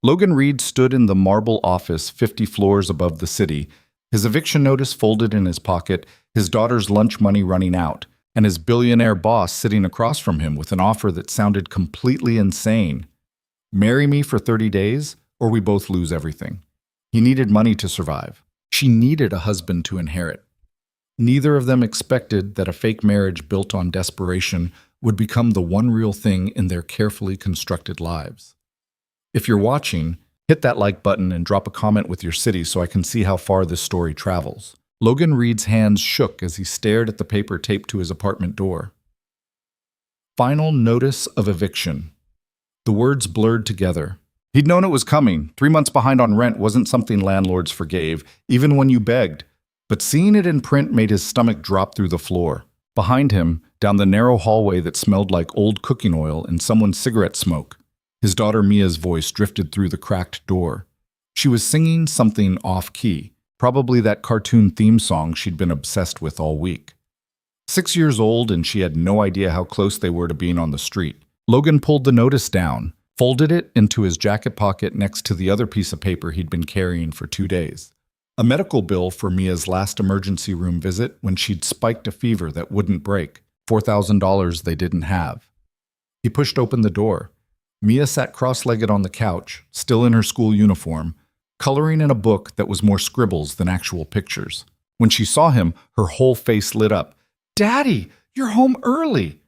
Logan Reed stood in the marble office 50 floors above the city, his eviction notice folded in his pocket, his daughter's lunch money running out, and his billionaire boss sitting across from him with an offer that sounded completely insane. Marry me for 30 days, or we both lose everything. He needed money to survive. She needed a husband to inherit. Neither of them expected that a fake marriage built on desperation would become the one real thing in their carefully constructed lives. If you're watching, hit that like button and drop a comment with your city so I can see how far this story travels. Logan Reed's hands shook as he stared at the paper taped to his apartment door. Final notice of eviction. The words blurred together. He'd known it was coming. 3 months behind on rent wasn't something landlords forgave, even when you begged. But seeing it in print made his stomach drop through the floor. Behind him, down the narrow hallway that smelled like old cooking oil and someone's cigarette smoke, his daughter Mia's voice drifted through the cracked door. She was singing something off-key, probably that cartoon theme song she'd been obsessed with all week. 6 years old, and she had no idea how close they were to being on the street. Logan pulled the notice down, folded it into his jacket pocket next to the other piece of paper he'd been carrying for 2 days. A medical bill for Mia's last emergency room visit when she'd spiked a fever that wouldn't break, $4,000 they didn't have. He pushed open the door. Mia sat cross-legged on the couch, still in her school uniform, coloring in a book that was more scribbles than actual pictures. When she saw him, her whole face lit up. "Daddy, you're home early!"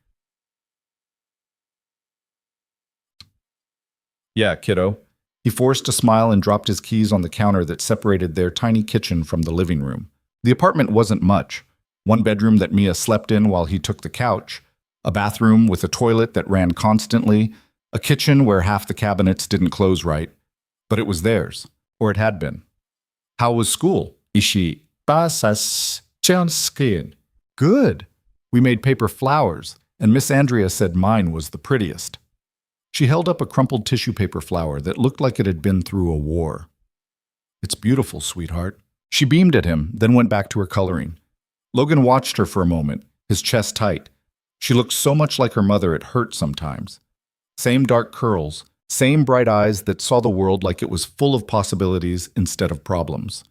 "Yeah, kiddo." He forced a smile and dropped his keys on the counter that separated their tiny kitchen from the living room. The apartment wasn't much. One bedroom that Mia slept in while he took the couch, a bathroom with a toilet that ran constantly, a kitchen where half the cabinets didn't close right. But it was theirs, or it had been. "How was school?" "Ishi pasas chanskin." "Good. We made paper flowers, and Miss Andrea said mine was the prettiest." She held up a crumpled tissue paper flower that looked like it had been through a war. "It's beautiful, sweetheart." She beamed at him, then went back to her coloring. Logan watched her for a moment, his chest tight. She looked so much like her mother it hurt sometimes. Same dark curls, same bright eyes that saw the world like it was full of possibilities instead of problems.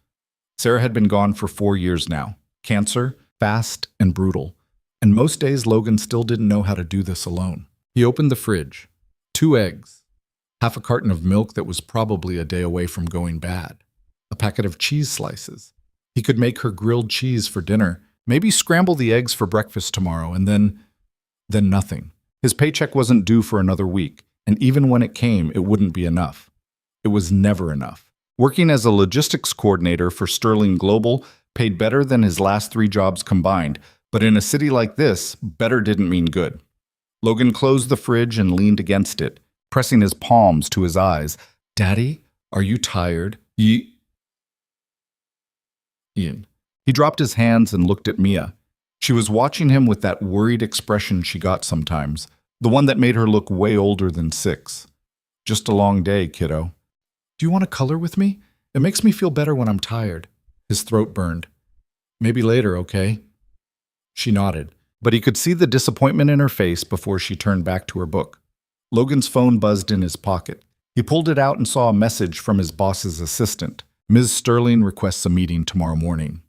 Sarah had been gone for 4 years now. Cancer, fast and brutal. And most days Logan still didn't know how to do this alone. He opened the fridge. 2 eggs. Half a carton of milk that was probably a day away from going bad. A packet of cheese slices. He could make her grilled cheese for dinner, maybe scramble the eggs for breakfast tomorrow, and then nothing. His paycheck wasn't due for another week, and even when it came, it wouldn't be enough. It was never enough. Working as a logistics coordinator for Sterling Global paid better than his last 3 jobs combined, but in a city like this, better didn't mean good. Logan closed the fridge and leaned against it, pressing his palms to his eyes. "Daddy, are you tired?" Ian. He dropped his hands and looked at Mia. She was watching him with that worried expression she got sometimes, the one that made her look way older than 6. "Just a long day, kiddo." "Do you want to color with me? It makes me feel better when I'm tired." His throat burned. "Maybe later, okay?" She nodded, but he could see the disappointment in her face before she turned back to her book. Logan's phone buzzed in his pocket. He pulled it out and saw a message from his boss's assistant. "Ms. Sterling requests a meeting tomorrow morning."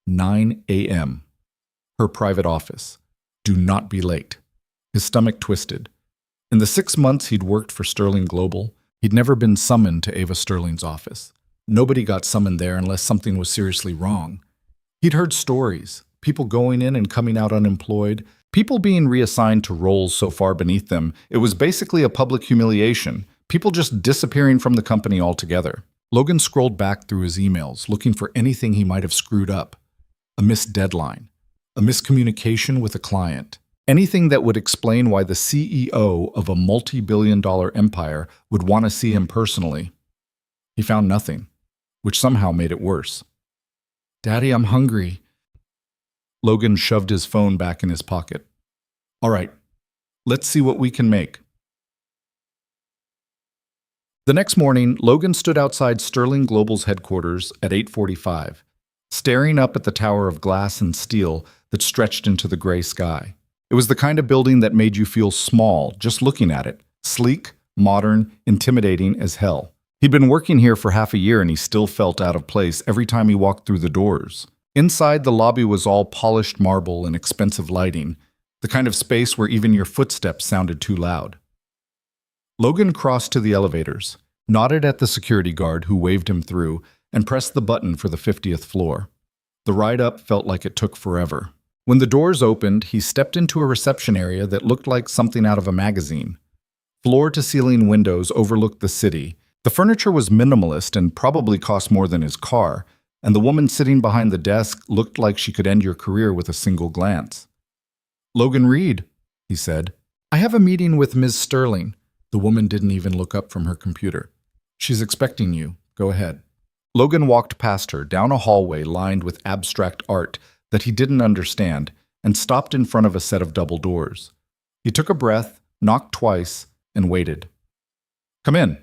9 a.m. Her private office. Do not be late. His stomach twisted. In the 6 months he'd worked for Sterling Global, he'd never been summoned to Ava Sterling's office. Nobody got summoned there unless something was seriously wrong. He'd heard stories. People going in and coming out unemployed, people being reassigned to roles so far beneath them, it was basically a public humiliation, people just disappearing from the company altogether. Logan scrolled back through his emails, looking for anything he might have screwed up. A missed deadline, a miscommunication with a client, anything that would explain why the CEO of a multi-billion-dollar empire would want to see him personally. He found nothing, which somehow made it worse. "Daddy, I'm hungry." Logan shoved his phone back in his pocket. "All right, let's see what we can make." The next morning, Logan stood outside Sterling Global's headquarters at 8:45, staring up at the tower of glass and steel that stretched into the gray sky. It was the kind of building that made you feel small just looking at it, sleek, modern, intimidating as hell. He'd been working here for half a year and he still felt out of place every time he walked through the doors. Inside, the lobby was all polished marble and expensive lighting, the kind of space where even your footsteps sounded too loud. Logan crossed to the elevators, nodded at the security guard who waved him through, and pressed the button for the 50th floor. The ride up felt like it took forever. When the doors opened, he stepped into a reception area that looked like something out of a magazine. Floor-to-ceiling windows overlooked the city. The furniture was minimalist and probably cost more than his car, and the woman sitting behind the desk looked like she could end your career with a single glance. "Logan Reed," he said. "I have a meeting with Ms. Sterling." The woman didn't even look up from her computer. "She's expecting you. Go ahead." Logan walked past her, down a hallway lined with abstract art that he didn't understand, and stopped in front of a set of double doors. He took a breath, knocked twice, and waited. "Come in."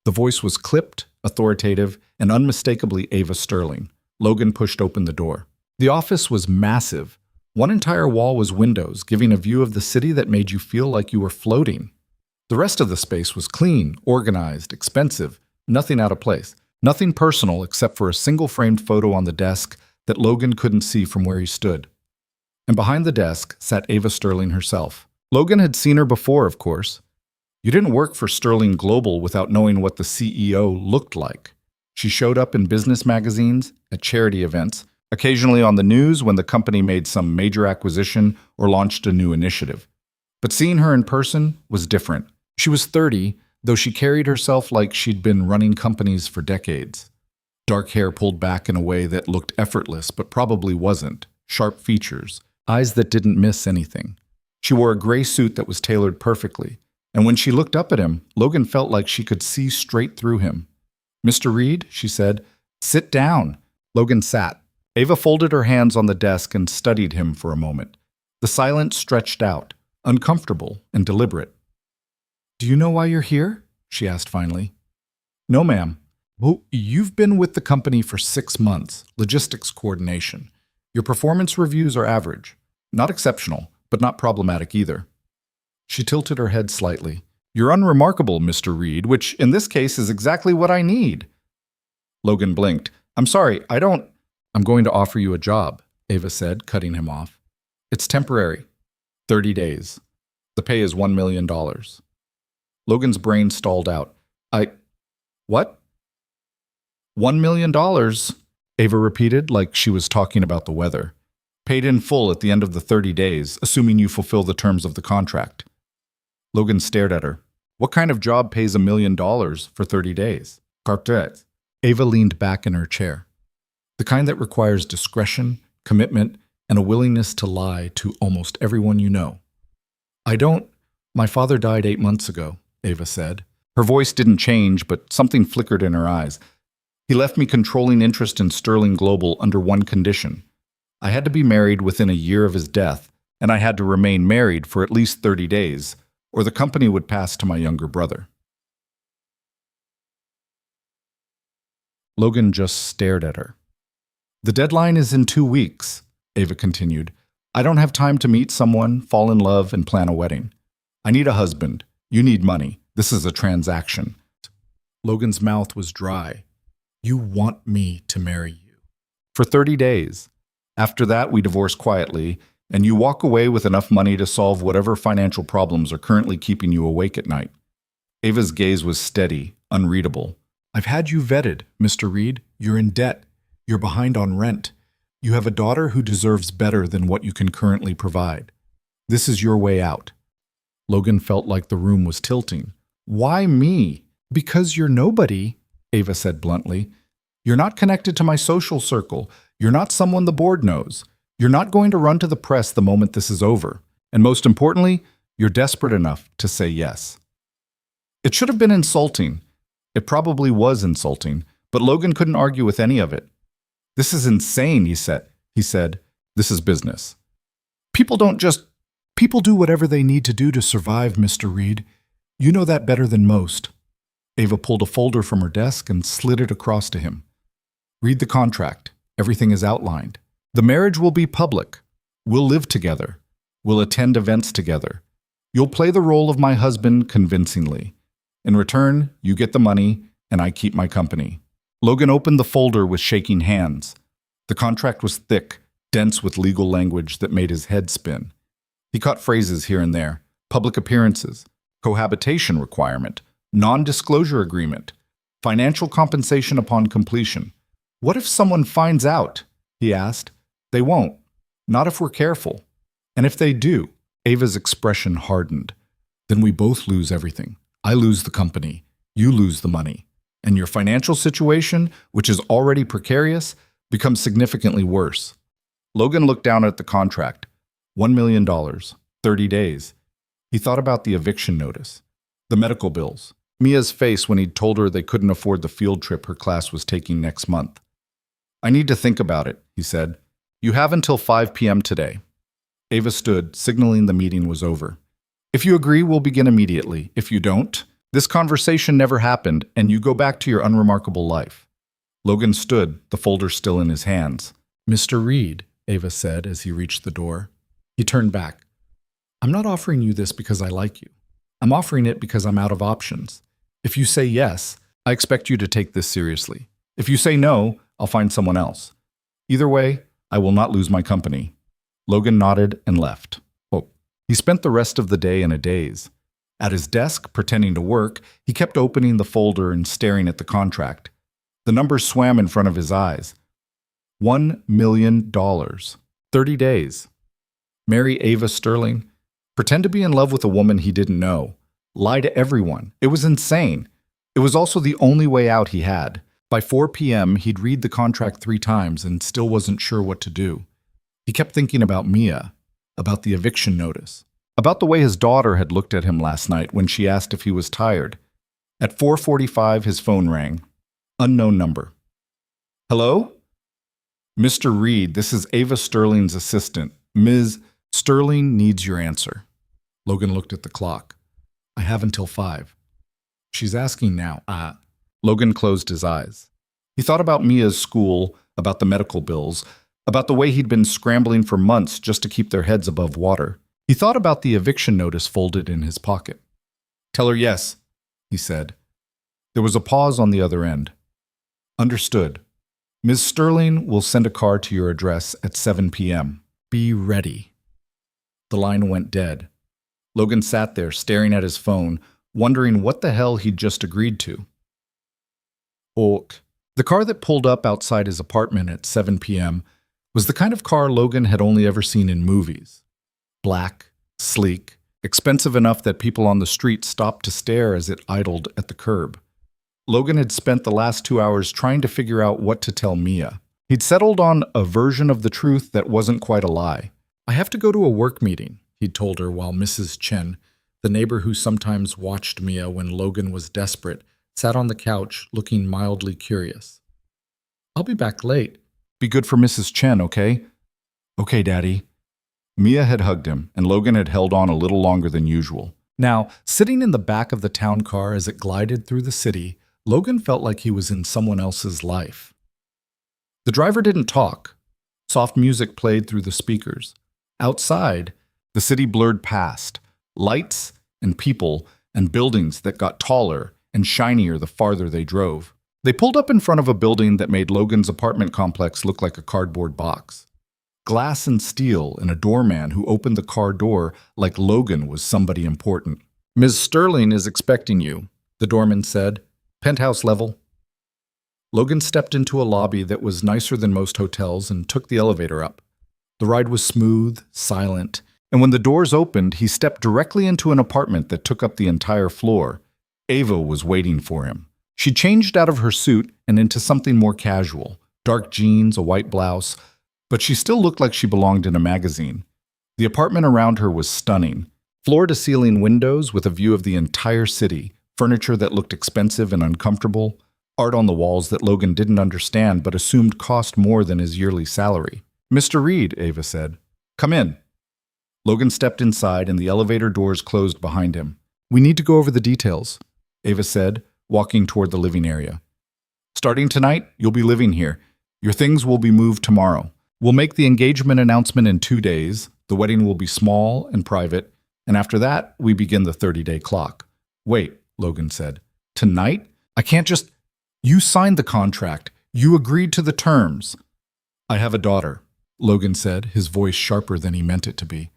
The voice was clipped, authoritative, and unmistakably Ava Sterling. Logan pushed open the door. The office was massive. One entire wall was windows, giving a view of the city that made you feel like you were floating. The rest of the space was clean, organized, expensive, nothing out of place. Nothing personal except for a single framed photo on the desk that Logan couldn't see from where he stood. And behind the desk sat Ava Sterling herself. Logan had seen her before, of course. You didn't work for Sterling Global without knowing what the CEO looked like. She showed up in business magazines, at charity events, occasionally on the news when the company made some major acquisition or launched a new initiative. But seeing her in person was different. She was 30, though she carried herself like she'd been running companies for decades. Dark hair pulled back in a way that looked effortless but probably wasn't. Sharp features, eyes that didn't miss anything. She wore a gray suit that was tailored perfectly, and when she looked up at him, Logan felt like she could see straight through him. "Mr. Reed," she said, "sit down." Logan sat. Ava folded her hands on the desk and studied him for a moment. The silence stretched out, uncomfortable and deliberate. "Do you know why you're here?" she asked finally. "No, ma'am." "Well, you've been with the company for 6 months, logistics coordination. Your performance reviews are average. Not exceptional, but not problematic either." She tilted her head slightly. "You're unremarkable, Mr. Reed, which in this case is exactly what I need." Logan blinked. "I'm sorry, I'm going to offer you a job," Ava said, cutting him off. "It's temporary. 30 days. The pay is $1 million. Logan's brain stalled out. What? $1 million, Ava repeated like she was talking about the weather. "Paid in full at the end of the 30 days, assuming you fulfill the terms of the contract." Logan stared at her. "What kind of job pays $1 million for 30 days? Cartet." Ava leaned back in her chair. "The kind that requires discretion, commitment, and a willingness to lie to almost everyone you know." My father died 8 months ago," Ava said. Her voice didn't change, but something flickered in her eyes. "He left me controlling interest in Sterling Global under one condition. I had to be married within a year of his death, and I had to remain married for at least 30 days, or the company would pass to my younger brother." Logan just stared at her. "The deadline is in 2 weeks," Ava continued. "I don't have time to meet someone, fall in love, and plan a wedding. I need a husband. You need money. This is a transaction." Logan's mouth was dry. "You want me to marry you." "For 30 days. After that, we divorce quietly, and you walk away with enough money to solve whatever financial problems are currently keeping you awake at night." Ava's gaze was steady, unreadable. "I've had you vetted, Mr. Reed. You're in debt. You're behind on rent. You have a daughter who deserves better than what you can currently provide. This is your way out." Logan felt like the room was tilting. "Why me?" "Because you're nobody," Ava said bluntly. "You're not connected to my social circle. You're not someone the board knows. You're not going to run to the press the moment this is over. And most importantly, you're desperate enough to say yes." It should have been insulting. It probably was insulting, but Logan couldn't argue with any of it. "This is insane," he said. "This is business. People do whatever they need to do to survive, Mr. Reed. You know that better than most." Ava pulled a folder from her desk and slid it across to him. "Read the contract. Everything is outlined. The marriage will be public. We'll live together. We'll attend events together. You'll play the role of my husband convincingly. In return, you get the money, and I keep my company." Logan opened the folder with shaking hands. The contract was thick, dense with legal language that made his head spin. He caught phrases here and there: public appearances, cohabitation requirement, non-disclosure agreement, financial compensation upon completion. "What if someone finds out?" he asked. "They won't. Not if we're careful. And if they do," Ava's expression hardened, "then we both lose everything. I lose the company, you lose the money, and your financial situation, which is already precarious, becomes significantly worse." Logan looked down at the contract. $1 million, 30 days. He thought about the eviction notice, the medical bills, Mia's face when he'd told her they couldn't afford the field trip her class was taking next month. "I need to think about it," he said. "You have until 5 p.m. today." Ava stood, signaling the meeting was over. "If you agree, we'll begin immediately. If you don't, this conversation never happened, and you go back to your unremarkable life." Logan stood, the folder still in his hands. "Mr. Reed," Ava said as he reached the door. He turned back. "I'm not offering you this because I like you. I'm offering it because I'm out of options. If you say yes, I expect you to take this seriously. If you say no, I'll find someone else. Either way, I will not lose my company." Logan nodded and left. He spent the rest of the day in a daze. At his desk, pretending to work, he kept opening the folder and staring at the contract. The numbers swam in front of his eyes. $1 million. 30 days. Marry Ava Sterling. Pretend to be in love with a woman he didn't know. Lie to everyone. It was insane. It was also the only way out he had. By 4 p.m., he'd read the contract 3 times and still wasn't sure what to do. He kept thinking about Mia, about the eviction notice, about the way his daughter had looked at him last night when she asked if he was tired. At 4:45, his phone rang. Unknown number. "Hello? Mr. Reed, this is Ava Sterling's assistant. Ms. Sterling needs your answer." Logan looked at the clock. "I have until 5. She's asking now." Logan closed his eyes. He thought about Mia's school, about the medical bills, about the way he'd been scrambling for months just to keep their heads above water. He thought about the eviction notice folded in his pocket. "Tell her yes," he said. There was a pause on the other end. "Understood. Ms. Sterling will send a car to your address at 7 p.m. Be ready." The line went dead. Logan sat there staring at his phone, wondering what the hell he'd just agreed to. The car that pulled up outside his apartment at 7 p.m. was the kind of car Logan had only ever seen in movies. Black, sleek, expensive enough that people on the street stopped to stare as it idled at the curb. Logan had spent the last 2 hours trying to figure out what to tell Mia. He'd settled on a version of the truth that wasn't quite a lie. "I have to go to a work meeting," he'd told her while Mrs. Chen, the neighbor who sometimes watched Mia when Logan was desperate, sat on the couch looking mildly curious. "I'll be back late." "Be good for Mrs. Chen, okay?" "Okay, Daddy." Mia had hugged him, and Logan had held on a little longer than usual. Now, sitting in the back of the town car as it glided through the city, Logan felt like he was in someone else's life. The driver didn't talk. Soft music played through the speakers. Outside, the city blurred past, lights and people and buildings that got taller and shinier the farther they drove. They pulled up in front of a building that made Logan's apartment complex look like a cardboard box. Glass and steel and a doorman who opened the car door like Logan was somebody important. "Ms. Sterling is expecting you," the doorman said. "Penthouse level." Logan stepped into a lobby that was nicer than most hotels and took the elevator up. The ride was smooth, silent, and when the doors opened, he stepped directly into an apartment that took up the entire floor. Ava was waiting for him. She changed out of her suit and into something more casual, dark jeans, a white blouse, but she still looked like she belonged in a magazine. The apartment around her was stunning. Floor-to-ceiling windows with a view of the entire city, furniture that looked expensive and uncomfortable, art on the walls that Logan didn't understand but assumed cost more than his yearly salary. "Mr. Reed," Ava said. "Come in." Logan stepped inside and the elevator doors closed behind him. "We need to go over the details," Ava said, walking toward the living area. "Starting tonight, you'll be living here. Your things will be moved tomorrow. We'll make the engagement announcement in 2 days. The wedding will be small and private. And after that, we begin the 30-day clock. Wait, Logan said. Tonight? I can't just... You signed the contract. You agreed to the terms. I have a daughter, Logan said, his voice sharper than he meant it to be.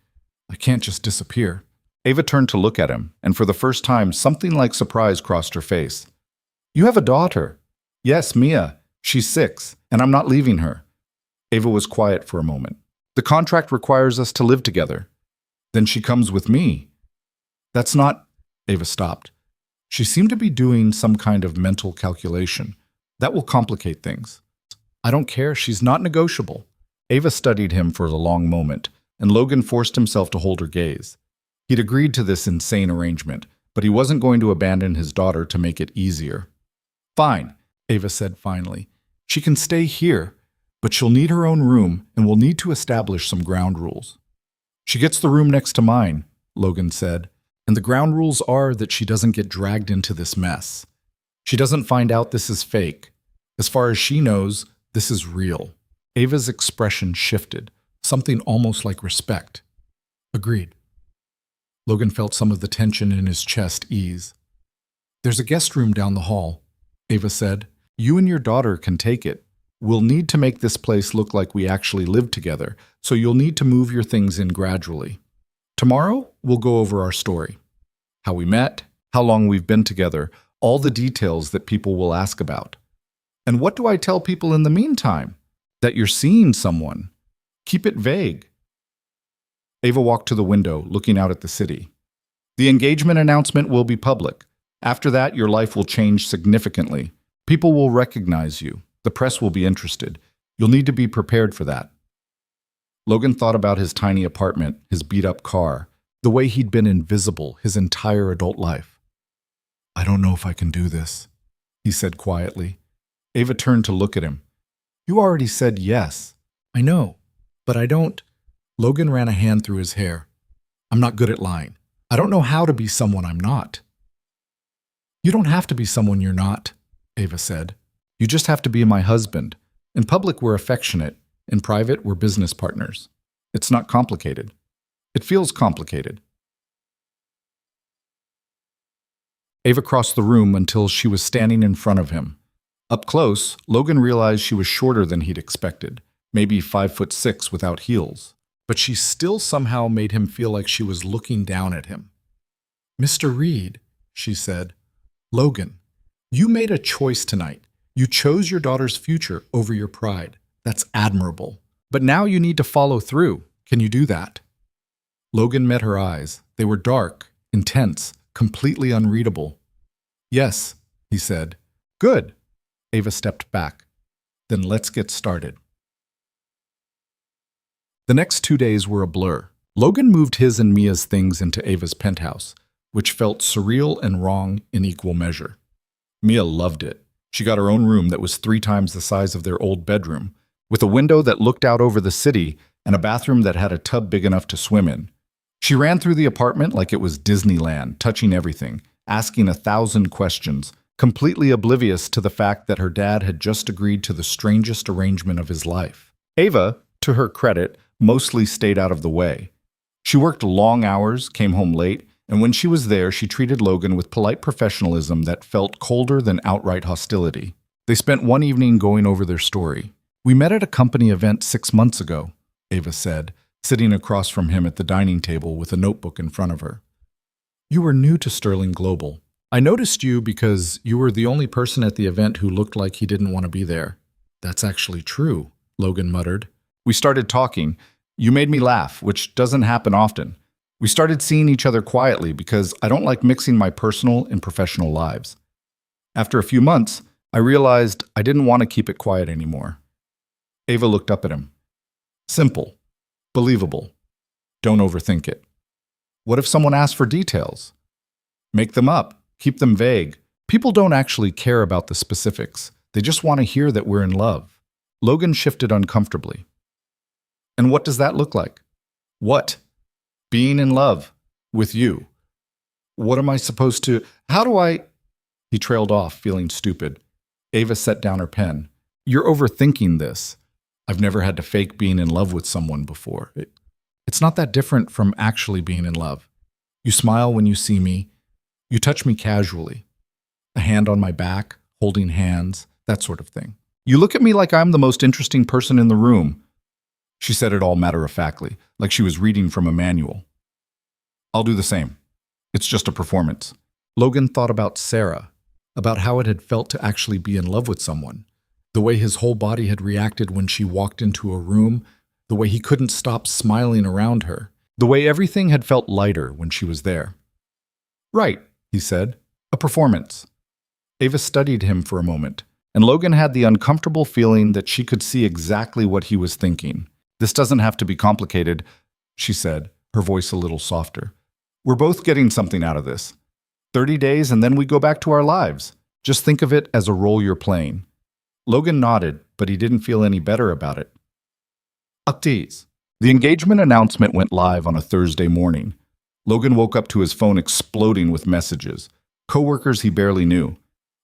I can't just disappear. Ava turned to look at him, and for the first time, something like surprise crossed her face. You have a daughter? Yes, Mia. She's 6, and I'm not leaving her. Ava was quiet for a moment. The contract requires us to live together. Then she comes with me. That's not... Ava stopped. She seemed to be doing some kind of mental calculation. That will complicate things. I don't care. She's not negotiable. Ava studied him for a long moment, and Logan forced himself to hold her gaze. He'd agreed to this insane arrangement, but he wasn't going to abandon his daughter to make it easier. Fine, Ava said finally. She can stay here, but she'll need her own room, and we'll need to establish some ground rules. She gets the room next to mine, Logan said, and the ground rules are that she doesn't get dragged into this mess. She doesn't find out this is fake. As far as she knows, this is real. Ava's expression shifted, something almost like respect. Agreed. Logan felt some of the tension in his chest ease. There's a guest room down the hall, Ava said. You and your daughter can take it. We'll need to make this place look like we actually live together, so you'll need to move your things in gradually. Tomorrow, we'll go over our story. How we met, how long we've been together, all the details that people will ask about. And what do I tell people in the meantime? That you're seeing someone. Keep it vague. Ava walked to the window, looking out at the city. The engagement announcement will be public. After that, your life will change significantly. People will recognize you. The press will be interested. You'll need to be prepared for that. Logan thought about his tiny apartment, his beat-up car, the way he'd been invisible his entire adult life. I don't know if I can do this, he said quietly. Ava turned to look at him. You already said yes. I know, but I don't. Logan ran a hand through his hair. I'm not good at lying. I don't know how to be someone I'm not. You don't have to be someone you're not, Ava said. You just have to be my husband. In public, we're affectionate. In private, we're business partners. It's not complicated. It feels complicated. Ava crossed the room until she was standing in front of him. Up close, Logan realized she was shorter than he'd expected, maybe 5'6" without heels. But she still somehow made him feel like she was looking down at him. Mr. Reed, she said, Logan, you made a choice tonight. You chose your daughter's future over your pride. That's admirable. But now you need to follow through. Can you do that? Logan met her eyes. They were dark, intense, completely unreadable. Yes, he said. Good. Ava stepped back. Then let's get started. The next 2 days were a blur. Logan moved his and Mia's things into Ava's penthouse, which felt surreal and wrong in equal measure. Mia loved it. She got her own room that was 3 times the size of their old bedroom, with a window that looked out over the city and a bathroom that had a tub big enough to swim in. She ran through the apartment like it was Disneyland, touching everything, asking 1,000 questions, completely oblivious to the fact that her dad had just agreed to the strangest arrangement of his life. Ava, to her credit, mostly stayed out of the way. She worked long hours, came home late, and when she was there, she treated Logan with polite professionalism that felt colder than outright hostility. They spent one evening going over their story. We met at a company event 6 months ago, Ava said, sitting across from him at the dining table with a notebook in front of her. You were new to Sterling Global. I noticed you because you were the only person at the event who looked like he didn't want to be there. That's actually true, Logan muttered. We started talking. You made me laugh, which doesn't happen often. We started seeing each other quietly because I don't like mixing my personal and professional lives. After a few months, I realized I didn't want to keep it quiet anymore. Ava looked up at him. Simple. Believable. Don't overthink it. What if someone asks for details? Make them up. Keep them vague. People don't actually care about the specifics. They just want to hear that we're in love. Logan shifted uncomfortably. And what does that look like? What? Being in love. With you. What am I supposed to... How do I... He trailed off, feeling stupid. Ava set down her pen. You're overthinking this. I've never had to fake being in love with someone before. It's not that different from actually being in love. You smile when you see me. You touch me casually. A hand on my back, holding hands, that sort of thing. You look at me like I'm the most interesting person in the room. She said it all matter-of-factly, like she was reading from a manual. I'll do the same. It's just a performance. Logan thought about Sarah, about how it had felt to actually be in love with someone, the way his whole body had reacted when she walked into a room, the way he couldn't stop smiling around her, the way everything had felt lighter when she was there. Right, he said, a performance. Ava studied him for a moment, and Logan had the uncomfortable feeling that she could see exactly what he was thinking. This doesn't have to be complicated, she said, her voice a little softer. We're both getting something out of this. 30 days and then we go back to our lives. Just think of it as a role you're playing. Logan nodded, but he didn't feel any better about it. Updates. The engagement announcement went live on a Thursday morning. Logan woke up to his phone exploding with messages. Coworkers he barely knew.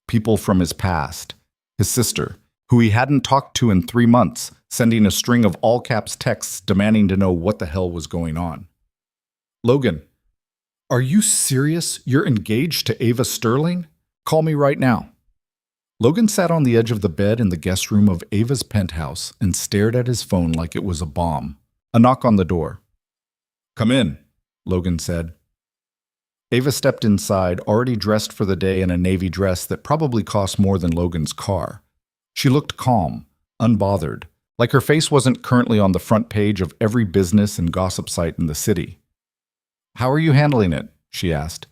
People from his past. His sister, who he hadn't talked to in 3 months, sending a string of all-caps texts demanding to know what the hell was going on. Logan, are you serious? You're engaged to Ava Sterling? Call me right now. Logan sat on the edge of the bed in the guest room of Ava's penthouse and stared at his phone like it was a bomb. A knock on the door. Come in, Logan said. Ava stepped inside, already dressed for the day in a navy dress that probably cost more than Logan's car. She looked calm, unbothered, like her face wasn't currently on the front page of every business and gossip site in the city. How are you handling it? She asked.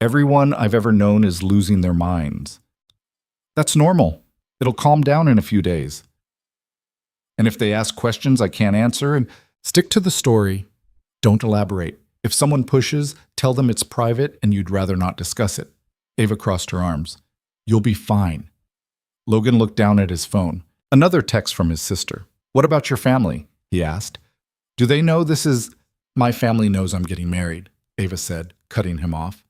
Everyone I've ever known is losing their minds. That's normal. It'll calm down in a few days. And if they ask questions I can't answer, and stick to the story. Don't elaborate. If someone pushes, tell them it's private and you'd rather not discuss it. Ava crossed her arms. You'll be fine. Logan looked down at his phone. Another text from his sister. What about your family? He asked. Do they know this is... My family knows I'm getting married, Ava said, cutting him off.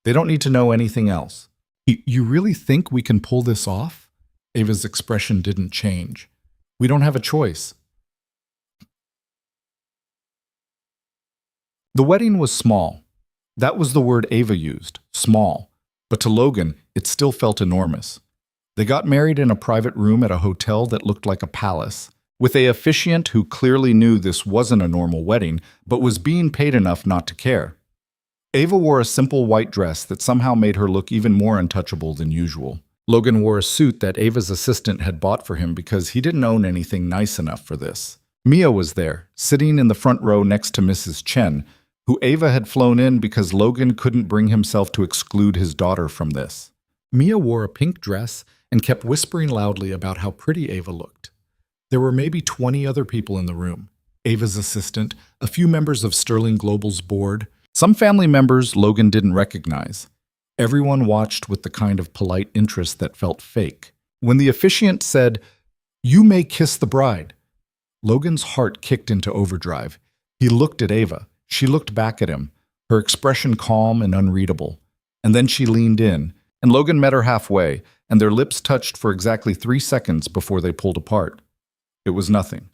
They don't need to know anything else. You really think we can pull this off? Ava's expression didn't change. We don't have a choice. The wedding was small. That was the word Ava used, small. But to Logan, it still felt enormous. They got married in a private room at a hotel that looked like a palace, with an officiant who clearly knew this wasn't a normal wedding, but was being paid enough not to care. Ava wore a simple white dress that somehow made her look even more untouchable than usual. Logan wore a suit that Ava's assistant had bought for him because he didn't own anything nice enough for this. Mia was there, sitting in the front row next to Mrs. Chen, who Ava had flown in because Logan couldn't bring himself to exclude his daughter from this. Mia wore a pink dress and kept whispering loudly about how pretty Ava looked. There were maybe 20 other people in the room. Ava's assistant, a few members of Sterling Global's board, some family members Logan didn't recognize. Everyone watched with the kind of polite interest that felt fake. When the officiant said, "You may kiss the bride," Logan's heart kicked into overdrive. He looked at Ava. She looked back at him, her expression calm and unreadable. And then she leaned in, and Logan met her halfway, and their lips touched for exactly 3 seconds before they pulled apart. It was nothing.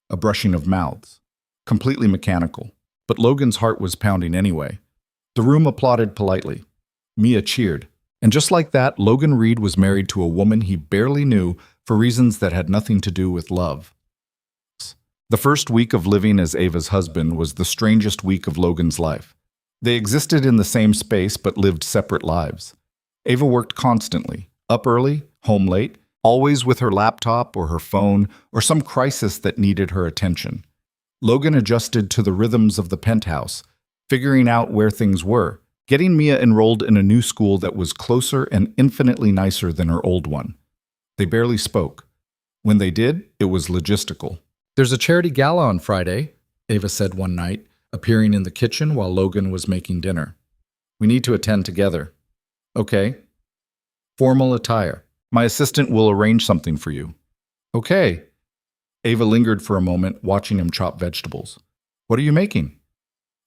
A brushing of mouths. Completely mechanical. But Logan's heart was pounding anyway. The room applauded politely. Mia cheered. And just like that, Logan Reed was married to a woman he barely knew for reasons that had nothing to do with love. The first week of living as Ava's husband was the strangest week of Logan's life. They existed in the same space but lived separate lives. Ava worked constantly, up early, home late, always with her laptop or her phone or some crisis that needed her attention. Logan adjusted to the rhythms of the penthouse, figuring out where things were, getting Mia enrolled in a new school that was closer and infinitely nicer than her old one. They barely spoke. When they did, it was logistical. There's a charity gala on Friday, Ava said one night, appearing in the kitchen while Logan was making dinner. We need to attend together. Okay. Formal attire. My assistant will arrange something for you. Okay. Ava lingered for a moment, watching him chop vegetables. What are you making?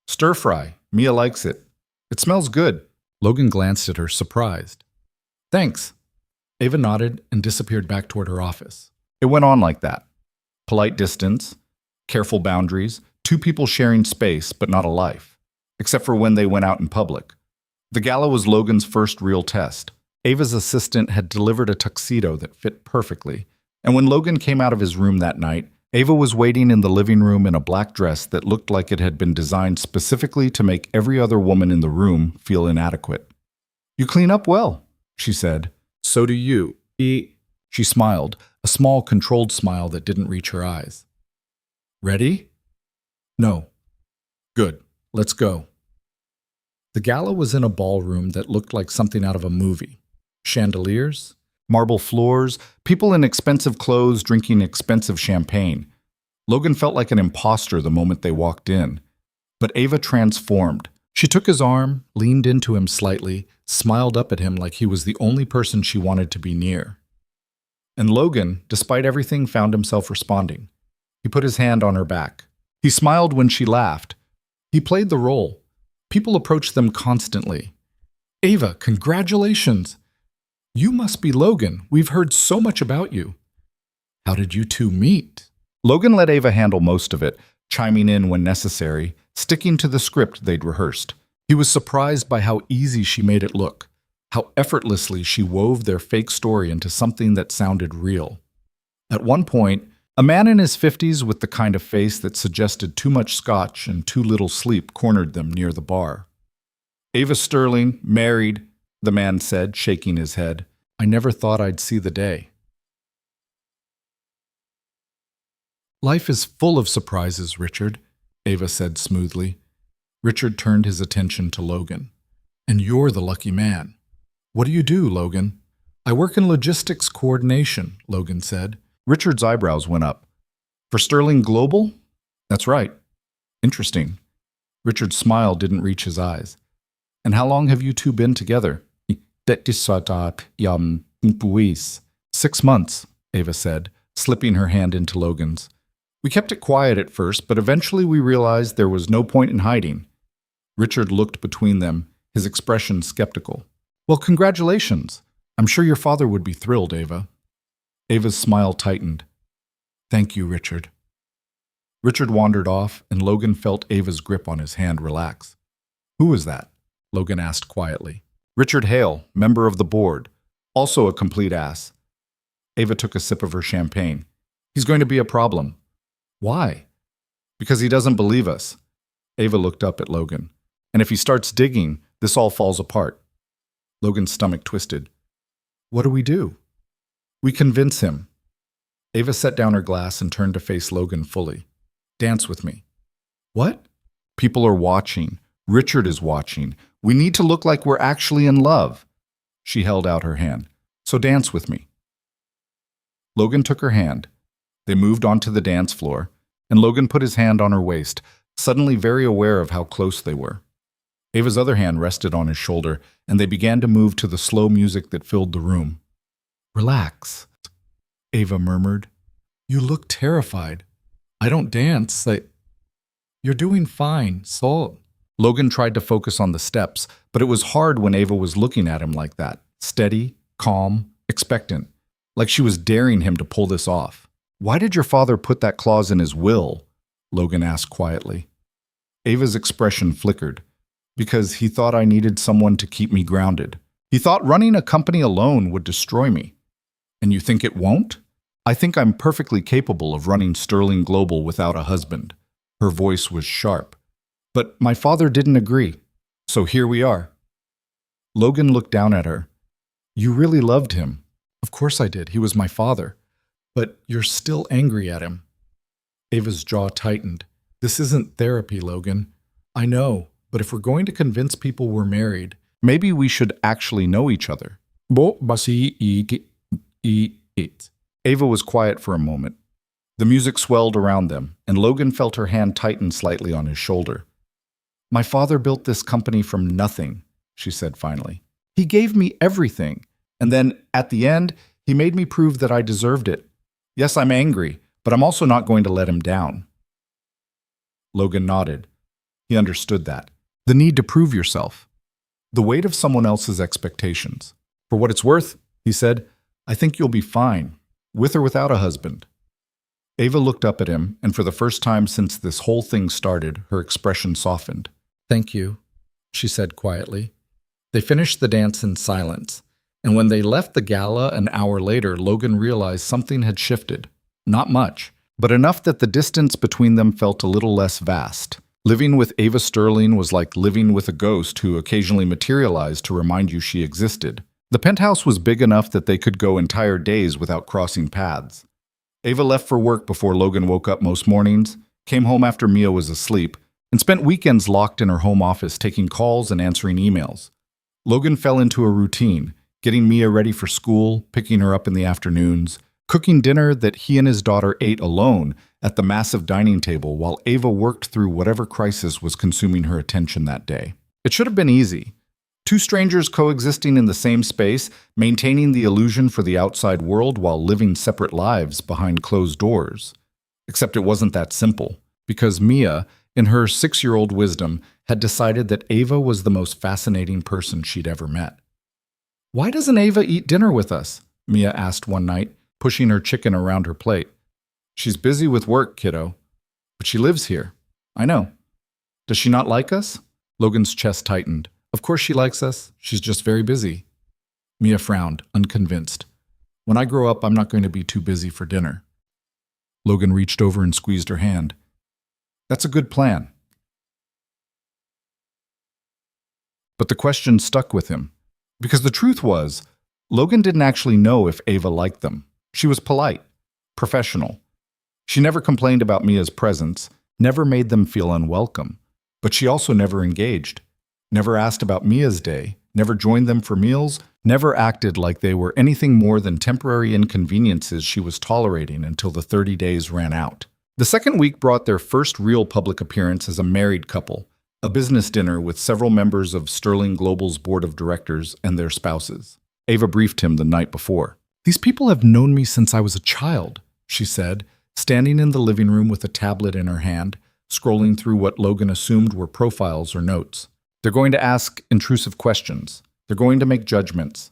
Stir fry. Mia likes it. It smells good. Logan glanced at her, surprised. Thanks. Ava nodded and disappeared back toward her office. It went on like that. Polite distance, careful boundaries, two people sharing space but not a life. except for when they went out in public. The gala was Logan's first real test. Ava's assistant had delivered a tuxedo that fit perfectly, and when Logan came out of his room that night, Ava was waiting in the living room in a black dress that looked like it had been designed specifically to make every other woman in the room feel inadequate. "You clean up well," she said. "So do you." She smiled, a small, controlled smile that didn't reach her eyes. "Ready?" "No." "Good. Let's go." The gala was in a ballroom that looked like something out of a movie. Chandeliers, marble floors, people in expensive clothes drinking expensive champagne. Logan felt like an imposter the moment they walked in. But Ava transformed. She took his arm, leaned into him slightly, smiled up at him like he was the only person she wanted to be near. And Logan, despite everything, found himself responding. He put his hand on her back. He smiled when she laughed. He played the role. People approached them constantly. "Ava, congratulations! You must be Logan. We've heard so much about you. How did you two meet?" Logan let Ava handle most of it, chiming in when necessary, sticking to the script they'd rehearsed. He was surprised by how easy she made it look, how effortlessly she wove their fake story into something that sounded real. At one point, a man in his 50s with the kind of face that suggested too much scotch and too little sleep cornered them near the bar. "Ava Sterling, married," the man said, shaking his head. "I never thought I'd see the day." "Life is full of surprises, Richard," Ava said smoothly. Richard turned his attention to Logan. "And you're the lucky man." "What do you do, Logan?" "I work in logistics coordination," Logan said. Richard's eyebrows went up. "For Sterling Global?" "That's right." "Interesting." Richard's smile didn't reach his eyes. "And how long have you two been together?" 6 months, Ava said, slipping her hand into Logan's. "We kept it quiet at first, but eventually we realized there was no point in hiding." Richard looked between them, his expression skeptical. "Well, congratulations. I'm sure your father would be thrilled, Ava." Ava's smile tightened. "Thank you, Richard." Richard wandered off, and Logan felt Ava's grip on his hand relax. "Who was that?" Logan asked quietly. "Richard Hale, member of the board. Also a complete ass." Ava took a sip of her champagne. "He's going to be a problem." "Why?" "Because he doesn't believe us." Ava looked up at Logan. "And if he starts digging, this all falls apart." Logan's stomach twisted. "What do we do?" "We convince him." Ava set down her glass and turned to face Logan fully. "Dance with me." "What?" "People are watching. Richard is watching. We need to look like we're actually in love." She held out her hand. "So dance with me." Logan took her hand. They moved onto the dance floor, and Logan put his hand on her waist, suddenly very aware of how close they were. Ava's other hand rested on his shoulder, and they began to move to the slow music that filled the room. "Relax," Ava murmured. "You look terrified." "I don't dance. You're doing fine, so." Logan tried to focus on the steps, but it was hard when Ava was looking at him like that, steady, calm, expectant, like she was daring him to pull this off. "Why did your father put that clause in his will?" Logan asked quietly. Ava's expression flickered. "Because he thought I needed someone to keep me grounded. He thought running a company alone would destroy me." "And you think it won't?" "I think I'm perfectly capable of running Sterling Global without a husband." Her voice was sharp. "But my father didn't agree. So here we are." Logan looked down at her. "You really loved him." "Of course I did. He was my father." "But you're still angry at him." Ava's jaw tightened. "This isn't therapy, Logan. I know, but if we're going to convince people we're married, maybe we should actually know each other." Ava was quiet for a moment. The music swelled around them, and Logan felt her hand tighten slightly on his shoulder. "My father built this company from nothing," she said finally. "He gave me everything, and then, at the end, he made me prove that I deserved it. Yes, I'm angry, but I'm also not going to let him down." Logan nodded. He understood that. The need to prove yourself. The weight of someone else's expectations. "For what it's worth," he said, "I think you'll be fine, with or without a husband." Ava looked up at him, and for the first time since this whole thing started, her expression softened. "Thank you," she said quietly. They finished the dance in silence, and when they left the gala an hour later, Logan realized something had shifted. Not much, but enough that the distance between them felt a little less vast. Living with Ava Sterling was like living with a ghost who occasionally materialized to remind you she existed. The penthouse was big enough that they could go entire days without crossing paths. Ava left for work before Logan woke up most mornings, came home after Mia was asleep, and spent weekends locked in her home office taking calls and answering emails. Logan fell into a routine, getting Mia ready for school, picking her up in the afternoons, cooking dinner that he and his daughter ate alone at the massive dining table while Ava worked through whatever crisis was consuming her attention that day. It should have been easy. Two strangers coexisting in the same space, maintaining the illusion for the outside world while living separate lives behind closed doors. Except it wasn't that simple, because Mia, in her 6-year-old wisdom, had decided that Ava was the most fascinating person she'd ever met. "Why doesn't Ava eat dinner with us?" Mia asked one night, pushing her chicken around her plate. "She's busy with work, kiddo. But she lives here." "I know. Does she not like us?" Logan's chest tightened. "Of course she likes us. She's just very busy." Mia frowned, unconvinced. "When I grow up, I'm not going to be too busy for dinner." Logan reached over and squeezed her hand. "That's a good plan." But the question stuck with him. Because the truth was, Logan didn't actually know if Ava liked them. She was polite, professional. She never complained about Mia's presence, never made them feel unwelcome. But she also never engaged, never asked about Mia's day, never joined them for meals, never acted like they were anything more than temporary inconveniences she was tolerating until the 30 days ran out. The second week brought their first real public appearance as a married couple, a business dinner with several members of Sterling Global's board of directors and their spouses. Ava briefed him the night before. "These people have known me since I was a child," she said, standing in the living room with a tablet in her hand, scrolling through what Logan assumed were profiles or notes. "They're going to ask intrusive questions. They're going to make judgments.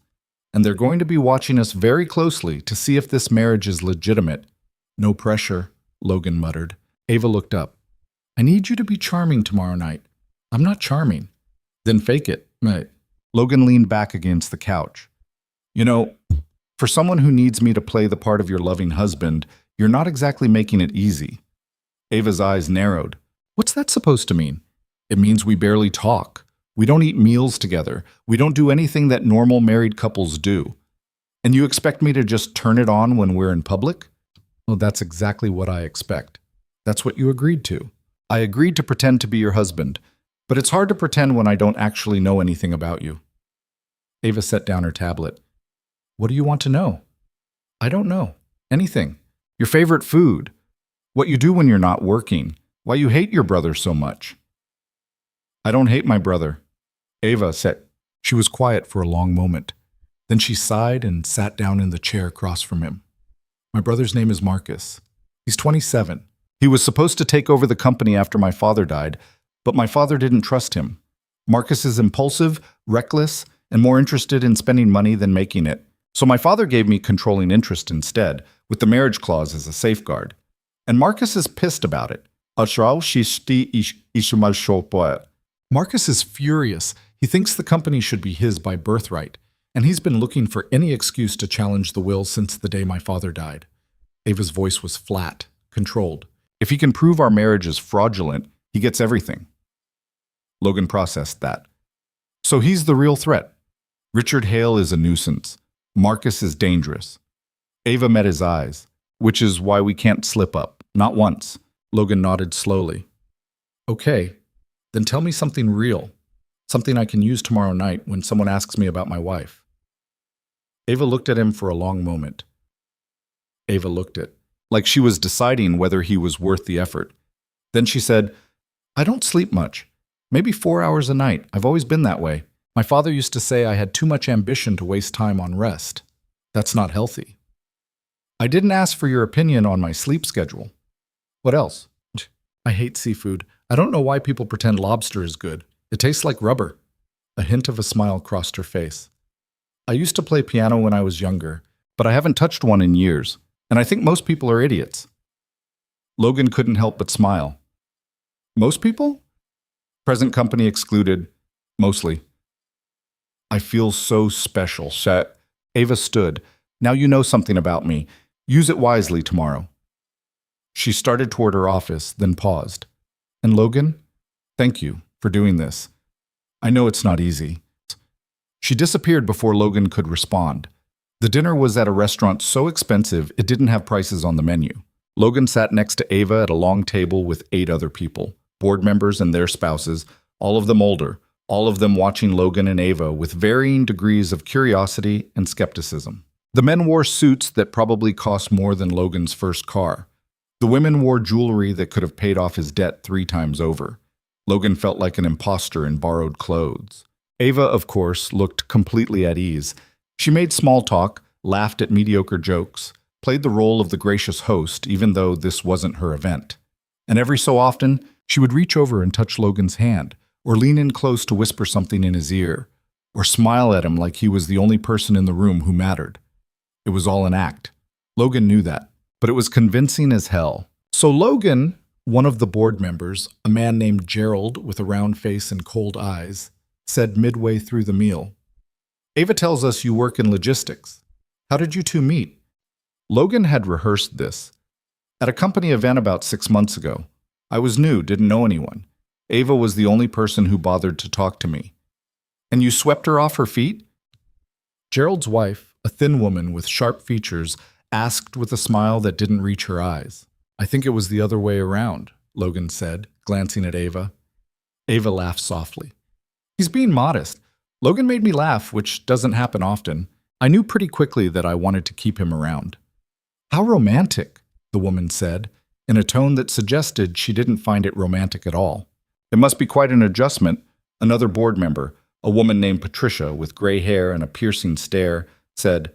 And they're going to be watching us very closely to see if this marriage is legitimate." "No pressure," Logan muttered. Ava looked up. "I need you to be charming tomorrow night." "I'm not charming." "Then fake it." Right. Logan leaned back against the couch. "You know, for someone who needs me to play the part of your loving husband, you're not exactly making it easy." Ava's eyes narrowed. "What's that supposed to mean?" "It means we barely talk. We don't eat meals together. We don't do anything that normal married couples do. And you expect me to just turn it on when we're in public?" "Well, that's exactly what I expect. That's what you agreed to." "I agreed to pretend to be your husband, but it's hard to pretend when I don't actually know anything about you." Ava set down her tablet. "What do you want to know?" "I don't know. Anything. Your favorite food. What you do when you're not working. Why you hate your brother so much." "I don't hate my brother." Ava said. She was quiet for a long moment. Then she sighed and sat down in the chair across from him. "My brother's name is Marcus. He's 27. He was supposed to take over the company after my father died, but my father didn't trust him. Marcus is impulsive, reckless, and more interested in spending money than making it. So my father gave me controlling interest instead, with the marriage clause as a safeguard. And Marcus is pissed about it. Marcus is furious. He thinks the company should be his by birthright, and he's been looking for any excuse to challenge the will since the day my father died." Ava's voice was flat, controlled. "If he can prove our marriage is fraudulent, he gets everything." Logan processed that. "So he's the real threat. Richard Hale is a nuisance. Marcus is dangerous." Ava met his eyes. "Which is why we can't slip up. Not once." Logan nodded slowly. "Okay, then tell me something real. Something I can use tomorrow night when someone asks me about my wife." Ava looked at him for a long moment. Ava looked at, like she was deciding whether he was worth the effort. Then she said, "I don't sleep much. Maybe 4 hours a night. I've always been that way. My father used to say I had too much ambition to waste time on rest. That's not healthy. I didn't ask for your opinion on my sleep schedule. What else? I hate seafood. I don't know why people pretend lobster is good. It tastes like rubber." A hint of a smile crossed her face. "I used to play piano when I was younger, but I haven't touched one in years, and I think most people are idiots." Logan couldn't help but smile. "Most people?" Present company excluded, mostly. I feel so special, Shet. Ava stood. Now you know something about me. Use it wisely tomorrow. She started toward her office, then paused. And Logan? Thank you for doing this. I know it's not easy. She disappeared before Logan could respond. The dinner was at a restaurant so expensive it didn't have prices on the menu. Logan sat next to Ava at a long table with 8 other people, board members and their spouses, all of them older, all of them watching Logan and Ava with varying degrees of curiosity and skepticism. The men wore suits that probably cost more than Logan's first car. The women wore jewelry that could have paid off his debt 3 times over. Logan felt like an imposter in borrowed clothes. Ava, of course, looked completely at ease. She made small talk, laughed at mediocre jokes, played the role of the gracious host even though this wasn't her event. And every so often, she would reach over and touch Logan's hand, or lean in close to whisper something in his ear, or smile at him like he was the only person in the room who mattered. It was all an act. Logan knew that, but it was convincing as hell. So Logan, one of the board members, a man named Gerald with a round face and cold eyes, said midway through the meal, Ava tells us you work in logistics. How did you two meet? Logan had rehearsed this. At a company event about 6 months ago. I was new, didn't know anyone. Ava was the only person who bothered to talk to me. And you swept her off her feet? Gerald's wife, a thin woman with sharp features, asked with a smile that didn't reach her eyes. I think it was the other way around, Logan said, glancing at Ava. Ava laughed softly. He's being modest. Logan made me laugh, which doesn't happen often. I knew pretty quickly that I wanted to keep him around. How romantic, the woman said, in a tone that suggested she didn't find it romantic at all. It must be quite an adjustment. Another board member, a woman named Patricia with gray hair and a piercing stare, said,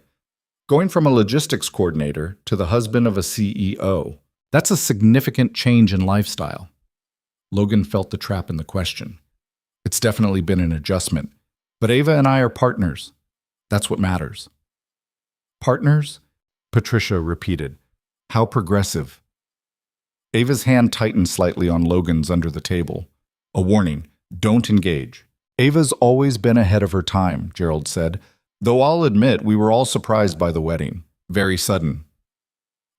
going from a logistics coordinator to the husband of a CEO. That's a significant change in lifestyle. Logan felt the trap in the question. It's definitely been an adjustment. But Ava and I are partners. That's what matters. Partners? Patricia repeated. How progressive. Ava's hand tightened slightly on Logan's under the table. A warning, don't engage. Ava's always been ahead of her time, Gerald said, though I'll admit we were all surprised by the wedding. Very sudden.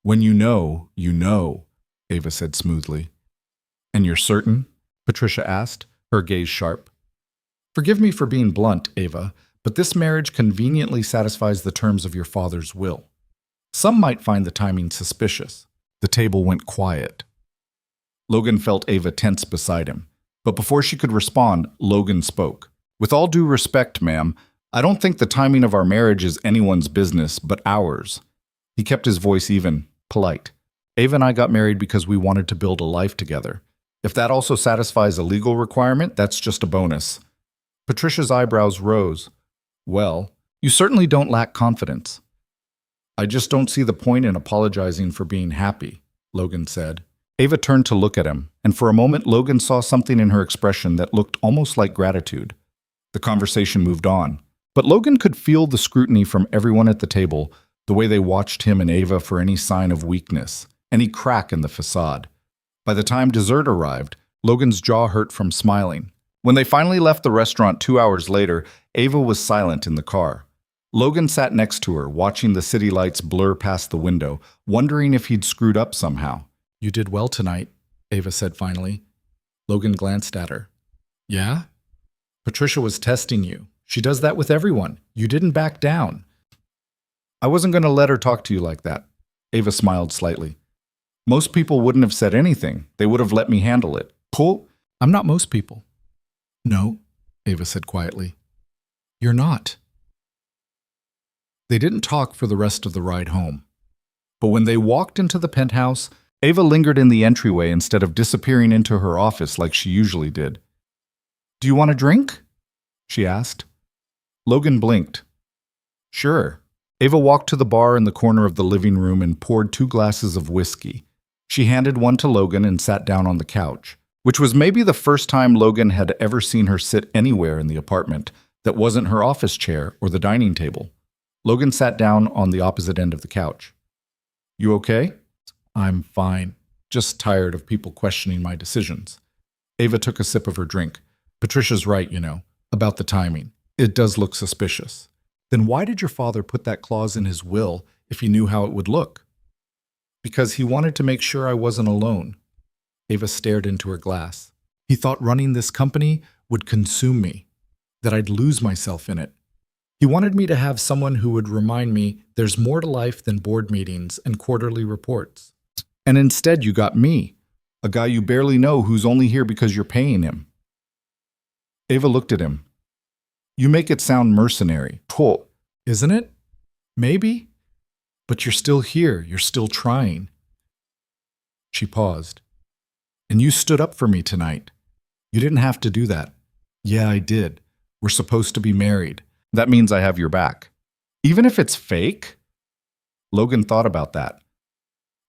When you know, Ava said smoothly. And you're certain? Patricia asked, her gaze sharp. Forgive me for being blunt, Ava, but this marriage conveniently satisfies the terms of your father's will. Some might find the timing suspicious. The table went quiet. Logan felt Ava tense beside him. But before she could respond, Logan spoke. With all due respect, ma'am, I don't think the timing of our marriage is anyone's business but ours. He kept his voice even, polite. Ava and I got married because we wanted to build a life together. If that also satisfies a legal requirement, that's just a bonus. Patricia's eyebrows rose. Well, you certainly don't lack confidence. I just don't see the point in apologizing for being happy, Logan said. Ava turned to look at him, and for a moment Logan saw something in her expression that looked almost like gratitude. The conversation moved on, but Logan could feel the scrutiny from everyone at the table, the way they watched him and Ava for any sign of weakness, any crack in the facade. By the time dessert arrived, Logan's jaw hurt from smiling. When they finally left the restaurant 2 hours later, Ava was silent in the car. Logan sat next to her, watching the city lights blur past the window, wondering if he'd screwed up somehow. You did well tonight, Ava said finally. Logan glanced at her. Yeah? Patricia was testing you. She does that with everyone. You didn't back down. I wasn't going to let her talk to you like that. Ava smiled slightly. Most people wouldn't have said anything. They would have let me handle it. Cool? I'm not most people. No, Ava said quietly. You're not. They didn't talk for the rest of the ride home. But when they walked into the penthouse, Ava lingered in the entryway instead of disappearing into her office like she usually did. Do you want a drink? She asked. Logan blinked. Sure. Ava walked to the bar in the corner of the living room and poured 2 glasses of whiskey. She handed one to Logan and sat down on the couch, which was maybe the first time Logan had ever seen her sit anywhere in the apartment that wasn't her office chair or the dining table. Logan sat down on the opposite end of the couch. You okay? I'm fine. Just tired of people questioning my decisions. Ava took a sip of her drink. Patricia's right, about the timing. It does look suspicious. Then why did your father put that clause in his will if he knew how it would look? Because he wanted to make sure I wasn't alone. Ava stared into her glass. He thought running this company would consume me, that I'd lose myself in it. He wanted me to have someone who would remind me there's more to life than board meetings and quarterly reports. And instead you got me, a guy you barely know who's only here because you're paying him. Ava looked at him. You make it sound mercenary. Cool, isn't it? Maybe. But you're still here. You're still trying. She paused. And you stood up for me tonight. You didn't have to do that. Yeah, I did. We're supposed to be married. That means I have your back. Even if it's fake? Logan thought about that.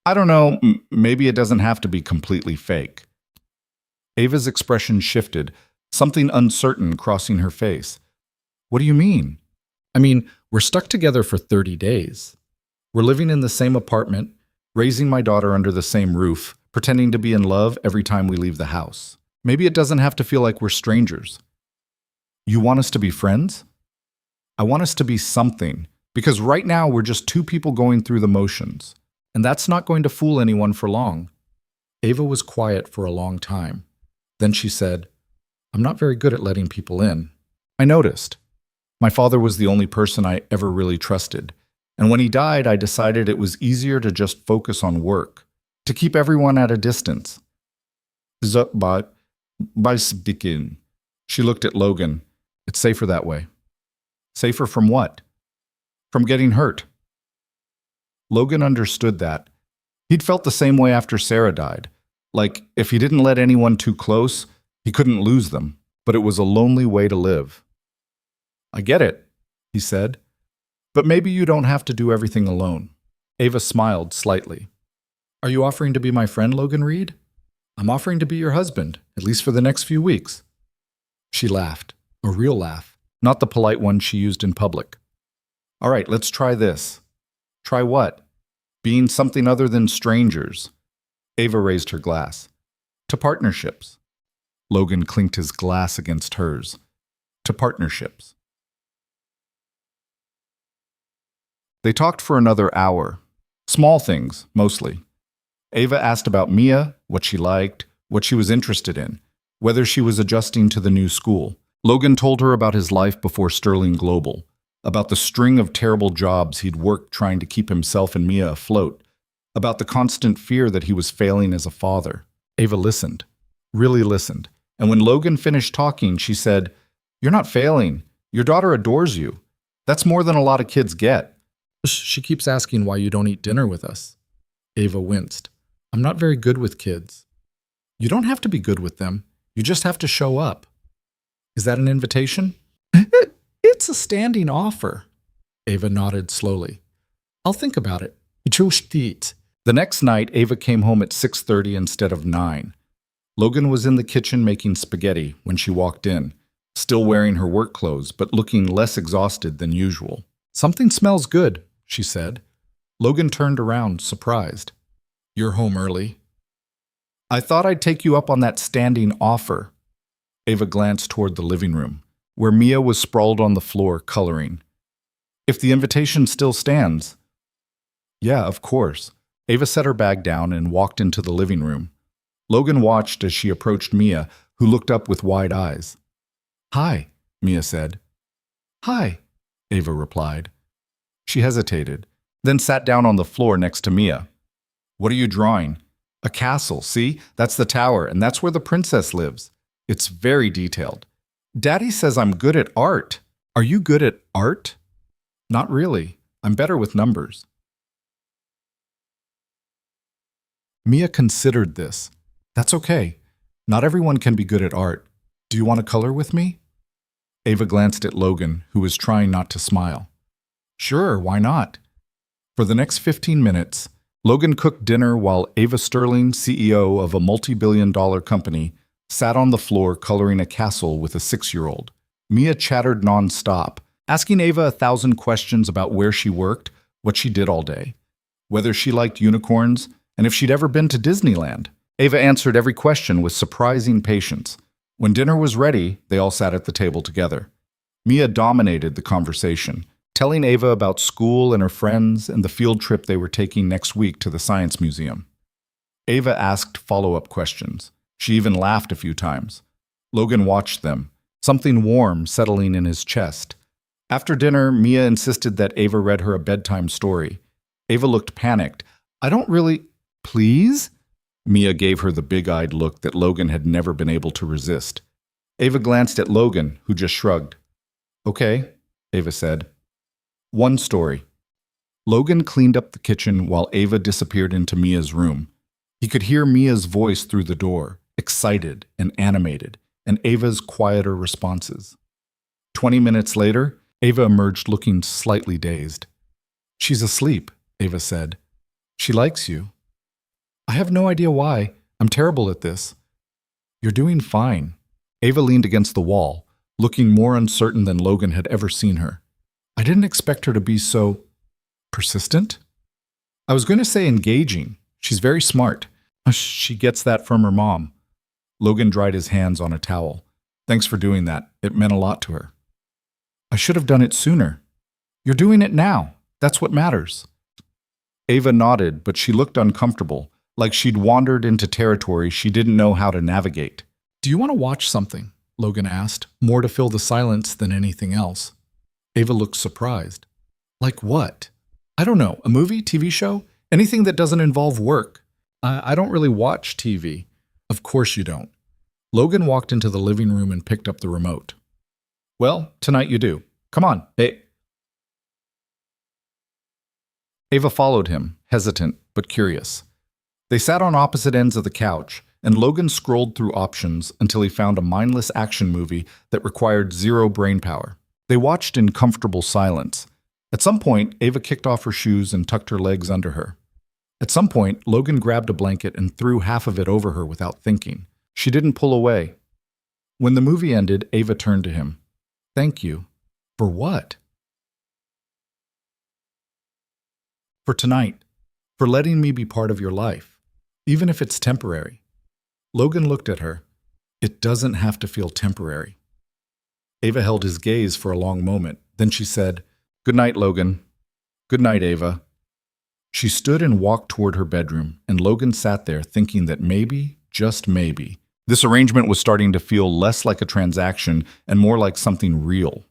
I don't know, maybe it doesn't have to be completely fake. Ava's expression shifted, something uncertain crossing her face. What do you mean? I mean, we're stuck together for 30 days. We're living in the same apartment, raising my daughter under the same roof, pretending to be in love every time we leave the house. Maybe it doesn't have to feel like we're strangers. You want us to be friends? I want us to be something, because right now we're just two people going through the motions, and that's not going to fool anyone for long. Ava was quiet for a long time. Then she said, I'm not very good at letting people in. I noticed. My father was the only person I ever really trusted, and when he died, I decided it was easier to just focus on work, to keep everyone at a distance. By speaking, she looked at Logan. It's safer that way. Safer from what? From getting hurt. Logan understood that. He'd felt the same way after Sarah died. Like, if he didn't let anyone too close, he couldn't lose them. But it was a lonely way to live. I get it, he said. But maybe you don't have to do everything alone. Ava smiled slightly. Are you offering to be my friend, Logan Reed? I'm offering to be your husband, at least for the next few weeks. She laughed, a real laugh, not the polite one she used in public. All right, let's try this. Try what? Being something other than strangers. Ava raised her glass. To partnerships. Logan clinked his glass against hers. To partnerships. They talked for another hour. Small things, mostly. Ava asked about Mia, what she liked, what she was interested in, whether she was adjusting to the new school. Logan told her about his life before Sterling Global, about the string of terrible jobs he'd worked trying to keep himself and Mia afloat, about the constant fear that he was failing as a father. Ava listened, really listened, and when Logan finished talking, she said, You're not failing. Your daughter adores you. That's more than a lot of kids get. She keeps asking why you don't eat dinner with us. Ava winced. I'm not very good with kids. You don't have to be good with them. You just have to show up. Is that an invitation? It's a standing offer. Ava nodded slowly. I'll think about it. The next night, Ava came home at 6:30 instead of 9. Logan was in the kitchen making spaghetti when she walked in, still wearing her work clothes, but looking less exhausted than usual. Something smells good, she said. Logan turned around, surprised. You're home early. I thought I'd take you up on that standing offer. Ava glanced toward the living room, where Mia was sprawled on the floor, coloring. If the invitation still stands. Yeah, of course. Ava set her bag down and walked into the living room. Logan watched as she approached Mia, who looked up with wide eyes. Hi, Mia said. Hi, Ava replied. She hesitated, then sat down on the floor next to Mia. What are you drawing? A castle, see? That's the tower, and that's where the princess lives. It's very detailed. Daddy says I'm good at art. Are you good at art? Not really. I'm better with numbers. Mia considered this. That's okay. Not everyone can be good at art. Do you want to color with me? Ava glanced at Logan, who was trying not to smile. Sure, why not? For the next 15 minutes, Logan cooked dinner while Ava Sterling, CEO of a multi-billion-dollar company, sat on the floor coloring a castle with a 6-year-old. Mia chattered nonstop, asking Ava 1,000 questions about where she worked, what she did all day, whether she liked unicorns, and if she'd ever been to Disneyland. Ava answered every question with surprising patience. When dinner was ready, they all sat at the table together. Mia dominated the conversation, telling Ava about school and her friends and the field trip they were taking next week to the Science Museum. Ava asked follow-up questions. She even laughed a few times. Logan watched them, something warm settling in his chest. After dinner, Mia insisted that Ava read her a bedtime story. Ava looked panicked. I don't really... Please? Mia gave her the big-eyed look that Logan had never been able to resist. Ava glanced at Logan, who just shrugged. Okay, Ava said. One story. Logan cleaned up the kitchen while Ava disappeared into Mia's room. He could hear Mia's voice through the door, excited and animated, and Ava's quieter responses. 20 minutes later, Ava emerged looking slightly dazed. She's asleep, Ava said. She likes you. I have no idea why. I'm terrible at this. You're doing fine. Ava leaned against the wall, looking more uncertain than Logan had ever seen her. I didn't expect her to be so... persistent? I was going to say engaging. She's very smart. She gets that from her mom. Logan dried his hands on a towel. Thanks for doing that. It meant a lot to her. I should have done it sooner. You're doing it now. That's what matters. Ava nodded, but she looked uncomfortable, like she'd wandered into territory she didn't know how to navigate. Do you want to watch something? Logan asked, more to fill the silence than anything else. Ava looked surprised. Like what? I don't know. A movie, TV show? Anything that doesn't involve work. I don't really watch TV. Of course you don't. Logan walked into the living room and picked up the remote. Well, tonight you do. Come on. Ava followed him, hesitant but curious. They sat on opposite ends of the couch, and Logan scrolled through options until he found a mindless action movie that required zero brainpower. They watched in comfortable silence. At some point, Ava kicked off her shoes and tucked her legs under her. At some point, Logan grabbed a blanket and threw half of it over her without thinking. She didn't pull away. When the movie ended, Ava turned to him. Thank you. For what? For tonight. For letting me be part of your life. Even if it's temporary. Logan looked at her. It doesn't have to feel temporary. Ava held his gaze for a long moment. Then she said, Good night, Logan. Good night, Ava. She stood and walked toward her bedroom, and Logan sat there thinking that maybe, just maybe, this arrangement was starting to feel less like a transaction and more like something real.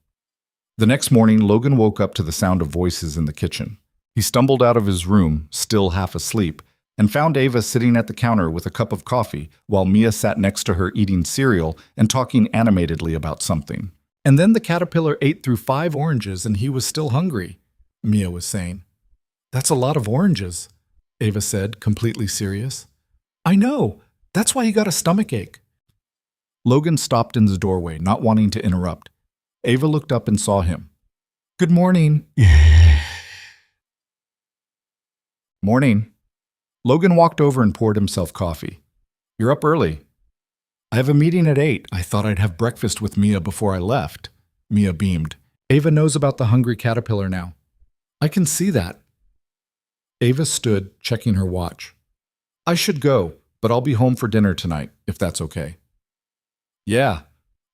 The next morning, Logan woke up to the sound of voices in the kitchen. He stumbled out of his room, still half asleep, and found Ava sitting at the counter with a cup of coffee while Mia sat next to her eating cereal and talking animatedly about something. And then the caterpillar ate through 5 oranges and he was still hungry, Mia was saying. That's a lot of oranges, Ava said, completely serious. I know. That's why he got a stomachache. Logan stopped in the doorway, not wanting to interrupt. Ava looked up and saw him. Good morning. Morning. Logan walked over and poured himself coffee. You're up early. I have a meeting at 8. I thought I'd have breakfast with Mia before I left. Mia beamed. Ava knows about the hungry caterpillar now. I can see that. Ava stood, checking her watch. I should go, but I'll be home for dinner tonight, if that's okay. Yeah,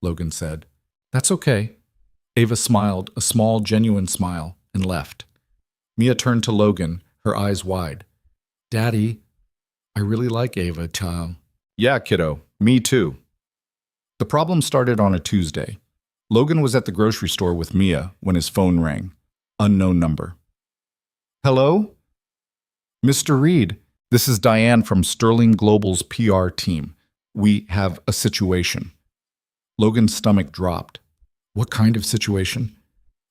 Logan said. That's okay. Ava smiled, a small, genuine smile, and left. Mia turned to Logan, her eyes wide. Daddy, I really like Ava, child. Yeah, kiddo. Me too. The problem started on a Tuesday. Logan was at the grocery store with Mia when his phone rang. Unknown number. Hello? Mr. Reed, this is Diane from Sterling Global's PR team. We have a situation. Logan's stomach dropped. What kind of situation?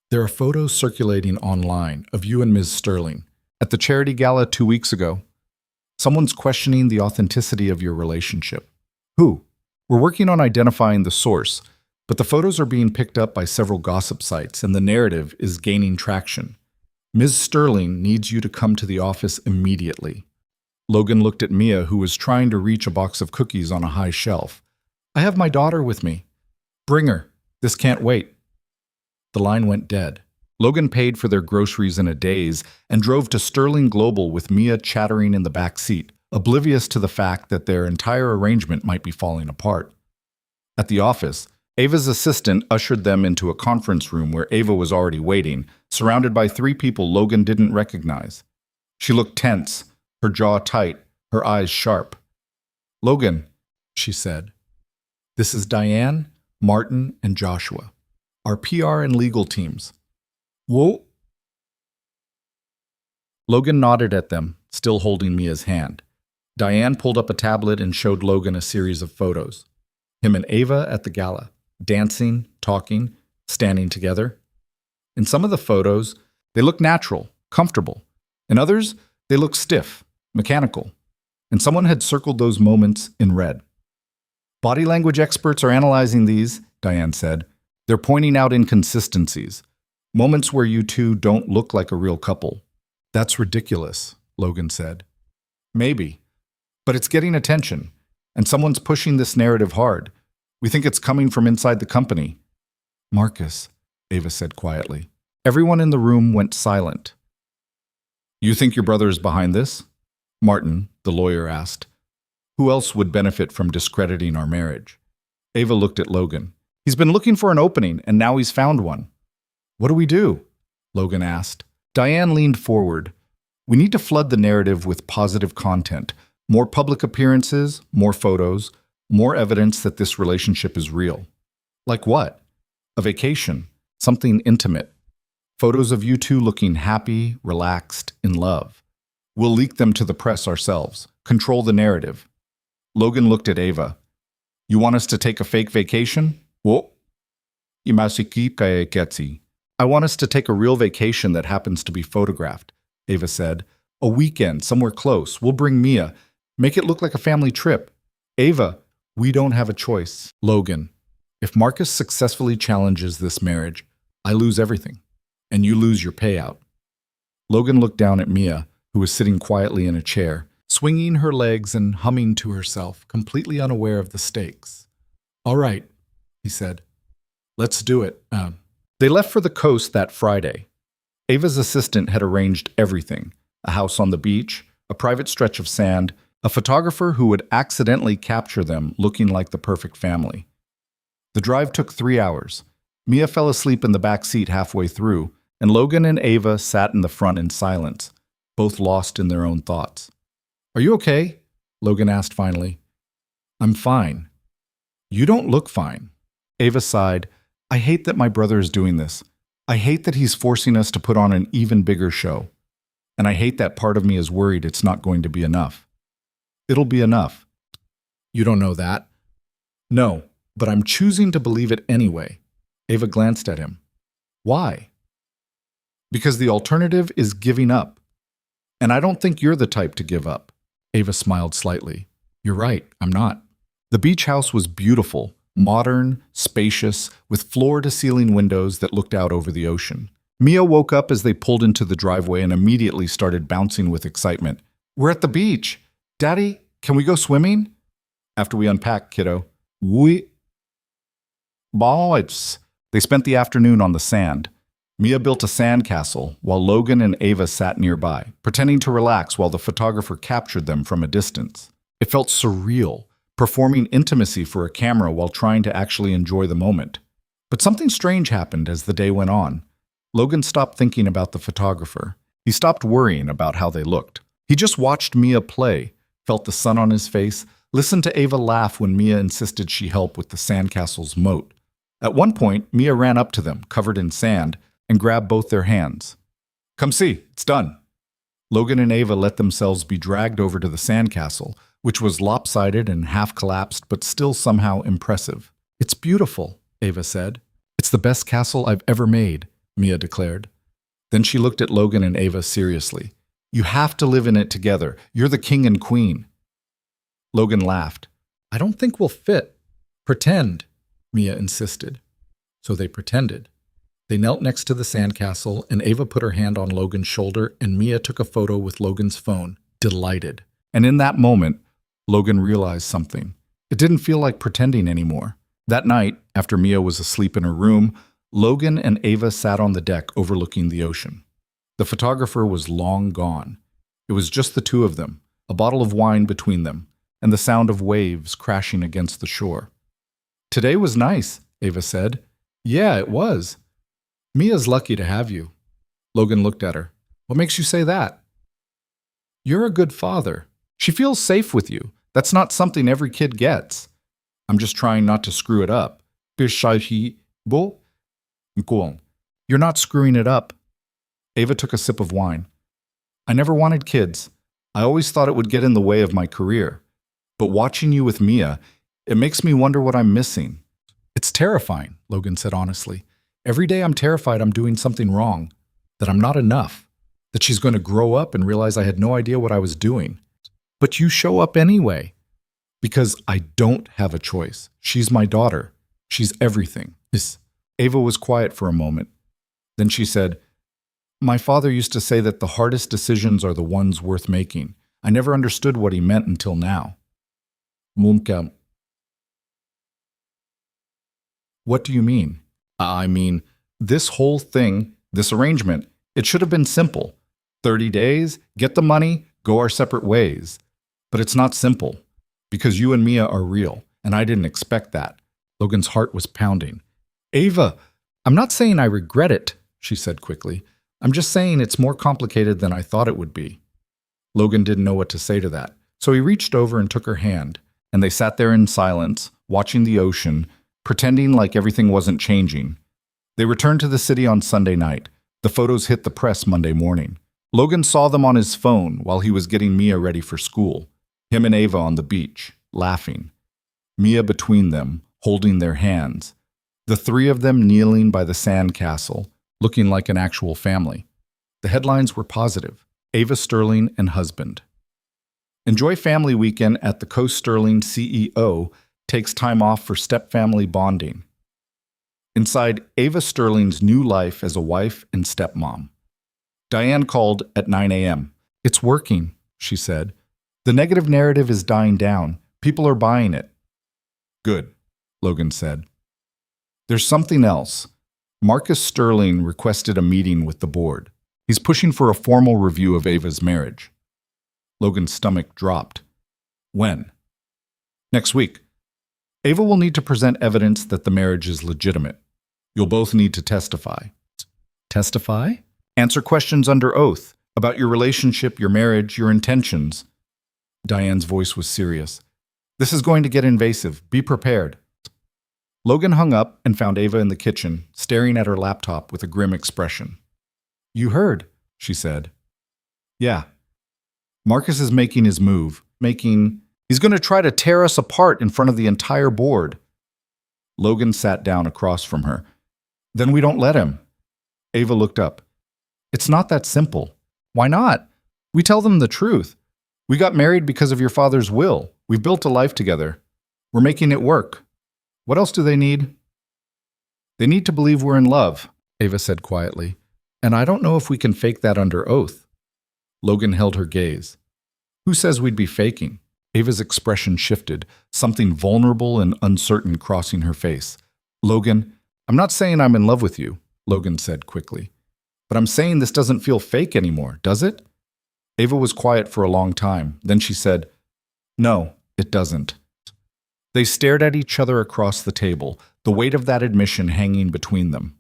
There are photos circulating online of you and Ms. Sterling at the charity gala 2 weeks ago. Someone's questioning the authenticity of your relationship. Who? We're working on identifying the source, but the photos are being picked up by several gossip sites and the narrative is gaining traction. Ms. Sterling needs you to come to the office immediately. Logan looked at Mia, who was trying to reach a box of cookies on a high shelf. I have my daughter with me. Bring her. This can't wait. The line went dead. Logan paid for their groceries in a daze and drove to Sterling Global with Mia chattering in the back seat, oblivious to the fact that their entire arrangement might be falling apart. At the office, Ava's assistant ushered them into a conference room where Ava was already waiting, surrounded by 3 people Logan didn't recognize. She looked tense, her jaw tight, her eyes sharp. "Logan," she said, "this is Diane, Martin, and Joshua, our PR and legal teams." "Whoa." Logan nodded at them, still holding Mia's hand. Diane pulled up a tablet and showed Logan a series of photos. Him and Ava at the gala, dancing, talking, standing together. In some of the photos, they looked natural, comfortable. In others, they looked stiff, mechanical. And someone had circled those moments in red. "Body language experts are analyzing these," Diane said. "They're pointing out inconsistencies, moments where you two don't look like a real couple." "That's ridiculous," Logan said. "Maybe, but it's getting attention, and someone's pushing this narrative hard. We think it's coming from inside the company." "Marcus," Ava said quietly. Everyone in the room went silent. "You think your brother is behind this?" Martin, the lawyer, asked. "Who else would benefit from discrediting our marriage?" Ava looked at Logan. "He's been looking for an opening, and now he's found one." "What do we do?" Logan asked. Diane leaned forward. "We need to flood the narrative with positive content. More public appearances, more photos, more evidence that this relationship is real." "Like what?" "A vacation, something intimate. Photos of you two looking happy, relaxed, in love. We'll leak them to the press ourselves, control the narrative." Logan looked at Ava. "You want us to take a fake vacation?" "Whoa. I want us to take a real vacation that happens to be photographed," Ava said. "A weekend, somewhere close. We'll bring Mia. Make it look like a family trip." "Ava, we don't have a choice." "Logan, if Marcus successfully challenges this marriage, I lose everything, and you lose your payout." Logan looked down at Mia, who was sitting quietly in a chair, swinging her legs and humming to herself, completely unaware of the stakes. "All right," he said. "Let's do it." They left for the coast that Friday. Ava's assistant had arranged everything: a house on the beach, a private stretch of sand, a photographer who would accidentally capture them looking like the perfect family. The drive took 3 hours. Mia fell asleep in the back seat halfway through, and Logan and Ava sat in the front in silence, both lost in their own thoughts. "Are you okay?" Logan asked finally. "I'm fine." "You don't look fine." Ava sighed. "I hate that my brother is doing this. I hate that he's forcing us to put on an even bigger show. And I hate that part of me is worried it's not going to be enough." "It'll be enough." "You don't know that." "No, but I'm choosing to believe it anyway." Ava glanced at him. "Why?" "Because the alternative is giving up. And I don't think you're the type to give up." Ava smiled slightly. "You're right, I'm not." The beach house was beautiful, modern, spacious, with floor-to-ceiling windows that looked out over the ocean. Mia woke up as they pulled into the driveway and immediately started bouncing with excitement. "We're at the beach! Daddy, can we go swimming?" "After we unpack, kiddo." "We..." Boys. They spent the afternoon on the sand. Mia built a sandcastle, while Logan and Ava sat nearby, pretending to relax while the photographer captured them from a distance. It felt surreal, performing intimacy for a camera while trying to actually enjoy the moment. But something strange happened as the day went on. Logan stopped thinking about the photographer. He stopped worrying about how they looked. He just watched Mia play, felt the sun on his face, listened to Ava laugh when Mia insisted she help with the sandcastle's moat. At one point, Mia ran up to them, covered in sand, and grabbed both their hands. "Come see, it's done." Logan and Ava let themselves be dragged over to the sandcastle, which was lopsided and half-collapsed but still somehow impressive. "It's beautiful," Ava said. "It's the best castle I've ever made," Mia declared. Then she looked at Logan and Ava seriously. "You have to live in it together. You're the king and queen." Logan laughed. "I don't think we'll fit." "Pretend," Mia insisted. So they pretended. They knelt next to the sandcastle, and Ava put her hand on Logan's shoulder, and Mia took a photo with Logan's phone, delighted. And in that moment, Logan realized something. It didn't feel like pretending anymore. That night, after Mia was asleep in her room, Logan and Ava sat on the deck overlooking the ocean. The photographer was long gone. It was just the two of them, a bottle of wine between them, and the sound of waves crashing against the shore. "Today was nice," Ava said. "Yeah, it was." "Mia's lucky to have you." Logan looked at her. "What makes you say that?" "You're a good father. She feels safe with you. That's not something every kid gets." "I'm just trying not to screw it up." "You're not screwing it up." Ava took a sip of wine. "I never wanted kids. I always thought it would get in the way of my career. But watching you with Mia, it makes me wonder what I'm missing." "It's terrifying," Logan said honestly. "Every day I'm terrified I'm doing something wrong, that I'm not enough, that she's going to grow up and realize I had no idea what I was doing. But you show up anyway." "Because I don't have a choice. She's my daughter. She's everything." Ava was quiet for a moment. Then she said, "My father used to say that the hardest decisions are the ones worth making. I never understood what he meant until now." "Mumka." "What do you mean?" "I mean, this whole thing, this arrangement, it should have been simple. 30 days, get the money, go our separate ways. But it's not simple, because you and Mia are real, and I didn't expect that." Logan's heart was pounding. "Ava, I'm not saying I regret it," she said quickly. "I'm just saying it's more complicated than I thought it would be." Logan didn't know what to say to that, so he reached over and took her hand, and they sat there in silence, watching the ocean, pretending like everything wasn't changing. They returned to the city on Sunday night. The photos hit the press Monday morning. Logan saw them on his phone while he was getting Mia ready for school. Him and Ava on the beach, laughing. Mia between them, holding their hands. The three of them kneeling by the sand castle, looking like an actual family. The headlines were positive. Ava Sterling and husband. Enjoy family weekend at the Coast Sterling CEO takes time off for step-family bonding. Inside Ava Sterling's new life as a wife and stepmom. Diane called at 9 a.m. "It's working," she said. "The negative narrative is dying down. People are buying it." "Good," Logan said. "There's something else. Marcus Sterling requested a meeting with the board. He's pushing for a formal review of Ava's marriage." Logan's stomach dropped. "When?" "Next week. Ava will need to present evidence that the marriage is legitimate. You'll both need to testify." "Testify?" "Answer questions under oath about your relationship, your marriage, your intentions." Diane's voice was serious. "This is going to get invasive. Be prepared." Logan hung up and found Ava in the kitchen, staring at her laptop with a grim expression. "You heard," she said. "Yeah. Marcus is making his move. He's going to try to tear us apart in front of the entire board." Logan sat down across from her. "Then we don't let him." Ava looked up. "It's not that simple." "Why not? We tell them the truth. We got married because of your father's will. We've built a life together. We're making it work. What else do they need?" "They need to believe we're in love," Ava said quietly. "And I don't know if we can fake that under oath." Logan held her gaze. "Who says we'd be faking?" Ava's expression shifted, something vulnerable and uncertain crossing her face. "Logan, I'm not saying I'm in love with you," Logan said quickly. "But I'm saying this doesn't feel fake anymore, does it?" Ava was quiet for a long time. Then she said, "No, it doesn't." They stared at each other across the table, the weight of that admission hanging between them.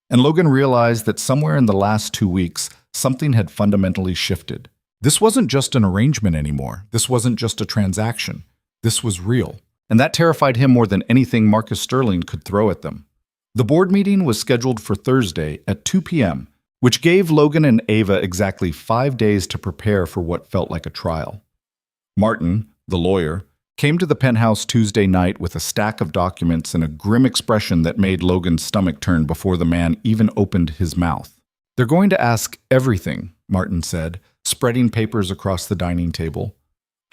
And Logan realized that somewhere in the last 2 weeks, something had fundamentally shifted. This wasn't just an arrangement anymore. This wasn't just a transaction. This was real. And that terrified him more than anything Marcus Sterling could throw at them. The board meeting was scheduled for Thursday at 2 p.m., which gave Logan and Ava exactly 5 days to prepare for what felt like a trial. Martin, the lawyer, came to the penthouse Tuesday night with a stack of documents and a grim expression that made Logan's stomach turn before the man even opened his mouth. "They're going to ask everything," Martin said, spreading papers across the dining table.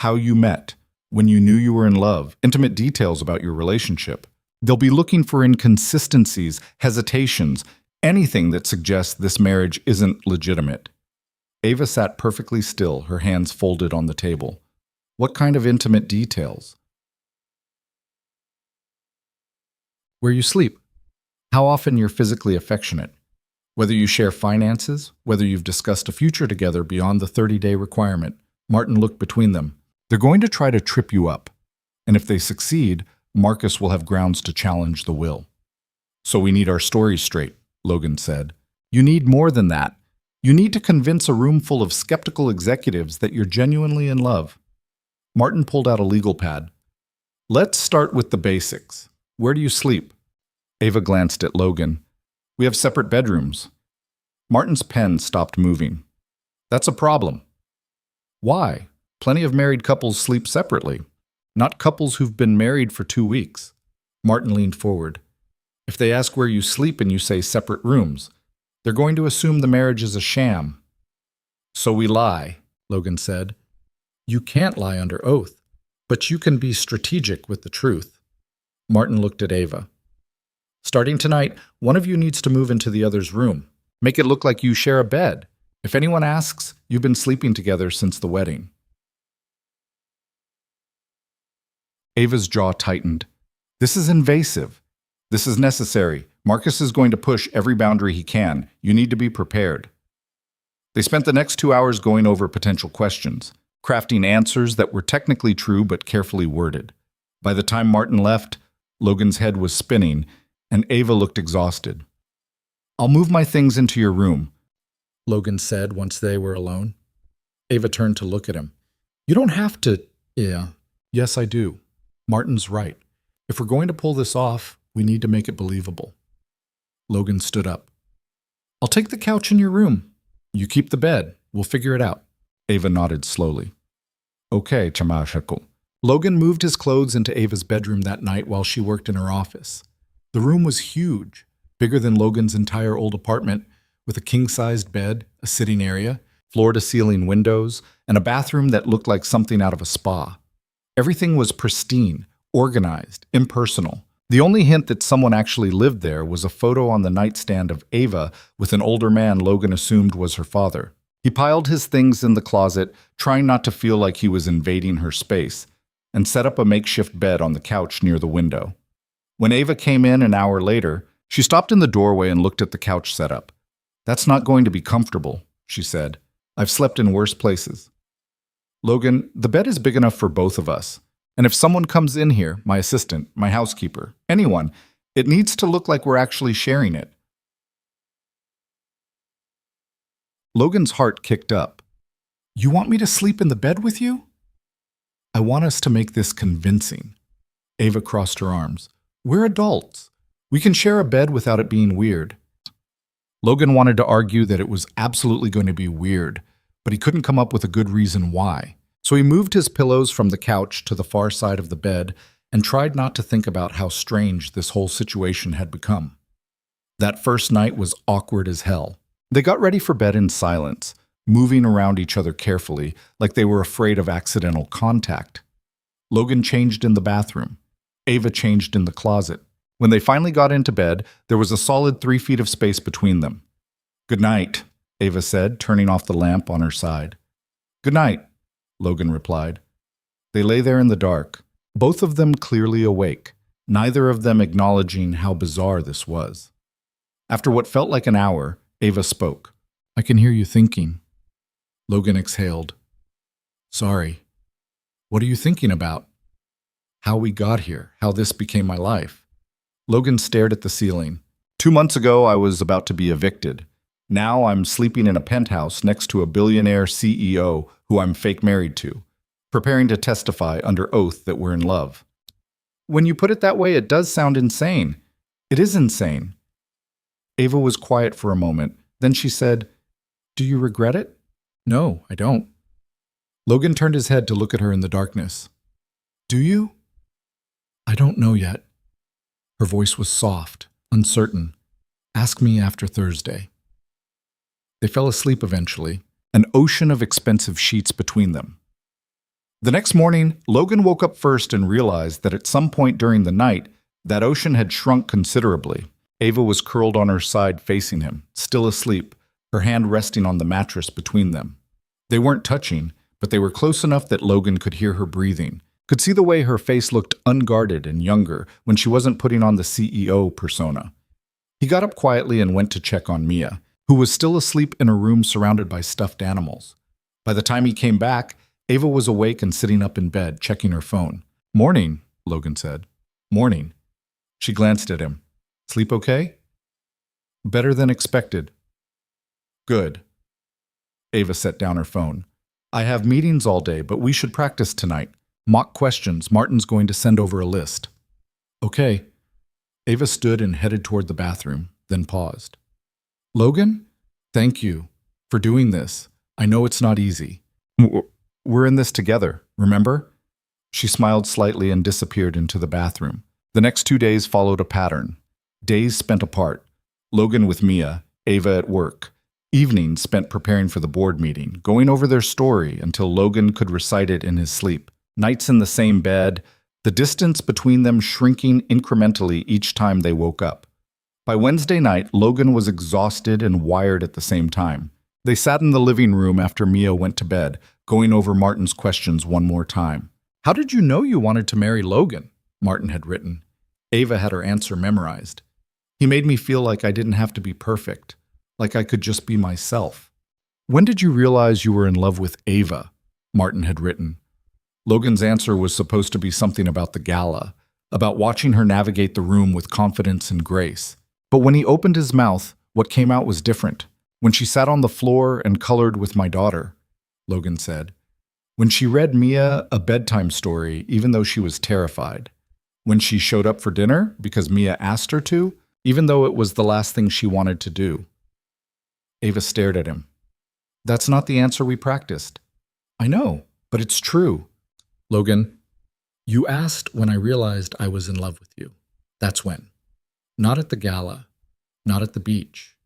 "How you met, when you knew you were in love, intimate details about your relationship. They'll be looking for inconsistencies, hesitations, anything that suggests this marriage isn't legitimate." Ava sat perfectly still, her hands folded on the table. "What kind of intimate details?" "Where you sleep. How often you're physically affectionate. Whether you share finances, whether you've discussed a future together beyond the 30-day requirement. Martin looked between them. They're going to try to trip you up. And if they succeed, Marcus will have grounds to challenge the will. So we need our story straight, Logan said. You need more than that. You need to convince a room full of skeptical executives that you're genuinely in love. Martin pulled out a legal pad. Let's start with the basics. Where do you sleep? Ava glanced at Logan. We have separate bedrooms. Martin's pen stopped moving. That's a problem. Why? Plenty of married couples sleep separately. Not couples who've been married for 2 weeks. Martin leaned forward. If they ask where you sleep and you say separate rooms, they're going to assume the marriage is a sham. So we lie, Logan said. You can't lie under oath, but you can be strategic with the truth. Martin looked at Ava. Starting tonight, one of you needs to move into the other's room. Make it look like you share a bed. If anyone asks, you've been sleeping together since the wedding. Ava's jaw tightened. This is invasive. This is necessary. Marcus is going to push every boundary he can. You need to be prepared. They spent the next 2 hours going over potential questions, crafting answers that were technically true but carefully worded. By the time Martin left, Logan's head was spinning, and Ava looked exhausted. I'll move my things into your room, Logan said once they were alone. Ava turned to look at him. You don't have to. Yeah. Yes, I do. Martin's right. If we're going to pull this off, we need to make it believable. Logan stood up. I'll take the couch in your room. You keep the bed. We'll figure it out. Ava nodded slowly. Okay, chamashako. Logan moved his clothes into Ava's bedroom that night while she worked in her office. The room was huge, bigger than Logan's entire old apartment, with a king-sized bed, a sitting area, floor-to-ceiling windows, and a bathroom that looked like something out of a spa. Everything was pristine, organized, impersonal. The only hint that someone actually lived there was a photo on the nightstand of Ava with an older man Logan assumed was her father. He piled his things in the closet, trying not to feel like he was invading her space, and set up a makeshift bed on the couch near the window. When Ava came in an hour later, she stopped in the doorway and looked at the couch setup. That's not going to be comfortable, she said. I've slept in worse places. Logan, the bed is big enough for both of us. And if someone comes in here, my assistant, my housekeeper, anyone, it needs to look like we're actually sharing it. Logan's heart kicked up. You want me to sleep in the bed with you? I want us to make this convincing. Ava crossed her arms. We're adults. We can share a bed without it being weird. Logan wanted to argue that it was absolutely going to be weird, but he couldn't come up with a good reason why. So he moved his pillows from the couch to the far side of the bed and tried not to think about how strange this whole situation had become. That first night was awkward as hell. They got ready for bed in silence, moving around each other carefully, like they were afraid of accidental contact. Logan changed in the bathroom. Ava changed in the closet. When they finally got into bed, there was a solid 3 feet of space between them. Good night, Ava said, turning off the lamp on her side. Good night, Logan replied. They lay there in the dark, both of them clearly awake, neither of them acknowledging how bizarre this was. After what felt like an hour, Ava spoke. I can hear you thinking. Logan exhaled. Sorry. What are you thinking about? How we got here, how this became my life. Logan stared at the ceiling. 2 months ago, I was about to be evicted. Now I'm sleeping in a penthouse next to a billionaire CEO who I'm fake married to, preparing to testify under oath that we're in love. When you put it that way, it does sound insane. It is insane. Ava was quiet for a moment. Then she said, Do you regret it? No, I don't. Logan turned his head to look at her in the darkness. Do you? I don't know yet. Her voice was soft, uncertain. Ask me after Thursday. They fell asleep eventually, an ocean of expensive sheets between them. The next morning, Logan woke up first and realized that at some point during the night, that ocean had shrunk considerably. Ava was curled on her side facing him, still asleep, her hand resting on the mattress between them. They weren't touching, but they were close enough that Logan could hear her breathing, could see the way her face looked unguarded and younger when she wasn't putting on the CEO persona. He got up quietly and went to check on Mia, who was still asleep in a room surrounded by stuffed animals. By the time he came back, Ava was awake and sitting up in bed, checking her phone. "Morning," Logan said. "Morning." She glanced at him. "Sleep okay?" "Better than expected." "Good." Ava set down her phone. "I have meetings all day, but we should practice tonight. Mock questions. Martin's going to send over a list." "Okay." Ava stood and headed toward the bathroom, then paused. "Logan, thank you for doing this. I know it's not easy. We're in this together, remember?" She smiled slightly and disappeared into the bathroom. The next 2 days followed a pattern. Days spent apart. Logan with Mia, Ava at work. Evenings spent preparing for the board meeting, going over their story until Logan could recite it in his sleep. Nights in the same bed, the distance between them shrinking incrementally each time they woke up. By Wednesday night, Logan was exhausted and wired at the same time. They sat in the living room after Mia went to bed, going over Martin's questions one more time. "How did you know you wanted to marry Logan?" Martin had written. Ava had her answer memorized. "He made me feel like I didn't have to be perfect, like I could just be myself." "When did you realize you were in love with Ava?" Martin had written. Logan's answer was supposed to be something about the gala, about watching her navigate the room with confidence and grace. But when he opened his mouth, what came out was different. "When she sat on the floor and colored with my daughter," Logan said. "When she read Mia a bedtime story, even though she was terrified. When she showed up for dinner because Mia asked her to, even though it was the last thing she wanted to do." Ava stared at him. "That's not the answer we practiced." "I know, but it's true." "Logan, you asked when I realized I was in love with you. That's when. Not at the gala, not at the beach.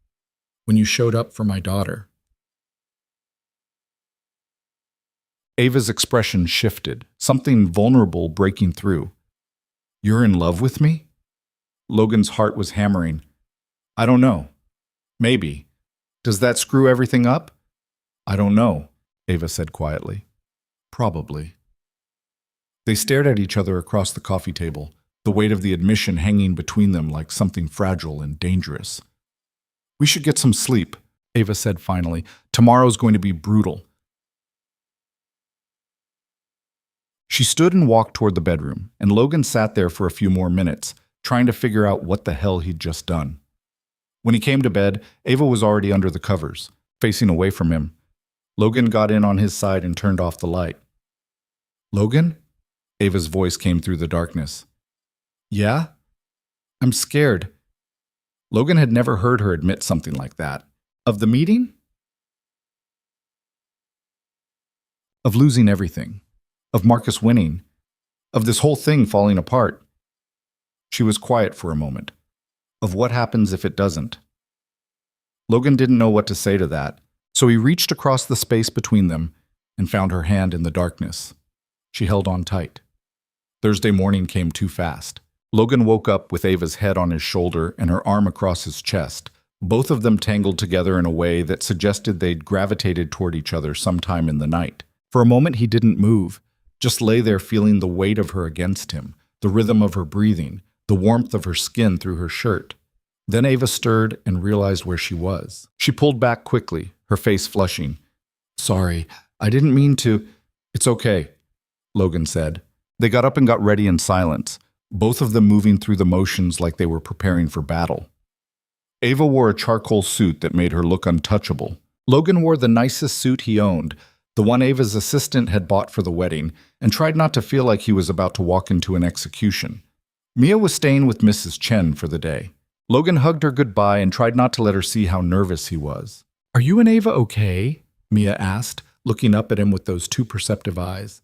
When you showed up for my daughter." Ava's expression shifted, something vulnerable breaking through. "You're in love with me?" Logan's heart was hammering. "I don't know. Maybe. Does that screw everything up?" "I don't know," Ava said quietly. "Probably." They stared at each other across the coffee table, the weight of the admission hanging between them like something fragile and dangerous. "We should get some sleep," Ava said finally. "Tomorrow's going to be brutal." She stood and walked toward the bedroom, and Logan sat there for a few more minutes, trying to figure out what the hell he'd just done. When he came to bed, Ava was already under the covers, facing away from him. Logan got in on his side and turned off the light. "Logan?" Ava's voice came through the darkness. "Yeah? I'm scared." Logan had never heard her admit something like that. Of the meeting? Of losing everything. Of Marcus winning. Of this whole thing falling apart. She was quiet for a moment. Of what happens if it doesn't. Logan didn't know what to say to that, so he reached across the space between them and found her hand in the darkness. She held on tight. Thursday morning came too fast. Logan woke up with Ava's head on his shoulder and her arm across his chest, both of them tangled together in a way that suggested they'd gravitated toward each other sometime in the night. For a moment he didn't move, just lay there feeling the weight of her against him, the rhythm of her breathing, the warmth of her skin through her shirt. Then Ava stirred and realized where she was. She pulled back quickly, her face flushing. "Sorry, I didn't mean to." "It's okay," Logan said. They got up and got ready in silence, both of them moving through the motions like they were preparing for battle. Ava wore a charcoal suit that made her look untouchable. Logan wore the nicest suit he owned, the one Ava's assistant had bought for the wedding, and tried not to feel like he was about to walk into an execution. Mia was staying with Mrs. Chen for the day. Logan hugged her goodbye and tried not to let her see how nervous he was. "Are you and Ava okay?" Mia asked, looking up at him with those two perceptive eyes.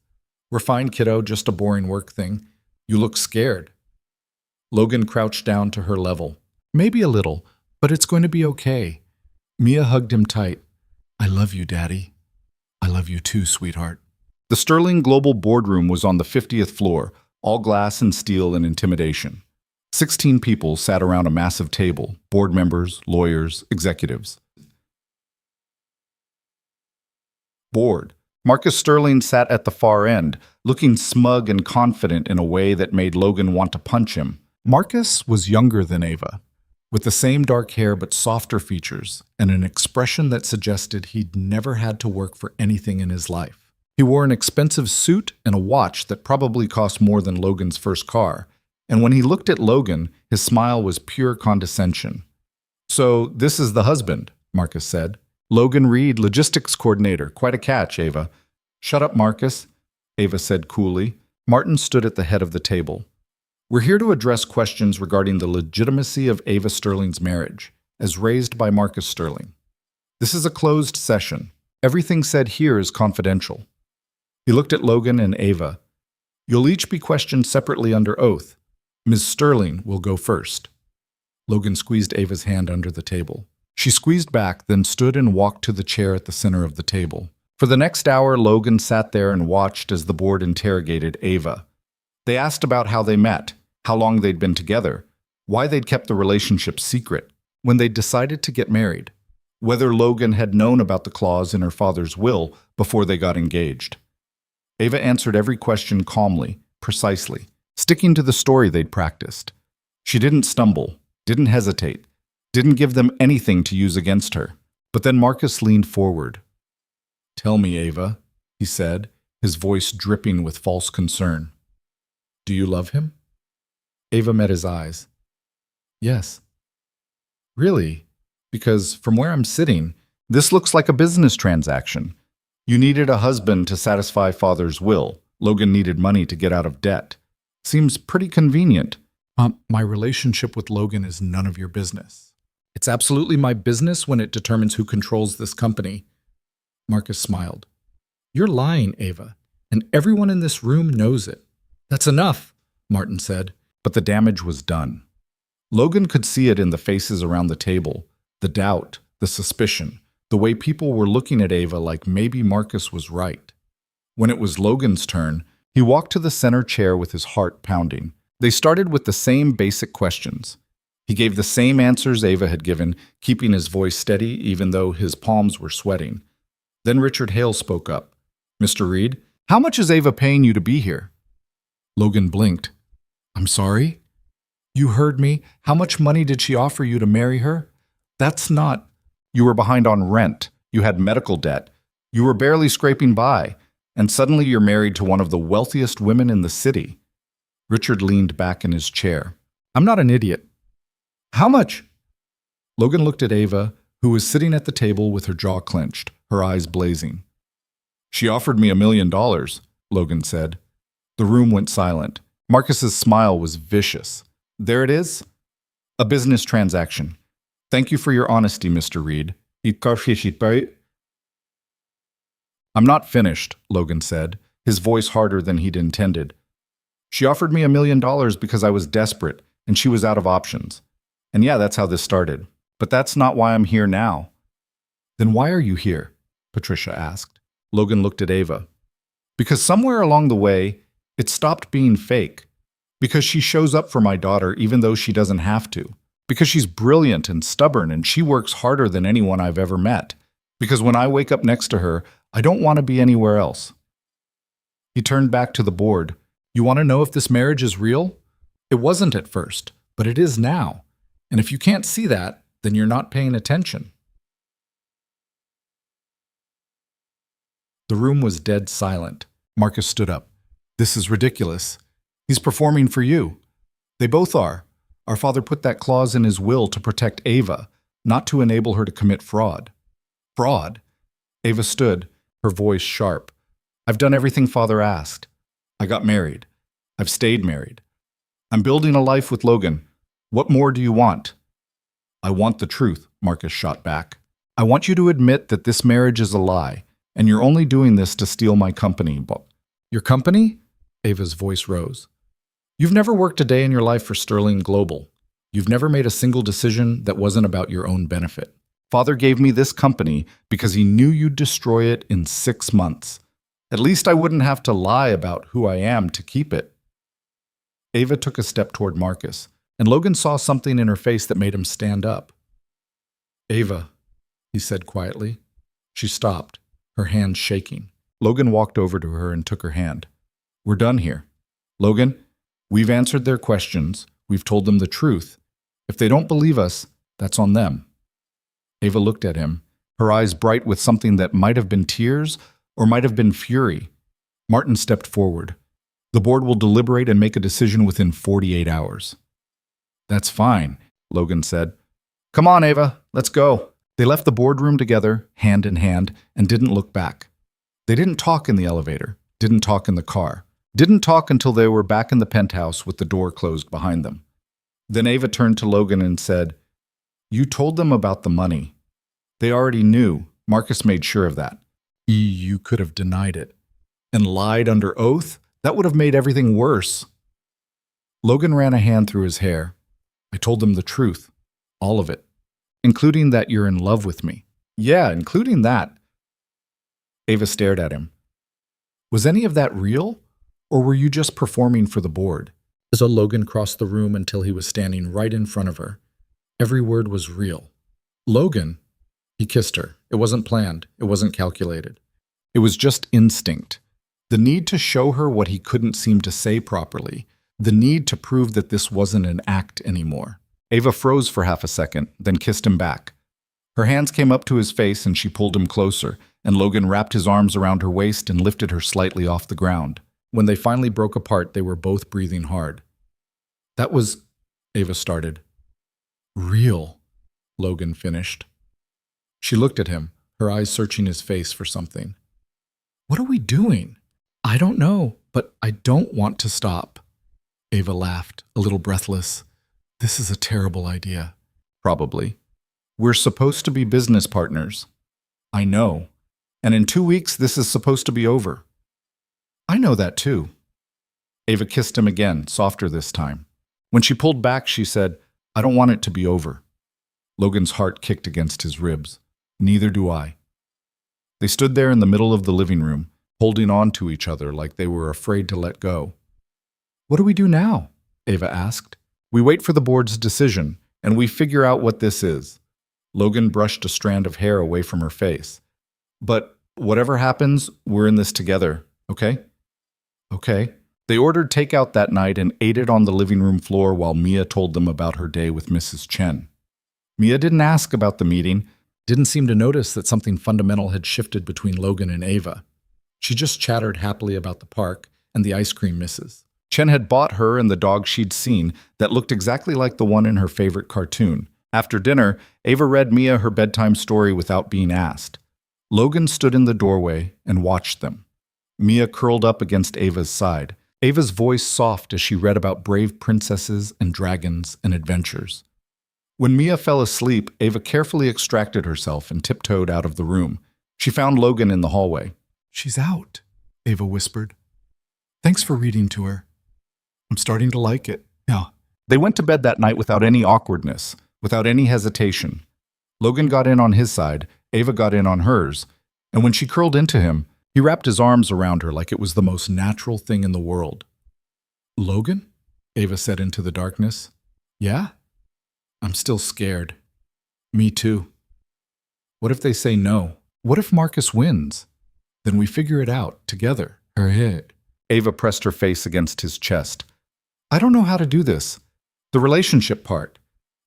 "We're fine, kiddo, just a boring work thing. You look scared." Logan crouched down to her level. "Maybe a little, but it's going to be okay." Mia hugged him tight. "I love you, Daddy." "I love you too, sweetheart." The Sterling Global boardroom was on the 50th floor, all glass and steel and intimidation. 16 people sat around a massive table, board members, lawyers, executives. Bored. Marcus Sterling sat at the far end, looking smug and confident in a way that made Logan want to punch him. Marcus was younger than Ava, with the same dark hair but softer features, and an expression that suggested he'd never had to work for anything in his life. He wore an expensive suit and a watch that probably cost more than Logan's first car, and when he looked at Logan, his smile was pure condescension. "So, this is the husband," Marcus said. "Logan Reed, logistics coordinator. Quite a catch, Ava." "Shut up, Marcus," Ava said coolly. Martin stood at the head of the table. "We're here to address questions regarding the legitimacy of Ava Sterling's marriage, as raised by Marcus Sterling. This is a closed session. Everything said here is confidential." He looked at Logan and Ava. "You'll each be questioned separately under oath. Ms. Sterling will go first." Logan squeezed Ava's hand under the table. She squeezed back, then stood and walked to the chair at the center of the table. For the next hour, Logan sat there and watched as the board interrogated Ava. They asked about how they met, how long they'd been together, why they'd kept the relationship secret, when they'd decided to get married, whether Logan had known about the clause in her father's will before they got engaged. Ava answered every question calmly, precisely, sticking to the story they'd practiced. She didn't stumble, didn't hesitate, didn't give them anything to use against her. But then Marcus leaned forward. "Tell me, Ava," he said, his voice dripping with false concern. "Do you love him?" Ava met his eyes. "Yes." "Really? Because from where I'm sitting, this looks like a business transaction. You needed a husband to satisfy father's will. Logan needed money to get out of debt. Seems pretty convenient." My relationship with Logan is none of your business." "It's absolutely my business when it determines who controls this company." Marcus smiled. "You're lying, Ava, and everyone in this room knows it." "That's enough," Martin said, but the damage was done. Logan could see it in the faces around the table, the doubt, the suspicion, the way people were looking at Ava like maybe Marcus was right. When it was Logan's turn, he walked to the center chair with his heart pounding. They started with the same basic questions. He gave the same answers Ava had given, keeping his voice steady even though his palms were sweating. Then Richard Hale spoke up. "Mr. Reed, how much is Ava paying you to be here?" Logan blinked. "I'm sorry?" "You heard me. How much money did she offer you to marry her?" "That's not—" "You were behind on rent. You had medical debt. You were barely scraping by. And suddenly you're married to one of the wealthiest women in the city." Richard leaned back in his chair. "I'm not an idiot." "How much?" Logan looked at Ava, who was sitting at the table with her jaw clenched, her eyes blazing. "She offered me $1 million, Logan said. The room went silent. Marcus's smile was vicious. "There it is. A business transaction. Thank you for your honesty, Mr. Reed. I'm not finished," Logan said, his voice harder than he'd intended. "She offered me $1 million because I was desperate, and she was out of options. And yeah, that's how this started. But that's not why I'm here now." "Then why are you here?" Patricia asked. Logan looked at Ava. "Because somewhere along the way, it stopped being fake. Because she shows up for my daughter even though she doesn't have to. Because she's brilliant and stubborn and she works harder than anyone I've ever met. Because when I wake up next to her, I don't want to be anywhere else." He turned back to the board. "You want to know if this marriage is real? It wasn't at first, but it is now. And if you can't see that, then you're not paying attention." The room was dead silent. Marcus stood up. "This is ridiculous. He's performing for you. They both are. Our father put that clause in his will to protect Ava, not to enable her to commit fraud." "Fraud?" Ava stood, her voice sharp. "I've done everything father asked. I got married. I've stayed married. I'm building a life with Logan. What more do you want?" "I want the truth," Marcus shot back. "I want you to admit that this marriage is a lie, and you're only doing this to steal my company." "Your company?" Ava's voice rose. "You've never worked a day in your life for Sterling Global. You've never made a single decision that wasn't about your own benefit. Father gave me this company because he knew you'd destroy it in 6 months. At least I wouldn't have to lie about who I am to keep it." Ava took a step toward Marcus, and Logan saw something in her face that made him stand up. "Ava," he said quietly. She stopped, her hands shaking. Logan walked over to her and took her hand. "We're done here. Logan, we've answered their questions. We've told them the truth. If they don't believe us, that's on them." Ava looked at him, her eyes bright with something that might have been tears, or might have been fury. Martin stepped forward. The board will deliberate and make a decision within 48 hours. That's fine, Logan said. Come on, Ava, let's go. They left the boardroom together, hand in hand, and didn't look back. They didn't talk in the elevator, didn't talk in the car, didn't talk until they were back in the penthouse with the door closed behind them. Then Ava turned to Logan and said, You told them about the money. They already knew. Marcus made sure of that. You could have denied it. And lied under oath? That would have made everything worse. Logan ran a hand through his hair. I told them the truth. All of it. Including that you're in love with me. Yeah, including that. Ava stared at him. Was any of that real? Or were you just performing for the board? As Logan crossed the room until he was standing right in front of her. Every word was real. Logan? He kissed her. It wasn't planned. It wasn't calculated. It was just instinct. The need to show her what he couldn't seem to say properly. The need to prove that this wasn't an act anymore. Ava froze for half a second, then kissed him back. Her hands came up to his face and she pulled him closer, and Logan wrapped his arms around her waist and lifted her slightly off the ground. When they finally broke apart, they were both breathing hard. That was, Ava started. Real, Logan finished. She looked at him, her eyes searching his face for something. What are we doing? I don't know, but I don't want to stop. Ava laughed, a little breathless. This is a terrible idea. Probably. We're supposed to be business partners. I know. And in 2 weeks, this is supposed to be over. I know that too. Ava kissed him again, softer this time. When she pulled back, she said, I don't want it to be over. Logan's heart kicked against his ribs. Neither do I. They stood there in the middle of the living room, holding on to each other like they were afraid to let go. What do we do now? Ava asked. We wait for the board's decision, and we figure out what this is. Logan brushed a strand of hair away from her face. But whatever happens, we're in this together, okay? Okay. They ordered takeout that night and ate it on the living room floor while Mia told them about her day with Mrs. Chen. Mia didn't ask about the meeting, didn't seem to notice that something fundamental had shifted between Logan and Ava. She just chattered happily about the park and the ice cream misses. Chen had bought her and the dog she'd seen that looked exactly like the one in her favorite cartoon. After dinner, Ava read Mia her bedtime story without being asked. Logan stood in the doorway and watched them. Mia curled up against Ava's side, Ava's voice soft as she read about brave princesses and dragons and adventures. When Mia fell asleep, Ava carefully extracted herself and tiptoed out of the room. She found Logan in the hallway. She's out, Ava whispered. Thanks for reading to her. I'm starting to like it. Yeah. They went to bed that night without any awkwardness, without any hesitation. Logan got in on his side, Ava got in on hers, and when she curled into him, he wrapped his arms around her like it was the most natural thing in the world. Logan? Ava said into the darkness. Yeah? I'm still scared. Me too. What if they say no? What if Marcus wins? Then we figure it out, together. Her head. Ava pressed her face against his chest. I don't know how to do this. The relationship part.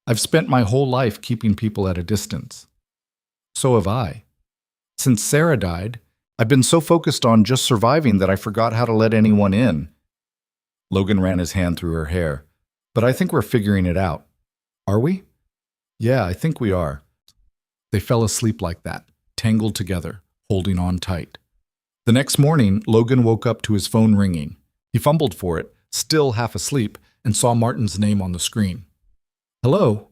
I've spent my whole life keeping people at a distance. So have I. Since Sarah died, I've been so focused on just surviving that I forgot how to let anyone in. Logan ran his hand through her hair. But I think we're figuring it out. Are we? Yeah, I think we are. They fell asleep like that, tangled together, holding on tight. The next morning, Logan woke up to his phone ringing. He fumbled for it, still half asleep, and saw Martin's name on the screen. Hello?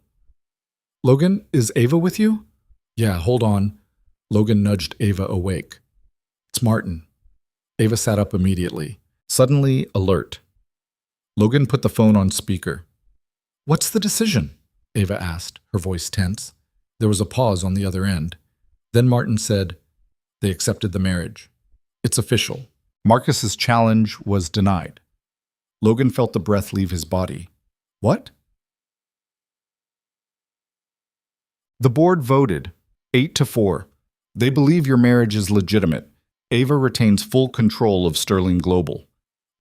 Logan, is Ava with you? Yeah, hold on. Logan nudged Ava awake. It's Martin. Ava sat up immediately, suddenly alert. Logan put the phone on speaker. What's the decision? Ava asked, her voice tense. There was a pause on the other end. Then Martin said, they accepted the marriage. It's official. Marcus's challenge was denied. Logan felt the breath leave his body. What? The board voted, 8-4. They believe your marriage is legitimate. Ava retains full control of Sterling Global.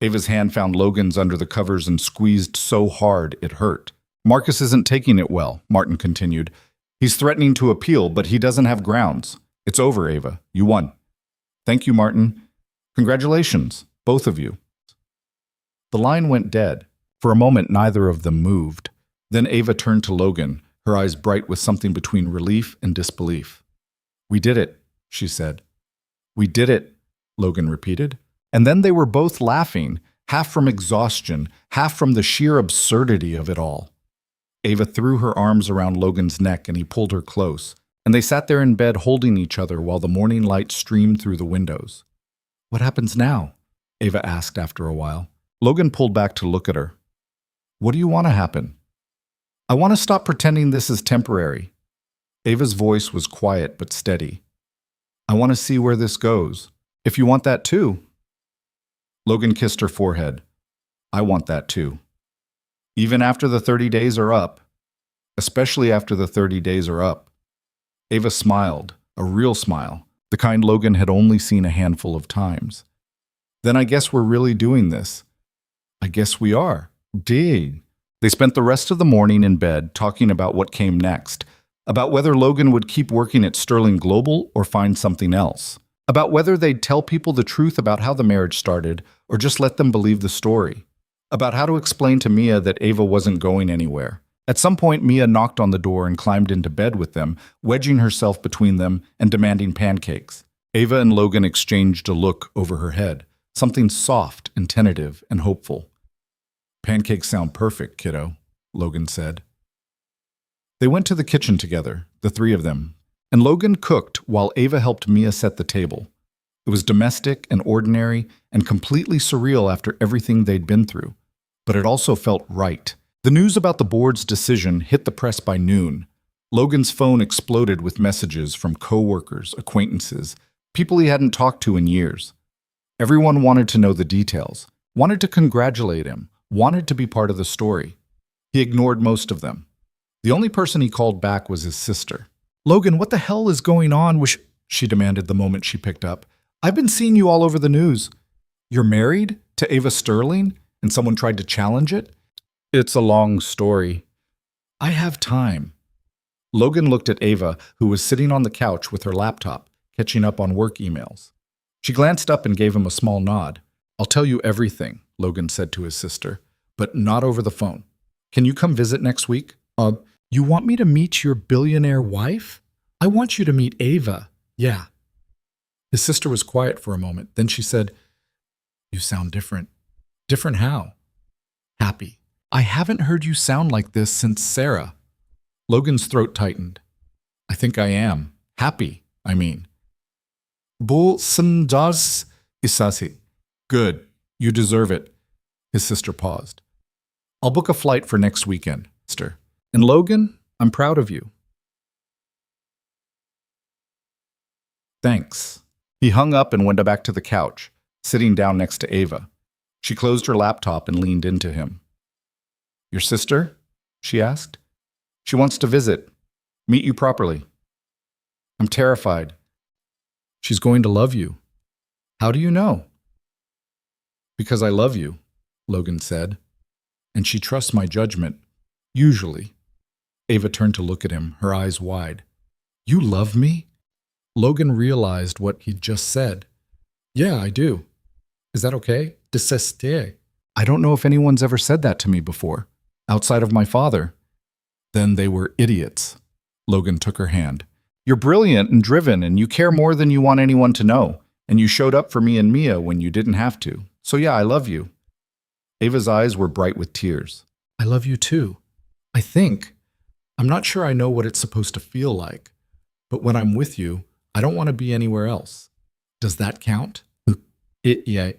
Ava's hand found Logan's under the covers and squeezed so hard it hurt. Marcus isn't taking it well, Martin continued. He's threatening to appeal, but he doesn't have grounds. It's over, Ava. You won. Thank you, Martin. Congratulations, both of you. The line went dead. For a moment, neither of them moved. Then Ava turned to Logan, her eyes bright with something between relief and disbelief. We did it, she said. We did it, Logan repeated. And then they were both laughing, half from exhaustion, half from the sheer absurdity of it all. Ava threw her arms around Logan's neck and he pulled her close, and they sat there in bed holding each other while the morning light streamed through the windows. What happens now? Ava asked after a while. Logan pulled back to look at her. What do you want to happen? I want to stop pretending this is temporary. Ava's voice was quiet but steady. I want to see where this goes. If you want that too. Logan kissed her forehead. I want that too. Even after the 30 days are up. Especially after the 30 days are up. Ava smiled, a real smile, the kind Logan had only seen a handful of times. Then I guess we're really doing this. I guess we are. Dang. They spent the rest of the morning in bed talking about what came next, about whether Logan would keep working at Sterling Global or find something else, about whether they'd tell people the truth about how the marriage started or just let them believe the story, about how to explain to Mia that Ava wasn't going anywhere. At some point, Mia knocked on the door and climbed into bed with them, wedging herself between them and demanding pancakes. Ava and Logan exchanged a look over her head, something soft and tentative and hopeful. Pancakes sound perfect, kiddo, Logan said. They went to the kitchen together, the three of them, and Logan cooked while Ava helped Mia set the table. It was domestic and ordinary and completely surreal after everything they'd been through, but it also felt right. The news about the board's decision hit the press by noon. Logan's phone exploded with messages from coworkers, acquaintances, people he hadn't talked to in years. Everyone wanted to know the details, wanted to congratulate him, wanted to be part of the story. He ignored most of them. The only person he called back was his sister. Logan, what the hell is going on? She demanded the moment she picked up. I've been seeing you all over the news. You're married to Ava Sterling and someone tried to challenge it? It's a long story. I have time. Logan looked at Ava, who was sitting on the couch with her laptop, catching up on work emails. She glanced up and gave him a small nod. I'll tell you everything, Logan said to his sister, but not over the phone. Can you come visit next week? You want me to meet your billionaire wife? I want you to meet Ava. Yeah. His sister was quiet for a moment. Then she said, You sound different. Different how? Happy. I haven't heard you sound like this since Sarah. Logan's throat tightened. I think I am. Happy, I mean. Bu sandas isasi. Good. You deserve it. His sister paused. I'll book a flight for next weekend, sister. And Logan, I'm proud of you. Thanks. He hung up and went back to the couch, sitting down next to Ava. She closed her laptop and leaned into him. Your sister? She asked. She wants to visit. Meet you properly. I'm terrified. She's going to love you. How do you know? Because I love you, Logan said. And she trusts my judgment. Usually. Ava turned to look at him, her eyes wide. You love me? Logan realized what he'd just said. Yeah, I do. Is that okay? Desiste. I don't know if anyone's ever said that to me before, outside of my father. Then they were idiots. Logan took her hand. You're brilliant and driven, and you care more than you want anyone to know, and you showed up for me and Mia when you didn't have to. So yeah, I love you. Ava's eyes were bright with tears. I love you too. I think. I'm not sure I know what it's supposed to feel like, but when I'm with you, I don't want to be anywhere else. Does that count? Yeah.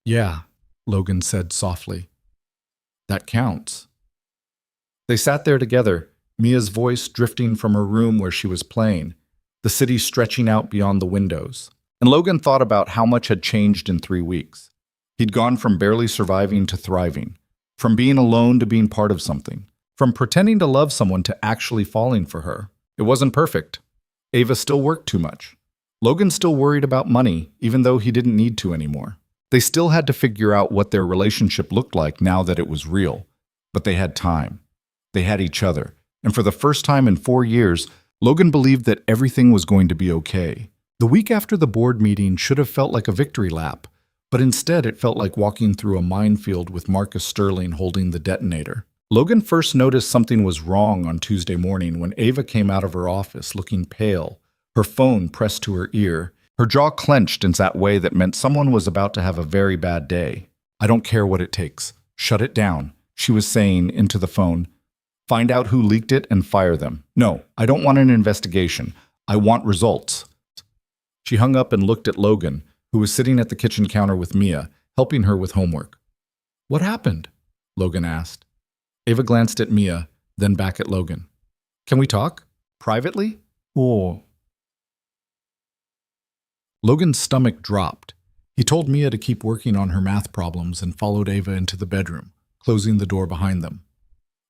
Yeah, Logan said softly. That counts. They sat there together, Mia's voice drifting from her room where she was playing, the city stretching out beyond the windows. And Logan thought about how much had changed in 3 weeks. He'd gone from barely surviving to thriving, from being alone to being part of something, from pretending to love someone to actually falling for her. It wasn't perfect. Ava still worked too much. Logan still worried about money, even though he didn't need to anymore. They still had to figure out what their relationship looked like now that it was real. But they had time. They had each other. And for the first time in 4 years, Logan believed that everything was going to be okay. The week after the board meeting should have felt like a victory lap, but instead it felt like walking through a minefield with Marcus Sterling holding the detonator. Logan first noticed something was wrong on Tuesday morning when Ava came out of her office looking pale, her phone pressed to her ear, her jaw clenched in that way that meant someone was about to have a very bad day. "I don't care what it takes. Shut it down," she was saying into the phone. "Find out who leaked it and fire them. No, I don't want an investigation. I want results." She hung up and looked at Logan, who was sitting at the kitchen counter with Mia, helping her with homework. "What happened?" Logan asked. Ava glanced at Mia, then back at Logan. "Can we talk? Privately? Or—" Logan's stomach dropped. He told Mia to keep working on her math problems and followed Ava into the bedroom, closing the door behind them.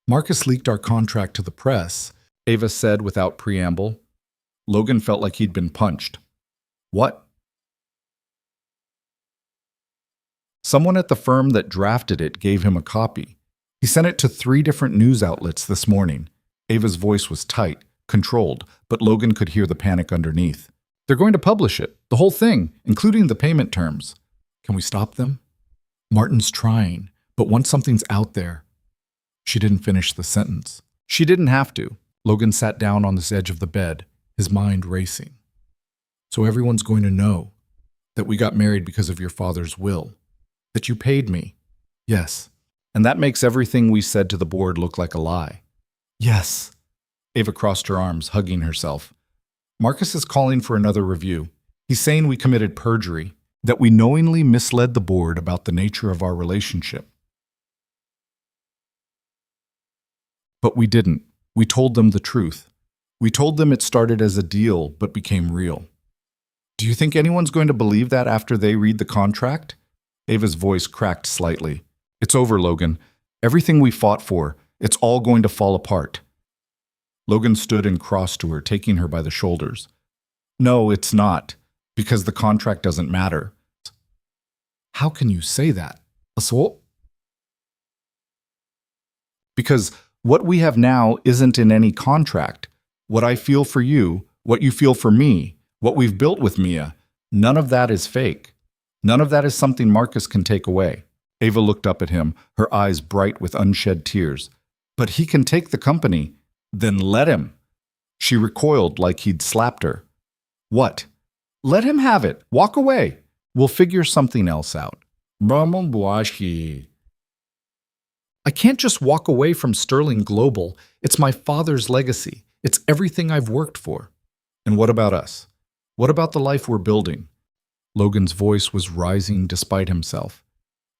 "Marcus leaked our contract to the press," Ava said without preamble. Logan felt like he'd been punched. "What?" "Someone at the firm that drafted it gave him a copy. He sent it to 3 different news outlets this morning." Ava's voice was tight, controlled, but Logan could hear the panic underneath. "They're going to publish it, the whole thing, including the payment terms. Can we stop them?" "Martin's trying, but once something's out there—" She didn't finish the sentence. She didn't have to. Logan sat down on this edge of the bed, his mind racing. "So everyone's going to know that we got married because of your father's will, that you paid me." "Yes." "And that makes everything we said to the board look like a lie." "Yes." Ava crossed her arms, hugging herself. "Marcus is calling for another review. He's saying we committed perjury, that we knowingly misled the board about the nature of our relationship." "But we didn't. We told them the truth. We told them it started as a deal but became real." "Do you think anyone's going to believe that after they read the contract?" Ava's voice cracked slightly. "It's over, Logan. Everything we fought for, it's all going to fall apart." Logan stood and crossed to her, taking her by the shoulders. "No, it's not, because the contract doesn't matter." "How can you say that? Assault?" "Because what we have now isn't in any contract. What I feel for you, what you feel for me, what we've built with Mia, none of that is fake. None of that is something Marcus can take away." Ava looked up at him, her eyes bright with unshed tears. "But he can take the company. Then let him." She recoiled like he'd slapped her. "What? Let him have it. Walk away. We'll figure something else out." "I can't just walk away from Sterling Global. It's my father's legacy. It's everything I've worked for." "And what about us? What about the life we're building?" Logan's voice was rising despite himself.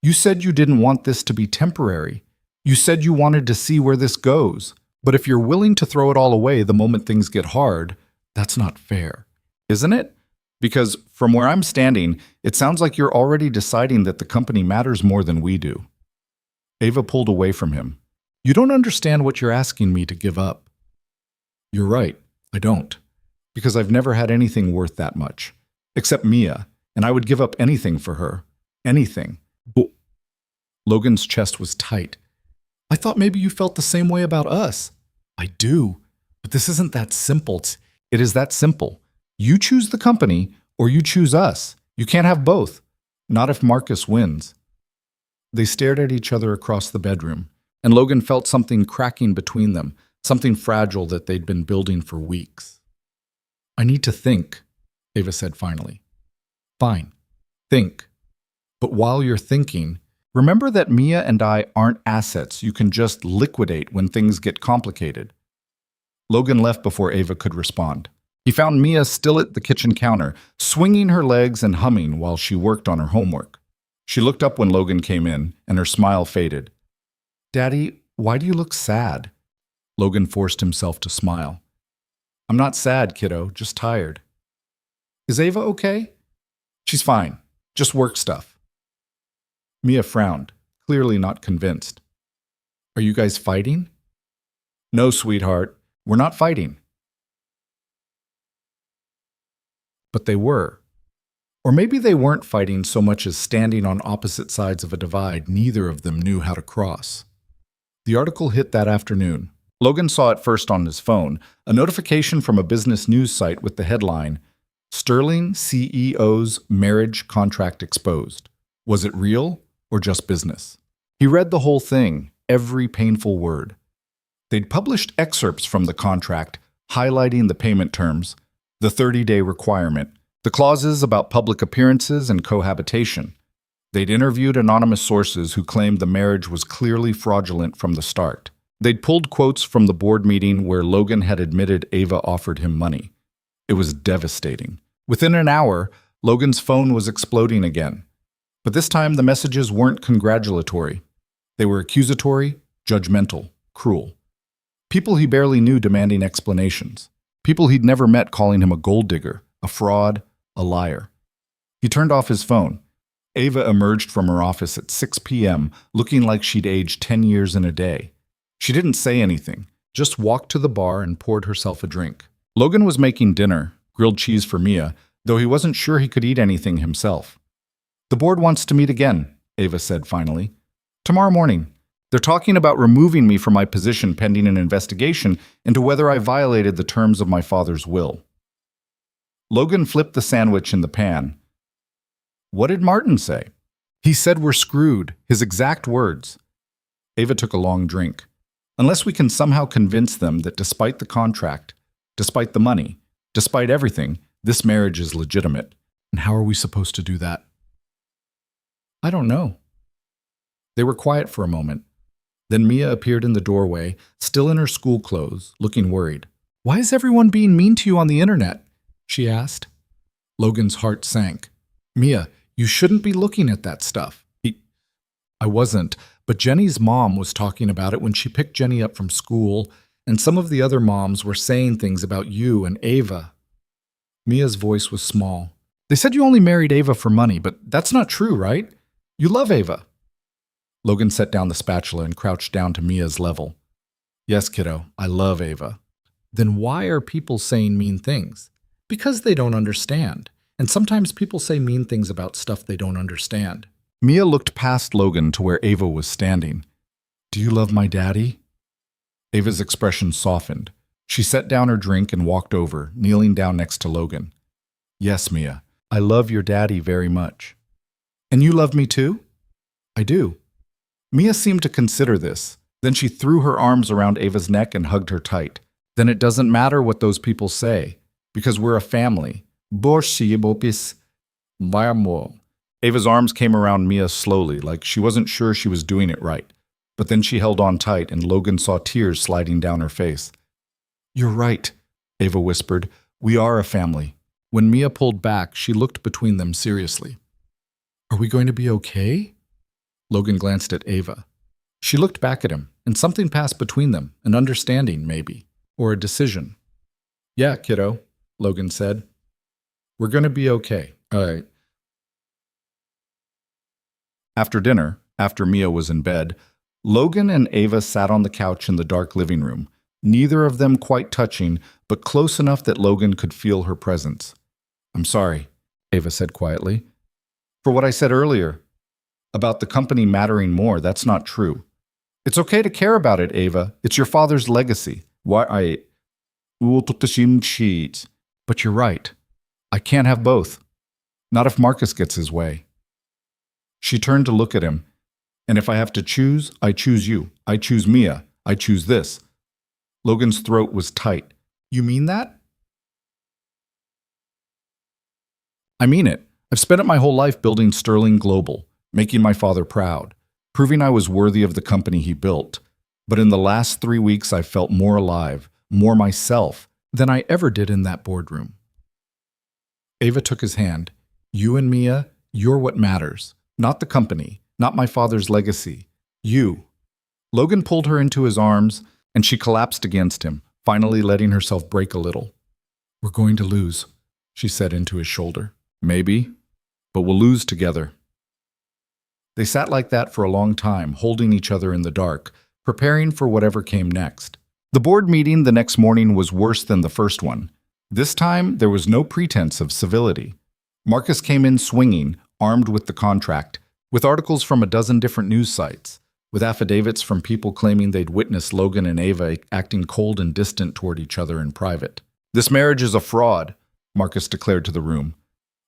"You said you didn't want this to be temporary. You said you wanted to see where this goes. But if you're willing to throw it all away the moment things get hard, that's not fair. Isn't it? Because from where I'm standing, it sounds like you're already deciding that the company matters more than we do." Ava pulled away from him. "You don't understand what you're asking me to give up." "You're right, I don't. Because I've never had anything worth that much. Except Mia, and I would give up anything for her. Anything." Logan's chest was tight. "I thought maybe you felt the same way about us." "I do, but this isn't that simple." "It is that simple. You choose the company, or you choose us. You can't have both. Not if Marcus wins." They stared at each other across the bedroom, and Logan felt something cracking between them, something fragile that they'd been building for weeks. "I need to think," Ava said finally. "Fine, think. But while you're thinking, remember that Mia and I aren't assets you can just liquidate when things get complicated." Logan left before Ava could respond. He found Mia still at the kitchen counter, swinging her legs and humming while she worked on her homework. She looked up when Logan came in, and her smile faded. "Daddy, why do you look sad?" Logan forced himself to smile. "I'm not sad, kiddo, just tired." "Is Ava okay?" "She's fine, just work stuff." Mia frowned, clearly not convinced. "Are you guys fighting?" "No, sweetheart, we're not fighting." But they were. Or maybe they weren't fighting so much as standing on opposite sides of a divide neither of them knew how to cross. The article hit that afternoon. Logan saw it first on his phone, a notification from a business news site with the headline, Sterling CEO's marriage contract exposed. Was it real or just business? He read the whole thing, every painful word. They'd published excerpts from the contract, highlighting the payment terms, the 30-day requirement, the clauses about public appearances and cohabitation. They'd interviewed anonymous sources who claimed the marriage was clearly fraudulent from the start. They'd pulled quotes from the board meeting where Logan had admitted Ava offered him money. It was devastating. Within an hour, Logan's phone was exploding again. But this time, the messages weren't congratulatory. They were accusatory, judgmental, cruel. People he barely knew demanding explanations. People he'd never met calling him a gold digger, a fraud, a liar. He turned off his phone. Ava emerged from her office at 6 p.m., looking like she'd aged 10 years in a day. She didn't say anything, just walked to the bar and poured herself a drink. Logan was making dinner, grilled cheese for Mia, though he wasn't sure he could eat anything himself. "The board wants to meet again," Ava said finally. "Tomorrow morning. They're talking about removing me from my position pending an investigation into whether I violated the terms of my father's will." Logan flipped the sandwich in the pan. "What did Martin say?" "He said we're screwed," his exact words. Ava took a long drink. "Unless we can somehow convince them that despite the contract, despite the money, despite everything, this marriage is legitimate." "And how are we supposed to do that?" "I don't know." They were quiet for a moment. Then Mia appeared in the doorway, still in her school clothes, looking worried. "Why is everyone being mean to you on the internet?" she asked. Logan's heart sank. "Mia, you shouldn't be looking at that stuff." "I wasn't, but Jenny's mom was talking about it when she picked Jenny up from school, and some of the other moms were saying things about you and Ava." Mia's voice was small. "They said you only married Ava for money, but that's not true, right? You love Ava." Logan set down the spatula and crouched down to Mia's level. "Yes, kiddo, I love Ava." "Then why are people saying mean things?" "Because they don't understand. And sometimes people say mean things about stuff they don't understand." Mia looked past Logan to where Ava was standing. "Do you love my daddy?" Ava's expression softened. She set down her drink and walked over, kneeling down next to Logan. "Yes, Mia, I love your daddy very much." "And you love me too?" "I do." Mia seemed to consider this. Then she threw her arms around Ava's neck and hugged her tight. "Then it doesn't matter what those people say, because we're a family." Ava's arms came around Mia slowly, like she wasn't sure she was doing it right. But then she held on tight, and Logan saw tears sliding down her face. "You're right," Ava whispered. "We are a family." When Mia pulled back, she looked between them seriously. "Are we going to be okay?" Logan glanced at Ava. She looked back at him, and something passed between them, an understanding, maybe, or a decision. "Yeah, kiddo," Logan said. "We're going to be okay. All right." After dinner, after Mia was in bed, Logan and Ava sat on the couch in the dark living room, neither of them quite touching, but close enough that Logan could feel her presence. "I'm sorry," Ava said quietly. "For what I said earlier, about the company mattering more, that's not true. It's okay to care about it, Ava. It's your father's legacy. But you're right. I can't have both. Not if Marcus gets his way." She turned to look at him. "And if I have to choose, I choose you. I choose Mia. I choose this." Logan's throat was tight. "You mean that?" "I mean it. I've spent my whole life building Sterling Global, making my father proud, proving I was worthy of the company he built. But in the last 3 weeks, I felt more alive, more myself, than I ever did in that boardroom." Ava took his hand. "You and Mia, you're what matters. Not the company, not my father's legacy. You." Logan pulled her into his arms, and she collapsed against him, finally letting herself break a little. "We're going to lose," she said into his shoulder. "Maybe, but we'll lose together." They sat like that for a long time, holding each other in the dark, preparing for whatever came next. The board meeting the next morning was worse than the first one. This time, there was no pretense of civility. Marcus came in swinging, armed with the contract, with articles from a dozen different news sites, with affidavits from people claiming they'd witnessed Logan and Ava acting cold and distant toward each other in private. "This marriage is a fraud. Marcus declared to the room.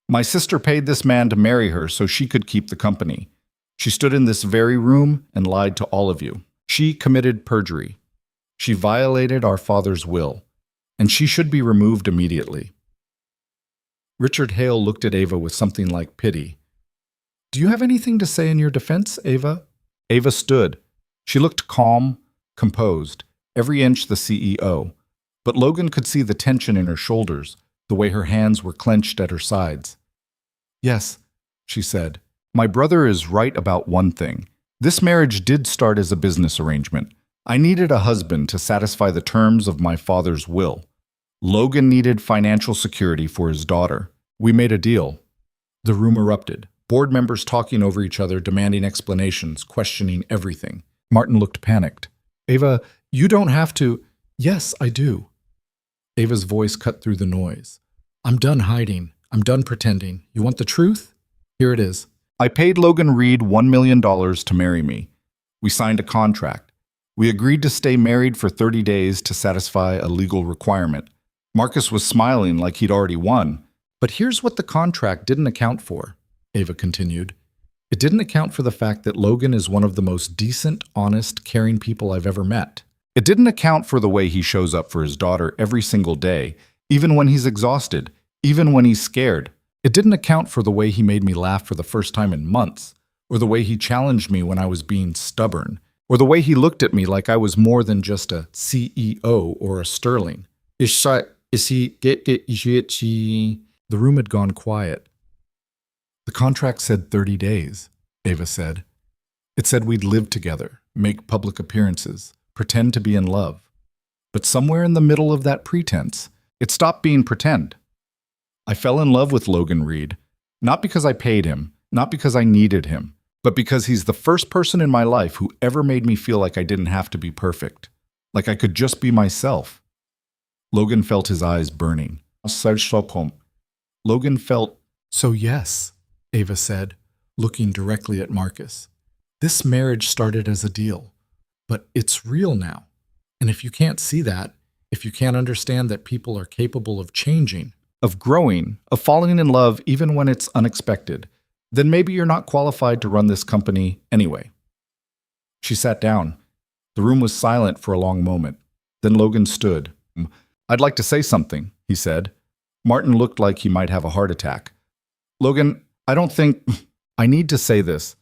My sister paid this man to marry her so she could keep the company. She stood in this very room and lied to all of you. She committed perjury. She violated our father's will, and she should be removed immediately. Richard Hale looked at Ava with something like pity. Do you have anything to say in your defense, Ava? Ava stood. She looked calm, composed, every inch the CEO, but Logan could see the tension in her shoulders, the way her hands were clenched at her sides. Yes, she said. My brother is right about one thing. This marriage did start as a business arrangement. I needed a husband to satisfy the terms of my father's will. Logan needed financial security for his daughter. We made a deal. The room erupted. Board members talking over each other, demanding explanations, questioning everything. Martin looked panicked. Ava, you don't have to. Yes, I do. Ava's voice cut through the noise. I'm done hiding. I'm done pretending. You want the truth? Here it is. I paid Logan Reed $1 million to marry me. We signed a contract. We agreed to stay married for 30 days to satisfy a legal requirement. Marcus was smiling like he'd already won. But here's what the contract didn't account for, Ava continued. It didn't account for the fact that Logan is one of the most decent, honest, caring people I've ever met. It didn't account for the way he shows up for his daughter every single day, even when he's exhausted, even when he's scared. It didn't account for the way he made me laugh for the first time in months, or the way he challenged me when I was being stubborn, or the way he looked at me like I was more than just a CEO or a Sterling. The room had gone quiet. The contract said 30 days, Ava said. It said we'd live together, make public appearances, pretend to be in love. But somewhere in the middle of that pretense, it stopped being pretend. I fell in love with Logan Reed, not because I paid him, not because I needed him, but because he's the first person in my life who ever made me feel like I didn't have to be perfect, like I could just be myself. Logan felt his eyes burning. Logan felt, so yes, Ava said, looking directly at Marcus. This marriage started as a deal, but it's real now. And if you can't see that, if you can't understand that people are capable of changing, of growing, of falling in love even when it's unexpected, then maybe you're not qualified to run this company anyway. She sat down. The room was silent for a long moment. Then Logan stood. I'd like to say something, he said. Martin looked like he might have a heart attack. Logan, I don't think... I need to say this.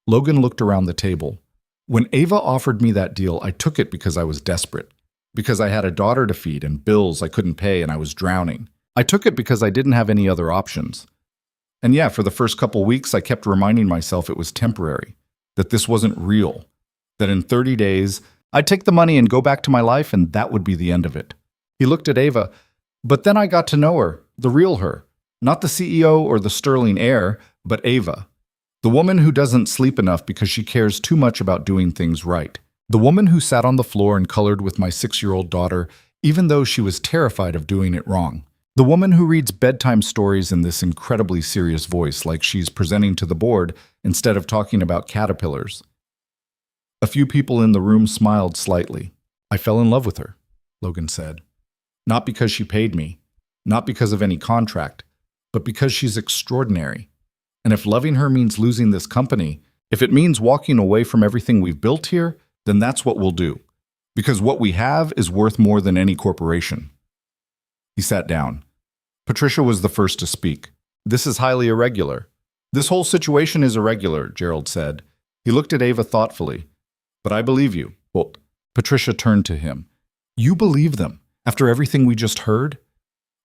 Logan looked around the table. When Ava offered me that deal, I took it because I was desperate, because I had a daughter to feed and bills I couldn't pay and I was drowning. I took it because I didn't have any other options. And yeah, for the first couple weeks, I kept reminding myself it was temporary, that this wasn't real, that in 30 days, I'd take the money and go back to my life and that would be the end of it. He looked at Ava, but then I got to know her, the real her, not the CEO or the sterling heir, but Ava. The woman who doesn't sleep enough because she cares too much about doing things right. The woman who sat on the floor and colored with my 6-year-old daughter, even though she was terrified of doing it wrong. The woman who reads bedtime stories in this incredibly serious voice like she's presenting to the board instead of talking about caterpillars. A few people in the room smiled slightly. I fell in love with her, Logan said. Not because she paid me, not because of any contract, but because she's extraordinary. And if loving her means losing this company, if it means walking away from everything we've built here, then that's what we'll do. Because what we have is worth more than any corporation. He sat down. Patricia was the first to speak. This is highly irregular. This whole situation is irregular, Gerald said. He looked at Ava thoughtfully. But I believe you. Well, Patricia turned to him. You believe them, after everything we just heard?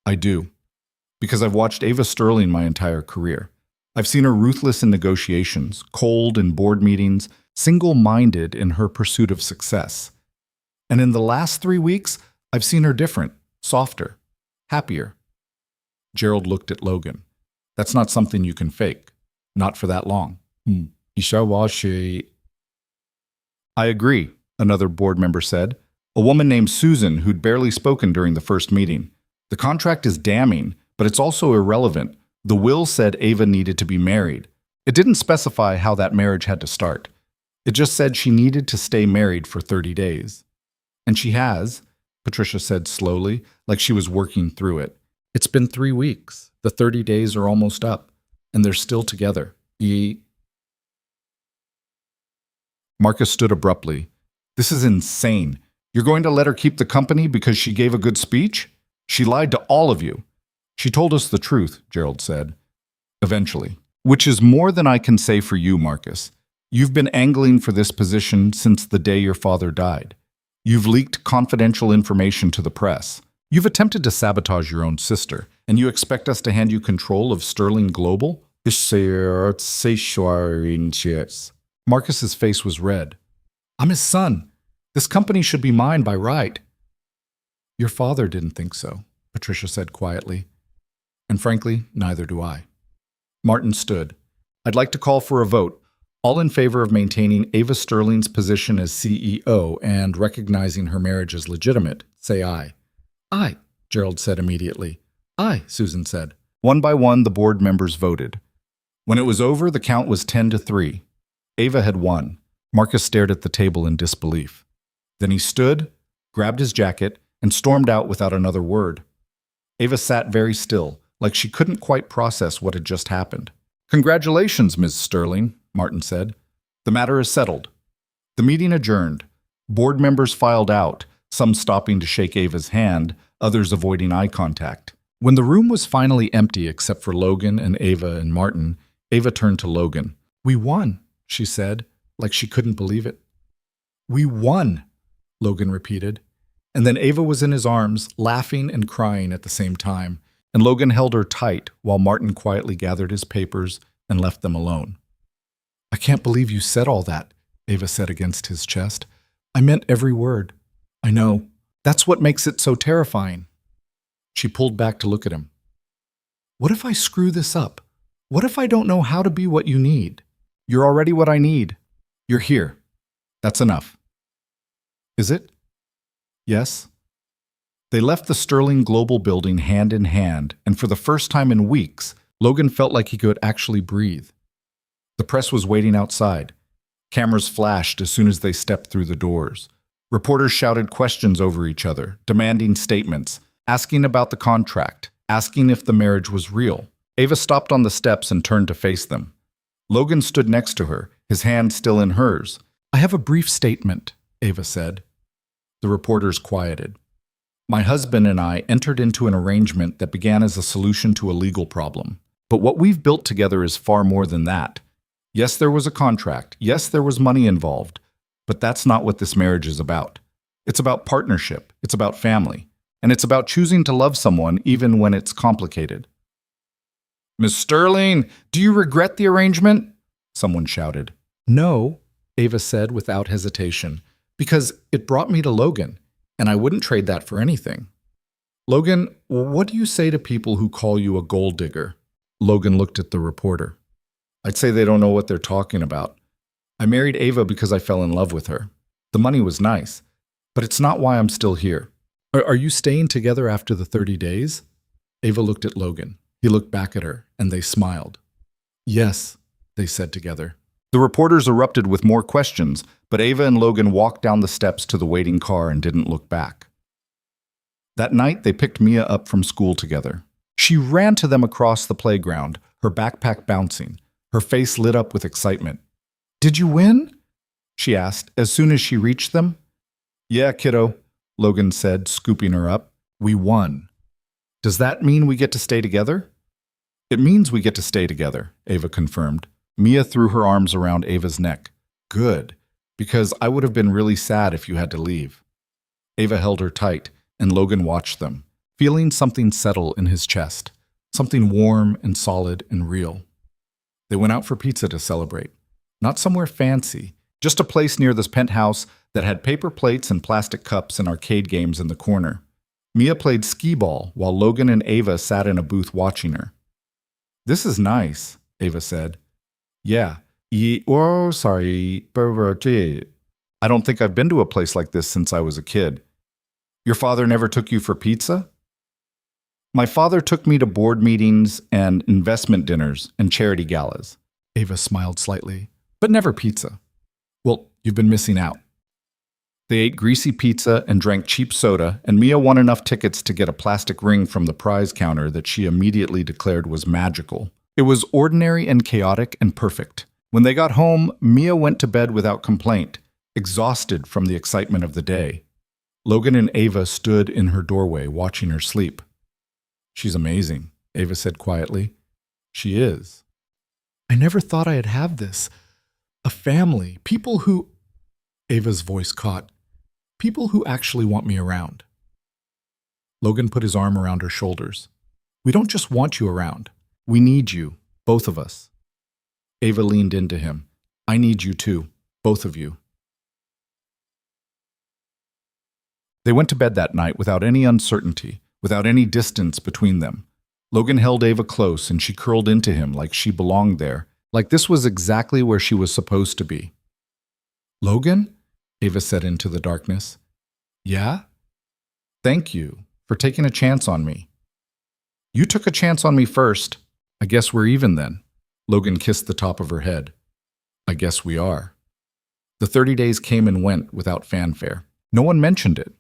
I do. Because I've watched Ava Sterling my entire career. I've seen her ruthless in negotiations, cold in board meetings, single-minded in her pursuit of success. And in the last 3 weeks, I've seen her different, softer, happier. Gerald looked at Logan. That's not something you can fake. Not for that long. I agree, another board member said. A woman named Susan who'd barely spoken during the first meeting. The contract is damning, but it's also irrelevant. The will said Ava needed to be married. It didn't specify how that marriage had to start. It just said she needed to stay married for 30 days. And she has, Patricia said slowly, like she was working through it. It's been 3 weeks. The 30 days are almost up, and they're still together. Marcus stood abruptly. This is insane. You're going to let her keep the company because she gave a good speech? She lied to all of you. She told us the truth, Gerald said. Eventually. Which is more than I can say for you, Marcus. You've been angling for this position since the day your father died. You've leaked confidential information to the press. You've attempted to sabotage your own sister, and you expect us to hand you control of Sterling Global? Marcus's face was red. I'm his son. This company should be mine by right. Your father didn't think so, Patricia said quietly. And frankly, neither do I. Martin stood. I'd like to call for a vote. All in favor of maintaining Ava Sterling's position as CEO and recognizing her marriage as legitimate, say aye. Aye, Gerald said immediately. Aye, Susan said. One by one, the board members voted. When it was over, the count was 10-3. Ava had won. Marcus stared at the table in disbelief. Then he stood, grabbed his jacket, and stormed out without another word. Ava sat very still, like she couldn't quite process what had just happened. Congratulations, Ms. Sterling, Martin said. The matter is settled. The meeting adjourned. Board members filed out, some stopping to shake Ava's hand, others avoiding eye contact. When the room was finally empty except for Logan and Ava and Martin, Ava turned to Logan. We won, she said, like she couldn't believe it. We won, Logan repeated. And then Ava was in his arms, laughing and crying at the same time, and Logan held her tight while Martin quietly gathered his papers and left them alone. I can't believe you said all that, Ava said against his chest. I meant every word. I know. That's what makes it so terrifying. She pulled back to look at him. What if I screw this up? What if I don't know how to be what you need? You're already what I need. You're here. That's enough. Is it? Yes. They left the Sterling Global building hand in hand, and for the first time in weeks, Logan felt like he could actually breathe. The press was waiting outside. Cameras flashed as soon as they stepped through the doors. Reporters shouted questions over each other, demanding statements, asking about the contract, asking if the marriage was real. Ava stopped on the steps and turned to face them. Logan stood next to her, his hand still in hers. I have a brief statement, Ava said. The reporters quieted. My husband and I entered into an arrangement that began as a solution to a legal problem. But what we've built together is far more than that. Yes, there was a contract. Yes, there was money involved. But that's not what this marriage is about. It's about partnership. It's about family. And it's about choosing to love someone even when it's complicated. Miss Sterling, do you regret the arrangement? Someone shouted. No, Ava said without hesitation, because it brought me to Logan, and I wouldn't trade that for anything. Logan, what do you say to people who call you a gold digger? Logan looked at the reporter. I'd say they don't know what they're talking about. I married Ava because I fell in love with her. The money was nice, but it's not why I'm still here. Are you staying together after the 30 days? Ava looked at Logan. He looked back at her, and they smiled. Yes, they said together. The reporters erupted with more questions, but Ava and Logan walked down the steps to the waiting car and didn't look back. That night, they picked Mia up from school together. She ran to them across the playground, her backpack bouncing, her face lit up with excitement. Did you win? She asked as soon as she reached them. Yeah, kiddo, Logan said, scooping her up. We won. Does that mean we get to stay together? It means we get to stay together, Ava confirmed. Mia threw her arms around Ava's neck. Good, because I would have been really sad if you had to leave. Ava held her tight, and Logan watched them, feeling something settle in his chest, something warm and solid and real. They went out for pizza to celebrate. Not somewhere fancy, just a place near this penthouse that had paper plates and plastic cups and arcade games in the corner. Mia played skee-ball while Logan and Ava sat in a booth watching her. This is nice, Ava said. Yeah. I don't think I've been to a place like this since I was a kid. Your father never took you for pizza? My father took me to board meetings and investment dinners and charity galas. Ava smiled slightly. But never pizza. Well, you've been missing out. They ate greasy pizza and drank cheap soda, and Mia won enough tickets to get a plastic ring from the prize counter that she immediately declared was magical. It was ordinary and chaotic and perfect. When they got home, Mia went to bed without complaint, exhausted from the excitement of the day. Logan and Ava stood in her doorway, watching her sleep. "She's amazing," Ava said quietly. "She is." "I never thought I'd have this. A family, people who—" Ava's voice caught. "People who actually want me around." Logan put his arm around her shoulders. "We don't just want you around. We need you, both of us." Ava leaned into him. "I need you too, both of you." They went to bed that night without any uncertainty, without any distance between them. Logan held Ava close and she curled into him like she belonged there, like this was exactly where she was supposed to be. "Logan?" Ava said into the darkness. "Yeah?" "Thank you for taking a chance on me." "You took a chance on me first. I guess we're even then." Logan kissed the top of her head. "I guess we are." The 30 days came and went without fanfare. No one mentioned it.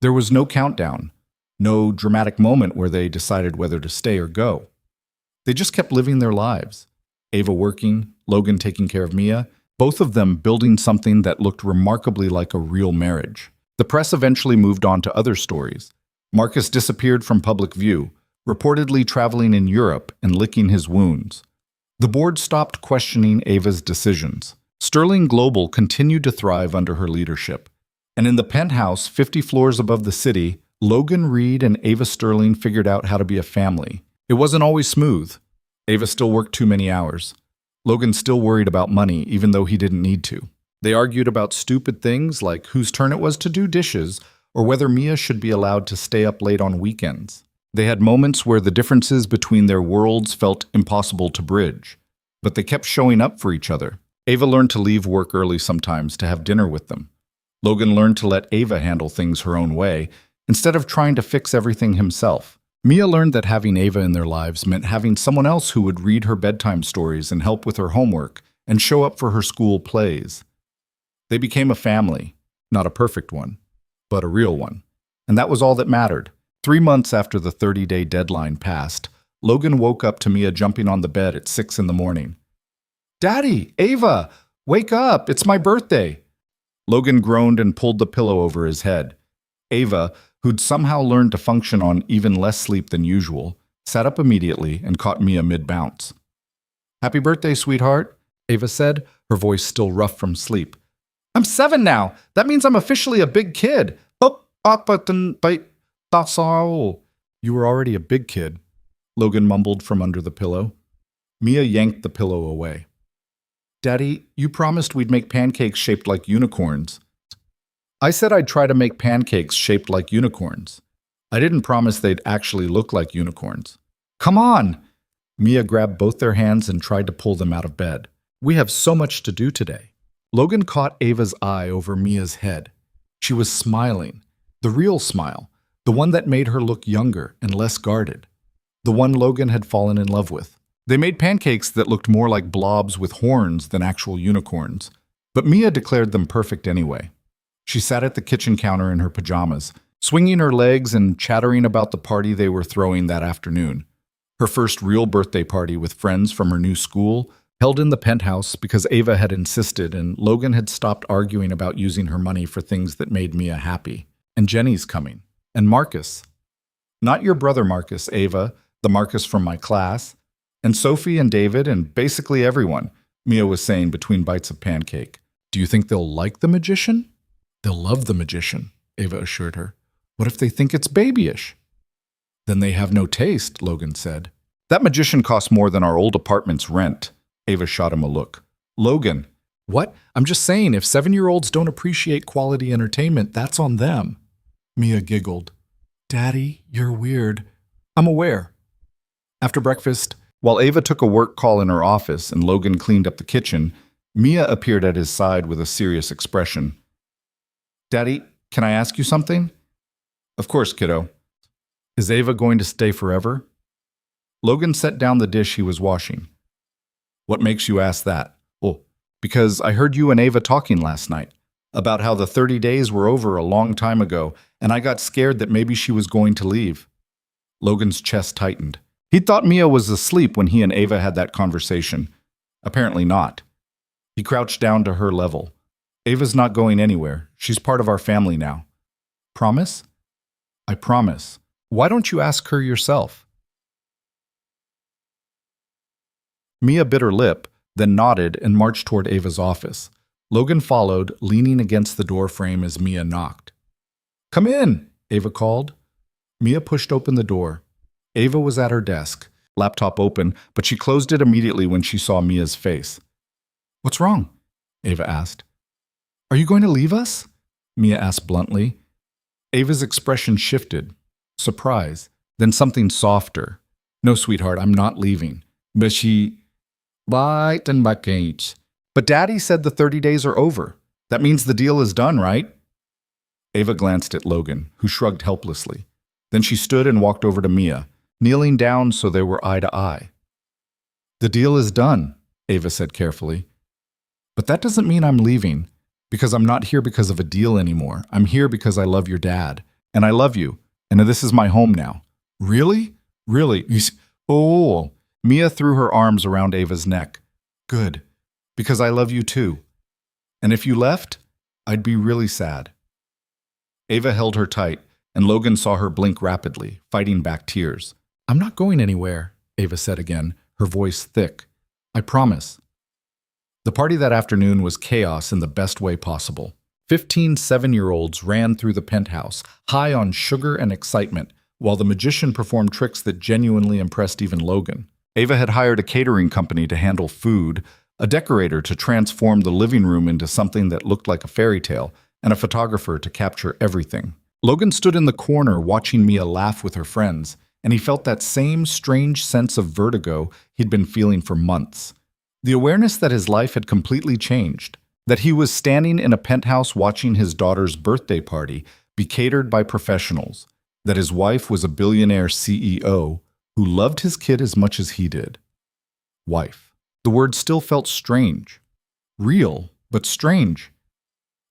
There was no countdown, no dramatic moment where they decided whether to stay or go. They just kept living their lives. Ava working, Logan taking care of Mia, both of them building something that looked remarkably like a real marriage. The press eventually moved on to other stories. Marcus disappeared from public view, reportedly traveling in Europe and licking his wounds. The board stopped questioning Ava's decisions. Sterling Global continued to thrive under her leadership. And in the penthouse 50 floors above the city, Logan Reed and Ava Sterling figured out how to be a family. It wasn't always smooth. Ava still worked too many hours. Logan still worried about money, even though he didn't need to. They argued about stupid things like whose turn it was to do dishes or whether Mia should be allowed to stay up late on weekends. They had moments where the differences between their worlds felt impossible to bridge, but they kept showing up for each other. Ava learned to leave work early sometimes to have dinner with them. Logan learned to let Ava handle things her own way, instead of trying to fix everything himself. Mia learned that having Ava in their lives meant having someone else who would read her bedtime stories and help with her homework and show up for her school plays. They became a family, not a perfect one, but a real one. And that was all that mattered. 3 months after the 30-day deadline passed, Logan woke up to Mia jumping on the bed at 6 in the morning. "Daddy, Ava, wake up, it's my birthday." Logan groaned and pulled the pillow over his head. Ava, who'd somehow learned to function on even less sleep than usual, sat up immediately and caught Mia mid-bounce. "Happy birthday, sweetheart," Ava said, her voice still rough from sleep. "I'm 7 now. That means I'm officially a big kid." That's all. "You were already a big kid," Logan mumbled from under the pillow. Mia yanked the pillow away. "Daddy, you promised we'd make pancakes shaped like unicorns." "I said I'd try to make pancakes shaped like unicorns. I didn't promise they'd actually look like unicorns." "Come on!" Mia grabbed both their hands and tried to pull them out of bed. "We have so much to do today." Logan caught Ava's eye over Mia's head. She was smiling, the real smile, the one that made her look younger and less guarded, the one Logan had fallen in love with. They made pancakes that looked more like blobs with horns than actual unicorns, but Mia declared them perfect anyway. She sat at the kitchen counter in her pajamas, swinging her legs and chattering about the party they were throwing that afternoon. Her first real birthday party with friends from her new school, held in the penthouse because Ava had insisted and Logan had stopped arguing about using her money for things that made Mia happy. And Jenny's coming. And Marcus. "Not your brother Marcus, Ava, the Marcus from my class. And Sophie and David and basically everyone," Mia was saying between bites of pancake. "Do you think they'll like the magician?" "They'll love the magician," Ava assured her. "What if they think it's babyish?" "Then they have no taste," Logan said. "That magician costs more than our old apartment's rent." Ava shot him a look. "Logan." "What? I'm just saying, if 7-year-olds don't appreciate quality entertainment, that's on them." Mia giggled. "Daddy, you're weird." "I'm aware." After breakfast, while Ava took a work call in her office and Logan cleaned up the kitchen, Mia appeared at his side with a serious expression. "Daddy, can I ask you something?" "Of course, kiddo." "Is Ava going to stay forever?" Logan set down the dish he was washing. "What makes you ask that?" "Oh, because I heard you and Ava talking last night. about how the 30 days were over a long time ago, and I got scared that maybe she was going to leave. Logan's chest tightened. He thought Mia was asleep when he and Ava had that conversation. Apparently not. He crouched down to her level. Ava's not going anywhere. She's part of our family now. Promise? I promise. Why don't you ask her yourself? Mia bit her lip, then nodded and marched toward Ava's office. Logan followed, leaning against the door frame as Mia knocked. Come in, Ava called. Mia pushed open the door. Ava was at her desk, laptop open, but she closed it immediately when she saw Mia's face. What's wrong? Ava asked. Are you going to leave us? Mia asked bluntly. Ava's expression shifted. Surprise, then something softer. No, sweetheart, I'm not leaving. But But Daddy said the 30 days are over. That means the deal is done, right? Ava glanced at Logan, who shrugged helplessly. Then she stood and walked over to Mia, kneeling down so they were eye to eye. The deal is done, Ava said carefully. But that doesn't mean I'm leaving, because I'm not here because of a deal anymore. I'm here because I love your dad, and I love you, and this is my home now. Really? Really? Oh, Mia threw her arms around Ava's neck. Good, because I love you too. And if you left, I'd be really sad. Ava held her tight, and Logan saw her blink rapidly, fighting back tears. I'm not going anywhere, Ava said again, her voice thick. I promise. The party that afternoon was chaos in the best way possible. 15 7-year-olds ran through the penthouse, high on sugar and excitement, while the magician performed tricks that genuinely impressed even Logan. Ava had hired a catering company to handle food, a decorator to transform the living room into something that looked like a fairy tale, and a photographer to capture everything. Logan stood in the corner watching Mia laugh with her friends, and he felt that same strange sense of vertigo he'd been feeling for months. The awareness that his life had completely changed, that he was standing in a penthouse watching his daughter's birthday party be catered by professionals, that his wife was a billionaire CEO who loved his kid as much as he did. Wife. The word still felt strange. Real, but strange.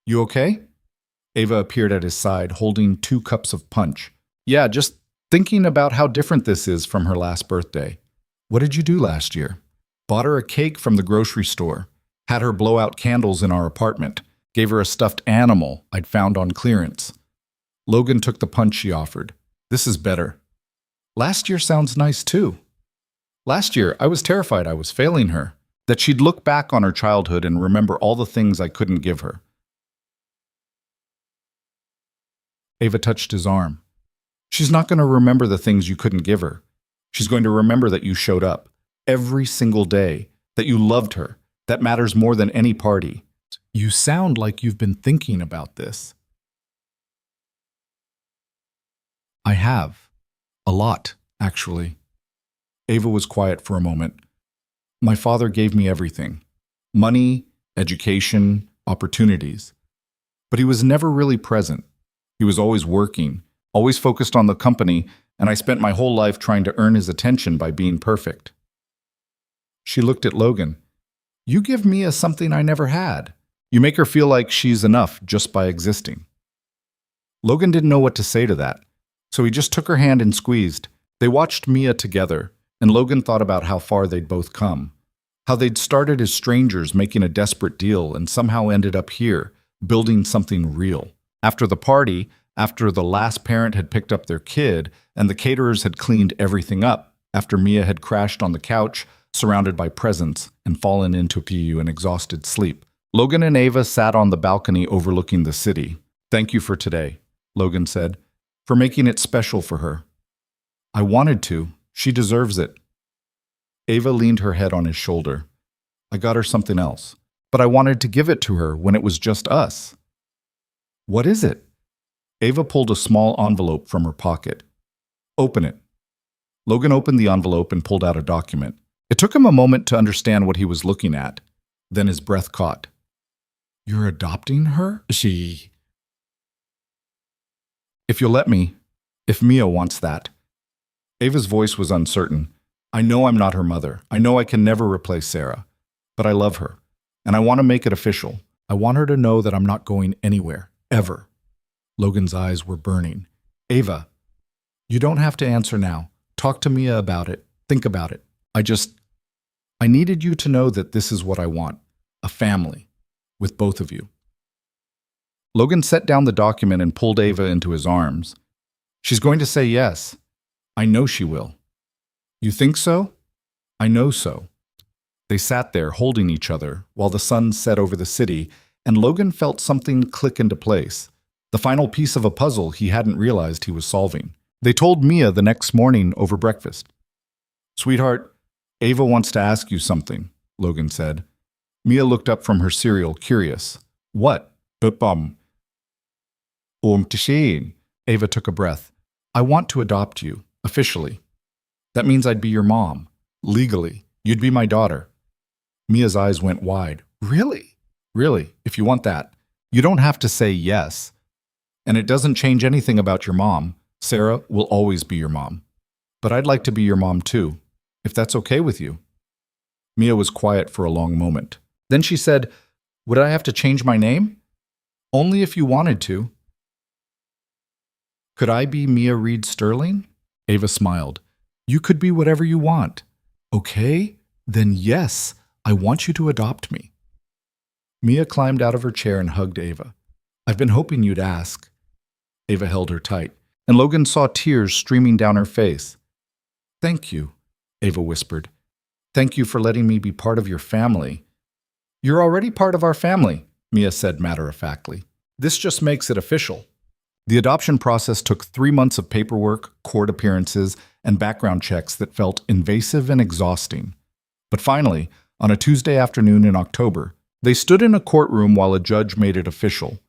You okay? Ava appeared at his side, holding 2 cups of punch. Yeah, just thinking about how different this is from her last birthday. What did you do last year? Bought her a cake from the grocery store. Had her blow out candles in our apartment. Gave her a stuffed animal I'd found on clearance. Logan took the punch she offered. This is better. Last year sounds nice too. Last year, I was terrified I was failing her. That she'd look back on her childhood and remember all the things I couldn't give her. Ava touched his arm. She's not going to remember the things you couldn't give her. She's going to remember that you showed up every single day, that you loved her. That matters more than any party. You sound like you've been thinking about this. I have. A lot, actually. Ava was quiet for a moment. My father gave me everything. Money, education, opportunities. But he was never really present. He was always working, always focused on the company, and I spent my whole life trying to earn his attention by being perfect. She looked at Logan. You give Mia something I never had. You make her feel like she's enough just by existing. Logan didn't know what to say to that, so he just took her hand and squeezed. They watched Mia together, and Logan thought about how far they'd both come. How they'd started as strangers making a desperate deal and somehow ended up here, building something real. After the party, after the last parent had picked up their kid and the caterers had cleaned everything up, after Mia had crashed on the couch, surrounded by presents, and fallen into an exhausted sleep, Logan and Ava sat on the balcony overlooking the city. Thank you for today, Logan said, for making it special for her. I wanted to. She deserves it. Ava leaned her head on his shoulder. I got her something else, but I wanted to give it to her when it was just us. What is it? Ava pulled a small envelope from her pocket. Open it. Logan opened the envelope and pulled out a document. It took him a moment to understand what he was looking at. Then his breath caught. You're adopting her? If you'll let me, if Mia wants that. Ava's voice was uncertain. I know I'm not her mother. I know I can never replace Sarah. But I love her. And I want to make it official. I want her to know that I'm not going anywhere, ever. Logan's eyes were burning. Ava, you don't have to answer now. Talk to Mia about it. Think about it. I needed you to know that this is what I want. A family. With both of you. Logan set down the document and pulled Ava into his arms. She's going to say yes. I know she will. You think so? I know so. They sat there holding each other while the sun set over the city, and Logan felt something click into place. The final piece of a puzzle he hadn't realized he was solving. They told Mia the next morning over breakfast. Sweetheart, Ava wants to ask you something, Logan said. Mia looked up from her cereal, curious. What? Ava took a breath. I want to adopt you, officially. That means I'd be your mom. Legally. You'd be my daughter. Mia's eyes went wide. Really? Really, if you want that. You don't have to say yes. And it doesn't change anything about your mom. Sarah will always be your mom. But I'd like to be your mom too, if that's okay with you. Mia was quiet for a long moment. Then she said, would I have to change my name? Only if you wanted to. Could I be Mia Reed Sterling? Ava smiled. You could be whatever you want. Okay, then yes, I want you to adopt me. Mia climbed out of her chair and hugged Ava. I've been hoping you'd ask. Ava held her tight, and Logan saw tears streaming down her face. Thank you, Ava whispered. Thank you for letting me be part of your family. You're already part of our family, Mia said matter-of-factly. This just makes it official. The adoption process took 3 months of paperwork, court appearances, and background checks that felt invasive and exhausting. But finally, on a Tuesday afternoon in October, they stood in a courtroom while a judge made it official.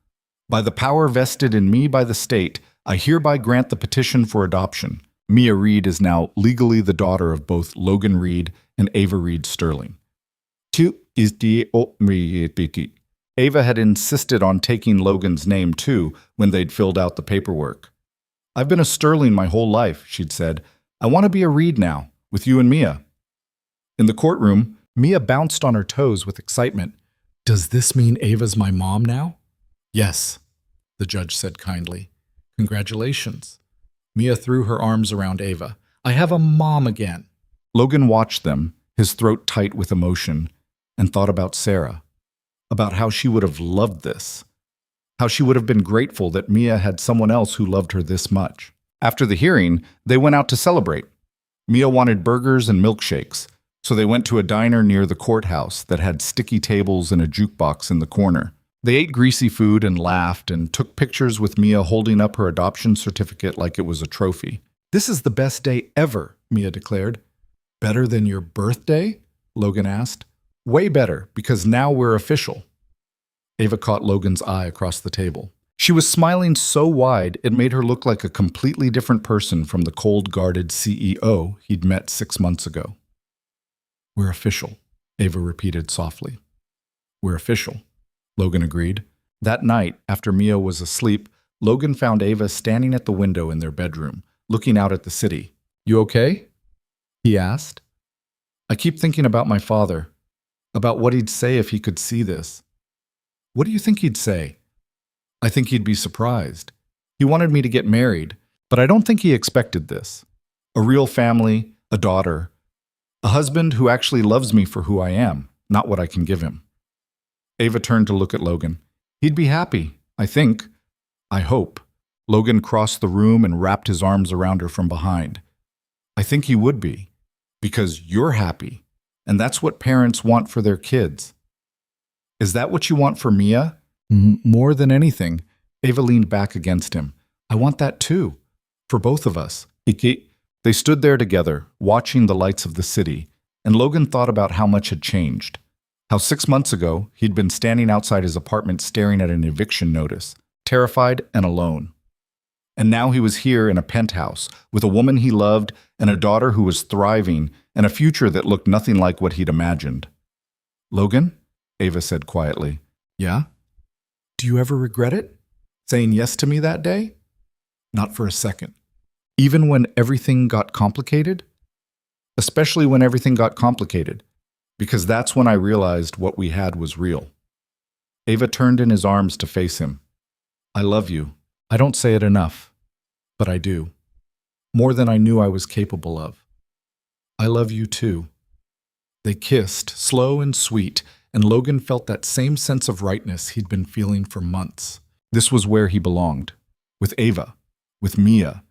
By the power vested in me by the state, I hereby grant the petition for adoption. Mia Reed is now legally the daughter of both Logan Reed and Ava Reed Sterling. Ava had insisted on taking Logan's name too when they'd filled out the paperwork. I've been a Sterling my whole life, she'd said. I want to be a Reed now, with you and Mia. In the courtroom, Mia bounced on her toes with excitement. Does this mean Ava's my mom now? Yes, the judge said kindly. Congratulations. Mia threw her arms around Ava. I have a mom again. Logan watched them, his throat tight with emotion, and thought about Sarah, about how she would have loved this, how she would have been grateful that Mia had someone else who loved her this much. After the hearing, they went out to celebrate. Mia wanted burgers and milkshakes, so they went to a diner near the courthouse that had sticky tables and a jukebox in the corner. They ate greasy food and laughed and took pictures with Mia holding up her adoption certificate like it was a trophy. This is the best day ever, Mia declared. Better than your birthday? Logan asked. Way better, because now we're official. Ava caught Logan's eye across the table. She was smiling so wide it made her look like a completely different person from the cold-guarded CEO he'd met 6 months ago. We're official, Ava repeated softly. We're official, Logan agreed. That night, after Mia was asleep, Logan found Ava standing at the window in their bedroom, looking out at the city. You okay? He asked. I keep thinking about my father, about what he'd say if he could see this. What do you think he'd say? I think he'd be surprised. He wanted me to get married, but I don't think he expected this. A real family, a daughter, a husband who actually loves me for who I am, not what I can give him. Ava turned to look at Logan. He'd be happy, I think. I hope. Logan crossed the room and wrapped his arms around her from behind. I think he would be, because you're happy, and that's what parents want for their kids. Is that what you want for Mia? More than anything. Ava leaned back against him. I want that too, for both of us. They stood there together, watching the lights of the city, and Logan thought about how much had changed. How 6 months ago, he'd been standing outside his apartment staring at an eviction notice, terrified and alone. And now he was here in a penthouse, with a woman he loved and a daughter who was thriving and a future that looked nothing like what he'd imagined. Logan? Ava said quietly. Yeah? Do you ever regret it? Saying yes to me that day? Not for a second. Even when everything got complicated? Especially when everything got complicated, because that's when I realized what we had was real. Ava turned in his arms to face him. I love you. I don't say it enough, but I do. More than I knew I was capable of. I love you too. They kissed, slow and sweet, and Logan felt that same sense of rightness he'd been feeling for months. This was where he belonged. With Ava. With Mia.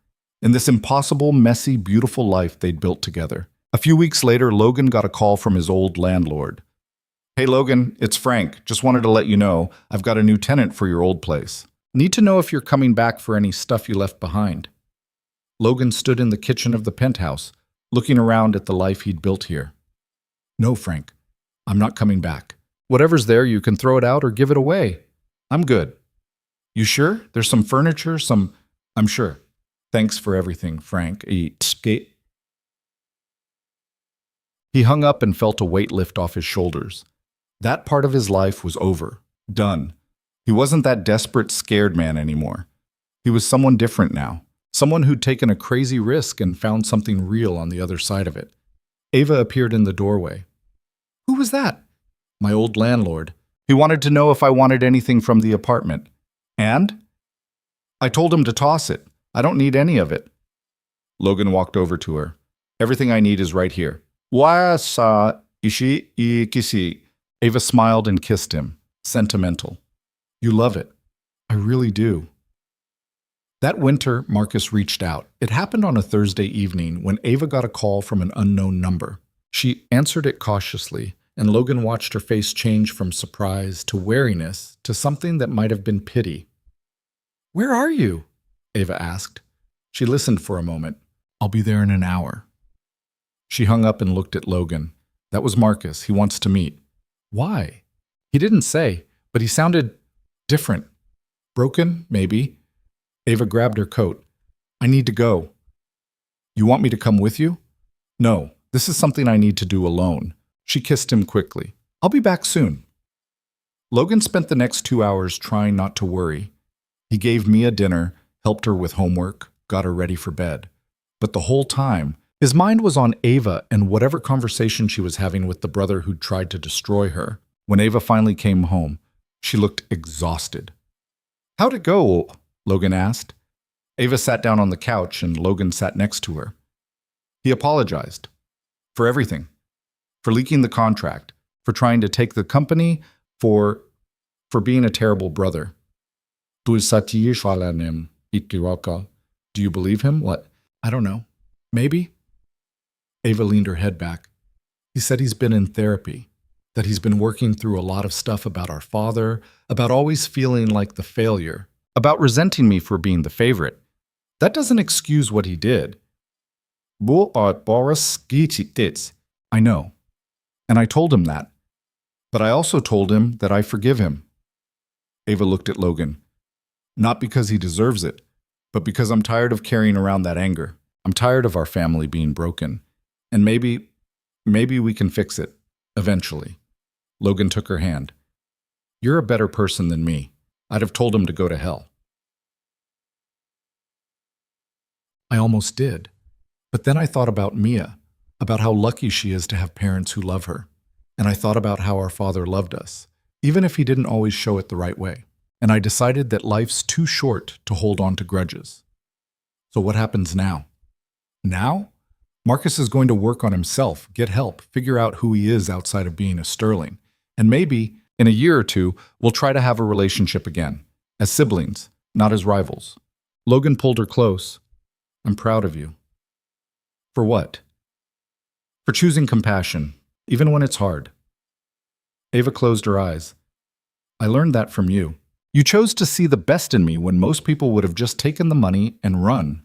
In this impossible, messy, beautiful life they'd built together. A few weeks later, Logan got a call from his old landlord. Hey Logan, it's Frank. Just wanted to let you know I've got a new tenant for your old place. Need to know if you're coming back for any stuff you left behind. Logan stood in the kitchen of the penthouse, looking around at the life he'd built here. No, Frank. I'm not coming back. Whatever's there, you can throw it out or give it away. I'm good. You sure? There's some furniture, I'm sure. Thanks for everything, Frank. He hung up and felt a weight lift off his shoulders. That part of his life was over. Done. He wasn't that desperate, scared man anymore. He was someone different now. Someone who'd taken a crazy risk and found something real on the other side of it. Ava appeared in the doorway. Who was that? My old landlord. He wanted to know if I wanted anything from the apartment. And? I told him to toss it. I don't need any of it. Logan walked over to her. Everything I need is right here. Wasa ishi ikisi. Ava smiled and kissed him. Sentimental. You love it. I really do. That winter, Marcus reached out. It happened on a Thursday evening when Ava got a call from an unknown number. She answered it cautiously, and Logan watched her face change from surprise to wariness to something that might have been pity. Where are you? Ava asked. She listened for a moment. I'll be there in an hour. She hung up and looked at Logan. That was Marcus. He wants to meet. Why? He didn't say, but he sounded different. Broken, maybe. Ava grabbed her coat. I need to go. You want me to come with you? No, this is something I need to do alone. She kissed him quickly. I'll be back soon. Logan spent the next 2 hours trying not to worry. He gave Mia dinner, helped her with homework, got her ready for bed. But the whole time, his mind was on Ava and whatever conversation she was having with the brother who'd tried to destroy her. When Ava finally came home, she looked exhausted. How'd it go? Logan asked. Ava sat down on the couch and Logan sat next to her. He apologized. For everything. For leaking the contract. For trying to take the company. For being a terrible brother. Do you believe him? What? I don't know. Maybe? Ava leaned her head back. He said he's been in therapy. That he's been working through a lot of stuff about our father, about always feeling like the failure, about resenting me for being the favorite. That doesn't excuse what he did. I know. And I told him that. But I also told him that I forgive him. Ava looked at Logan. Not because he deserves it, but because I'm tired of carrying around that anger. I'm tired of our family being broken. And maybe we can fix it, eventually. Logan took her hand. You're a better person than me. I'd have told him to go to hell. I almost did. But then I thought about Mia, about how lucky she is to have parents who love her. And I thought about how our father loved us, even if he didn't always show it the right way. And I decided that life's too short to hold on to grudges. So what happens now? Now? Marcus is going to work on himself, get help, figure out who he is outside of being a Sterling. And maybe, in a year or two, we'll try to have a relationship again. As siblings, not as rivals. Logan pulled her close. I'm proud of you. For what? For choosing compassion, even when it's hard. Ava closed her eyes. I learned that from you. You chose to see the best in me when most people would have just taken the money and run.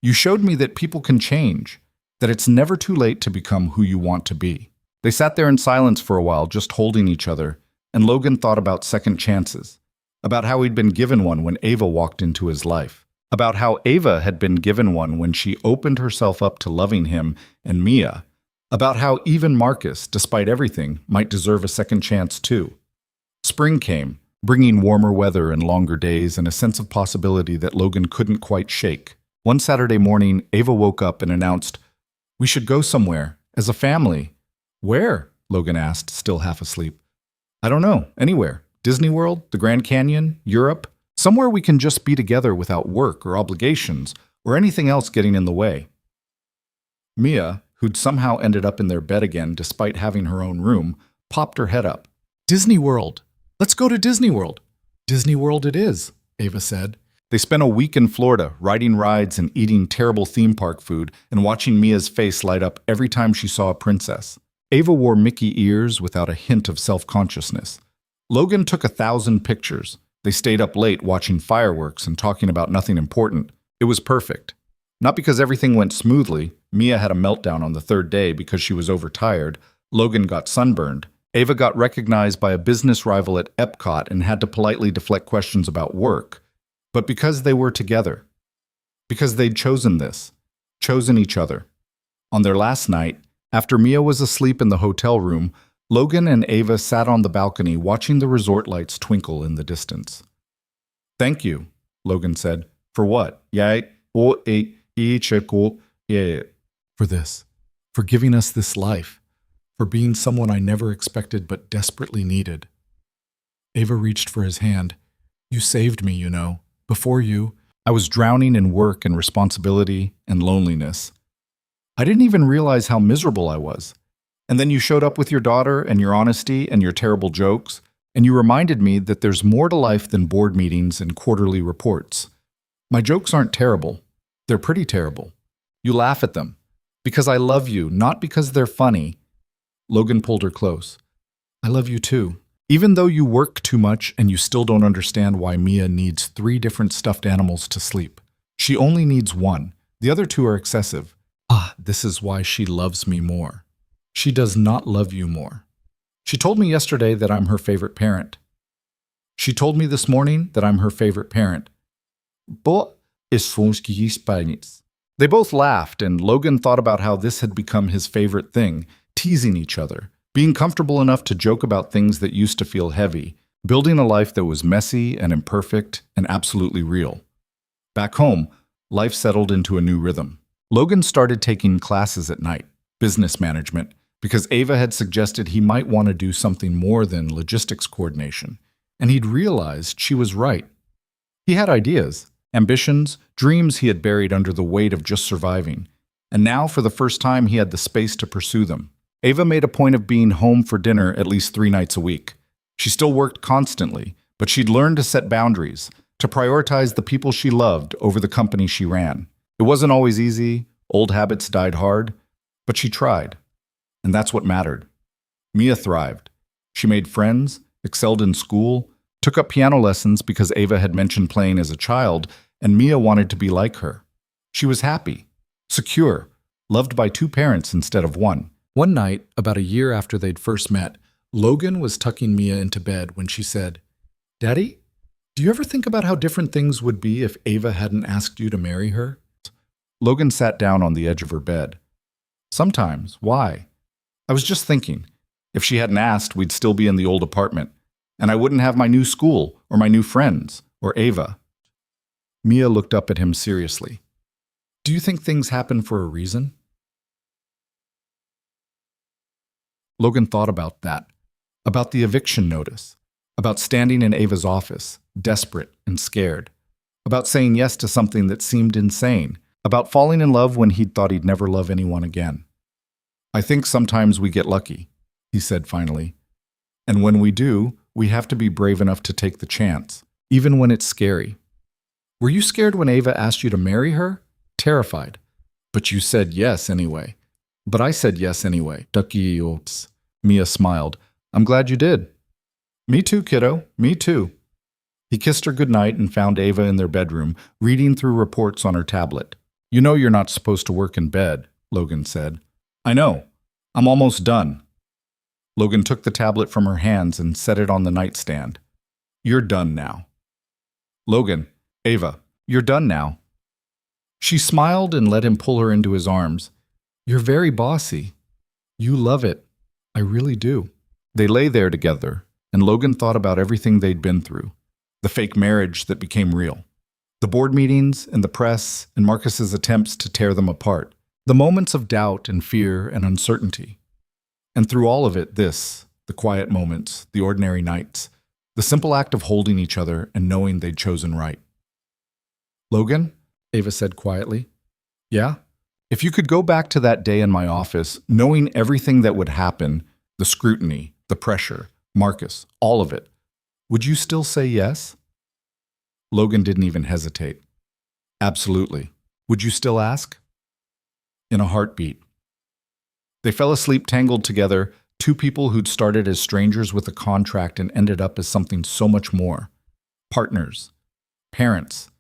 You showed me that people can change, that it's never too late to become who you want to be. They sat there in silence for a while, just holding each other, and Logan thought about second chances, about how he'd been given one when Ava walked into his life, about how Ava had been given one when she opened herself up to loving him and Mia, about how even Marcus, despite everything, might deserve a second chance too. Spring came, bringing warmer weather and longer days and a sense of possibility that Logan couldn't quite shake. One Saturday morning, Ava woke up and announced, We should go somewhere, as a family. Where? Logan asked, still half asleep. I don't know, anywhere. Disney World, the Grand Canyon, Europe, somewhere we can just be together without work or obligations or anything else getting in the way. Mia, who'd somehow ended up in their bed again despite having her own room, popped her head up. Disney World. Let's go to Disney World. Disney World it is, Ava said. They spent a week in Florida, riding rides and eating terrible theme park food and watching Mia's face light up every time she saw a princess. Ava wore Mickey ears without a hint of self-consciousness. Logan took 1,000 pictures. They stayed up late watching fireworks and talking about nothing important. It was perfect. Not because everything went smoothly. Mia had a meltdown on the third day because she was overtired. Logan got sunburned. Ava got recognized by a business rival at Epcot and had to politely deflect questions about work. But because they were together. Because they'd chosen this. Chosen each other. On their last night, after Mia was asleep in the hotel room, Logan and Ava sat on the balcony watching the resort lights twinkle in the distance. "Thank you," Logan said. "For what?" For this. For giving us this life. For being someone I never expected but desperately needed. Ava reached for his hand. "You saved me, you know. Before you, I was drowning in work and responsibility and loneliness. I didn't even realize how miserable I was. And then you showed up with your daughter and your honesty and your terrible jokes, and you reminded me that there's more to life than board meetings and quarterly reports. My jokes aren't terrible. They're pretty terrible. You laugh at them. Because I love you, not because they're funny." Logan pulled her close. "I love you too. Even though you work too much and you still don't understand why Mia needs 3 different stuffed animals to sleep. She only needs 1. The other 2 are excessive. This is why she loves me more. She does not love you more. She told me yesterday that I'm her favorite parent. She told me this morning that I'm her favorite parent. They both laughed, and Logan thought about how this had become his favorite thing, teasing each other, being comfortable enough to joke about things that used to feel heavy, building a life that was messy and imperfect and absolutely real. Back home, life settled into a new rhythm. Logan started taking classes at night, business management, because Ava had suggested he might want to do something more than logistics coordination, and he'd realized she was right. He had ideas, ambitions, dreams he had buried under the weight of just surviving, and now for the first time he had the space to pursue them. Ava made a point of being home for dinner at least 3 nights a week. She still worked constantly, but she'd learned to set boundaries, to prioritize the people she loved over the company she ran. It wasn't always easy, old habits died hard, but she tried. And that's what mattered. Mia thrived. She made friends, excelled in school, took up piano lessons because Ava had mentioned playing as a child, and Mia wanted to be like her. She was happy, secure, loved by 2 parents instead of 1. One night, about a year after they'd first met, Logan was tucking Mia into bed when she said, "Daddy, do you ever think about how different things would be if Ava hadn't asked you to marry her?" Logan sat down on the edge of her bed. "Sometimes. Why?" "I was just thinking, if she hadn't asked, we'd still be in the old apartment, and I wouldn't have my new school, or my new friends, or Ava." Mia looked up at him seriously. "Do you think things happen for a reason?" Logan thought about that, about the eviction notice, about standing in Ava's office, desperate and scared, about saying yes to something that seemed insane, about falling in love when he'd thought he'd never love anyone again. "I think sometimes we get lucky," he said finally. "And when we do, we have to be brave enough to take the chance, even when it's scary." "Were you scared when Ava asked you to marry her?" "Terrified. But you said yes anyway." "But I said yes anyway." Ducky-oaks. Mia smiled. "I'm glad you did." "Me too, kiddo. Me too." He kissed her goodnight and found Ava in their bedroom, reading through reports on her tablet. "You know you're not supposed to work in bed," Logan said. "I know. I'm almost done." Logan took the tablet from her hands and set it on the nightstand. "You're done now." "Logan, Ava, you're done now." She smiled and let him pull her into his arms. "You're very bossy. You love it. I really do." They lay there together, and Logan thought about everything they'd been through. The fake marriage that became real. The board meetings and the press and Marcus's attempts to tear them apart. The moments of doubt and fear and uncertainty. And through all of it, the quiet moments, the ordinary nights, The simple act of holding each other and knowing they'd chosen right. Logan, Ava said quietly. Yeah? If you could go back to that day in my office, knowing everything that would happen, the scrutiny, the pressure, Marcus, all of it, would you still say yes? Logan didn't even hesitate. Absolutely. Would you still ask? In a heartbeat. They fell asleep tangled together, two people who'd started as strangers with a contract and ended up as something so much more. Partners. Parents.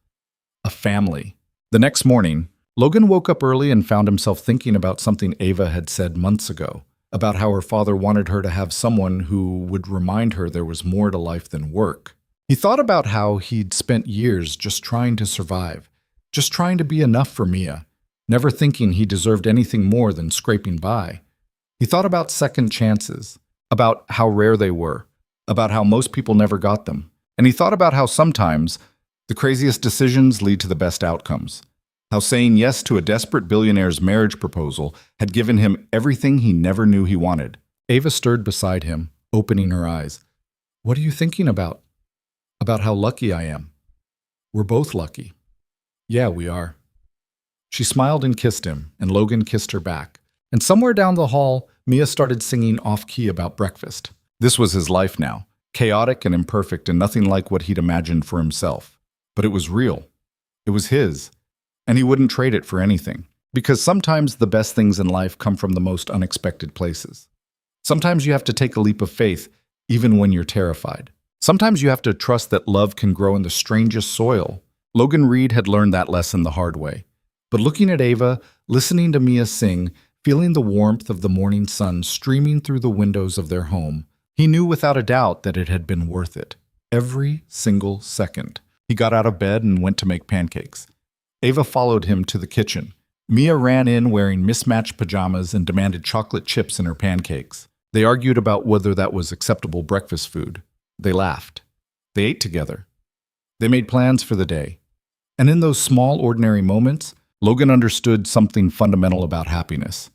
A family. The next morning, Logan woke up early and found himself thinking about something Ava had said months ago, about how her father wanted her to have someone who would remind her there was more to life than work. He thought about how he'd spent years just trying to survive, just trying to be enough for Mia, never thinking he deserved anything more than scraping by. He thought about second chances, about how rare they were, about how most people never got them, and he thought about how sometimes the craziest decisions lead to the best outcomes. How saying yes to a desperate billionaire's marriage proposal had given him everything he never knew he wanted. Ava stirred beside him, opening her eyes. What are you thinking about? About how lucky I am. We're both lucky. Yeah, we are. She smiled and kissed him, and Logan kissed her back. And somewhere down the hall, Mia started singing off-key about breakfast. This was his life now, chaotic and imperfect and nothing like what he'd imagined for himself. But it was real. It was his. And he wouldn't trade it for anything. Because sometimes the best things in life come from the most unexpected places. Sometimes you have to take a leap of faith, even when you're terrified. Sometimes you have to trust that love can grow in the strangest soil. Logan Reed had learned that lesson the hard way. But looking at Ava, listening to Mia sing, feeling the warmth of the morning sun streaming through the windows of their home, he knew without a doubt that it had been worth it. Every single second. He got out of bed and went to make pancakes. Ava followed him to the kitchen. Mia ran in wearing mismatched pajamas and demanded chocolate chips in her pancakes. They argued about whether that was acceptable breakfast food. They laughed. They ate together. They made plans for the day. And in those small, ordinary moments, Logan understood something fundamental about happiness.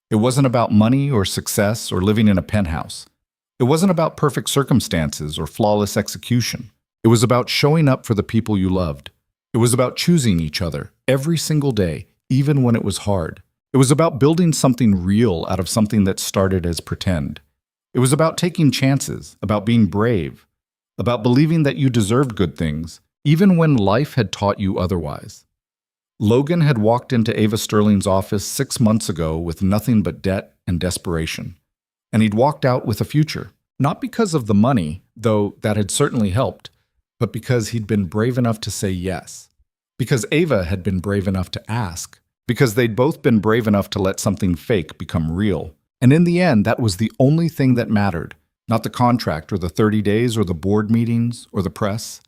It wasn't about money or success or living in a penthouse. It wasn't about perfect circumstances or flawless execution. It was about showing up for the people you loved. It was about choosing each other every single day, even when it was hard. It was about building something real out of something that started as pretend. It was about taking chances, about being brave, about believing that you deserved good things, even when life had taught you otherwise. Logan had walked into Ava Sterling's office 6 months ago with nothing but debt and desperation. And he'd walked out with a future. Not because of the money, though that had certainly helped, but because he'd been brave enough to say yes. Because Ava had been brave enough to ask. Because they'd both been brave enough to let something fake become real. And in the end, that was the only thing that mattered. Not the contract or the 30 days or the board meetings or the press.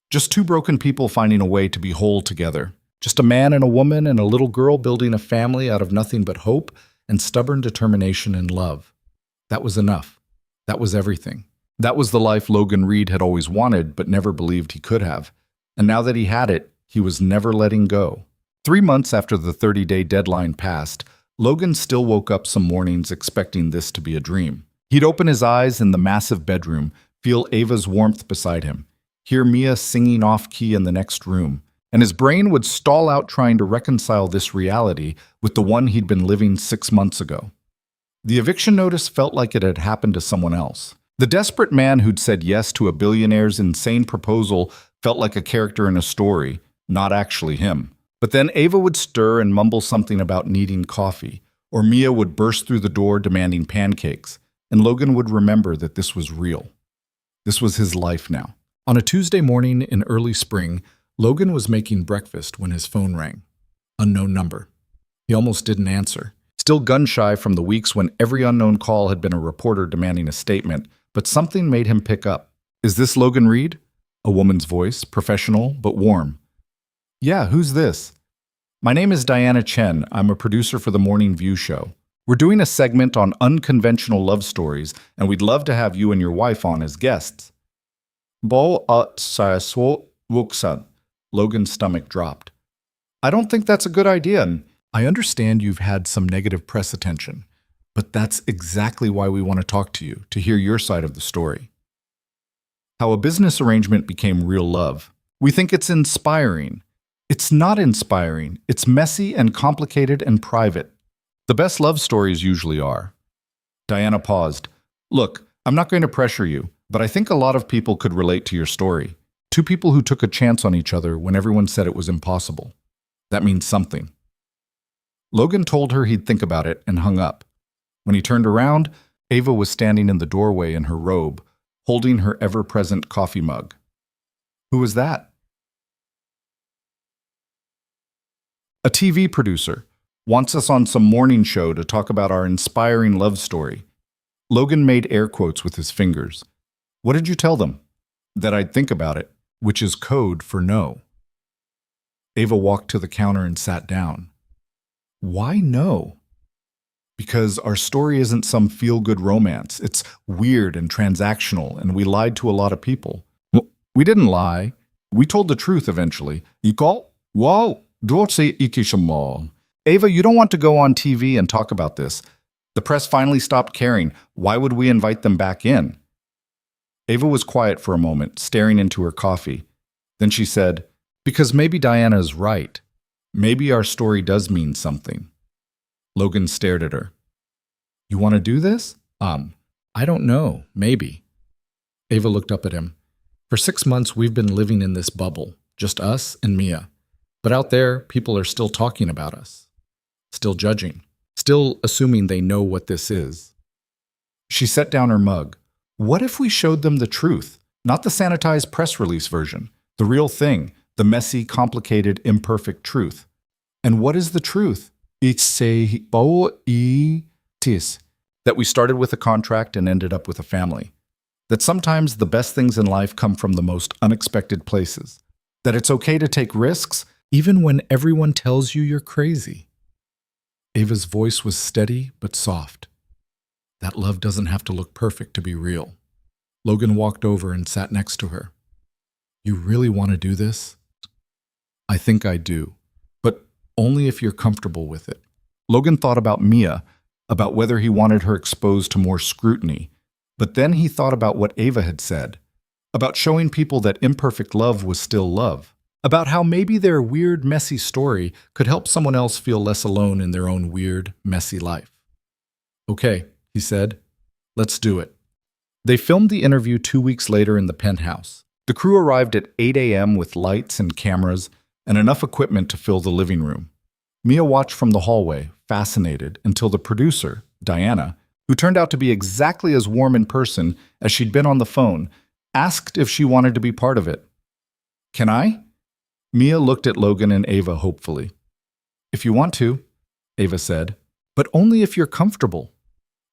Just two broken people finding a way to be whole together. Just a man and a woman and a little girl building a family out of nothing but hope and stubborn determination and love. That was enough. That was everything. That was the life Logan Reed had always wanted but never believed he could have. And now that he had it, he was never letting go. 3 months after the 30-day deadline passed, Logan still woke up some mornings expecting this to be a dream. He'd open his eyes in the massive bedroom, feel Ava's warmth beside him, hear Mia singing off-key in the next room, and his brain would stall out trying to reconcile this reality with the one he'd been living 6 months ago. The eviction notice felt like it had happened to someone else. The desperate man who'd said yes to a billionaire's insane proposal felt like a character in a story, not actually him. But then Ava would stir and mumble something about needing coffee, or Mia would burst through the door demanding pancakes, and Logan would remember that this was real. This was his life now. On a Tuesday morning in early spring, Logan was making breakfast when his phone rang. Unknown number. He almost didn't answer. Still gun-shy from the weeks when every unknown call had been a reporter demanding a statement, but something made him pick up. Is this Logan Reed? A woman's voice, professional but warm. Yeah, who's this? My name is Diana Chen. I'm a producer for the Morning View show. We're doing a segment on unconventional love stories, and we'd love to have you and your wife on as guests. Logan's stomach dropped. I don't think that's a good idea, and I understand you've had some negative press attention, but that's exactly why we want to talk to you, to hear your side of the story. How a business arrangement became real love. We think it's inspiring. It's not inspiring. It's messy and complicated and private. The best love stories usually are. Diana paused. Look, I'm not going to pressure you, but I think a lot of people could relate to your story. Two people who took a chance on each other when everyone said it was impossible. That means something. Logan told her he'd think about it and hung up. When he turned around, Ava was standing in the doorway in her robe, holding her ever-present coffee mug. Who was that? A TV producer. Wants us on some morning show to talk about our inspiring love story. Logan made air quotes with his fingers. What did you tell them? That I'd think about it, which is code for no. Ava walked to the counter and sat down. Why no? Because our story isn't some feel-good romance. It's weird and transactional, and we lied to a lot of people. Well, we didn't lie. We told the truth eventually. Wow, Ava, you don't want to go on TV and talk about this. The press finally stopped caring. Why would we invite them back in? Ava was quiet for a moment, staring into her coffee. Then she said, because maybe Diana is right. Maybe our story does mean something. Logan stared at her. You want to do this? I don't know. Maybe. Ava looked up at him. For 6 months, we've been living in this bubble, just us and Mia. But out there, people are still talking about us. Still judging. Still assuming they know what this is. She set down her mug. What if we showed them the truth? Not the sanitized press release version. The real thing. The messy, complicated, imperfect truth. And what is the truth? It's that we started with a contract and ended up with a family. That sometimes the best things in life come from the most unexpected places. That it's okay to take risks, even when everyone tells you you're crazy. Ava's voice was steady but soft. That love doesn't have to look perfect to be real. Logan walked over and sat next to her. You really want to do this? I think I do, but only if you're comfortable with it. Logan thought about Mia, about whether he wanted her exposed to more scrutiny, but then he thought about what Ava had said, about showing people that imperfect love was still love, about how maybe their weird, messy story could help someone else feel less alone in their own weird, messy life. Okay, he said, let's do it. They filmed the interview 2 weeks later in the penthouse. The crew arrived at 8 a.m. with lights and cameras and enough equipment to fill the living room. Mia watched from the hallway, fascinated, until the producer, Diana, who turned out to be exactly as warm in person as she'd been on the phone, asked if she wanted to be part of it. Can I? Mia looked at Logan and Ava hopefully. If you want to, Ava said, but only if you're comfortable.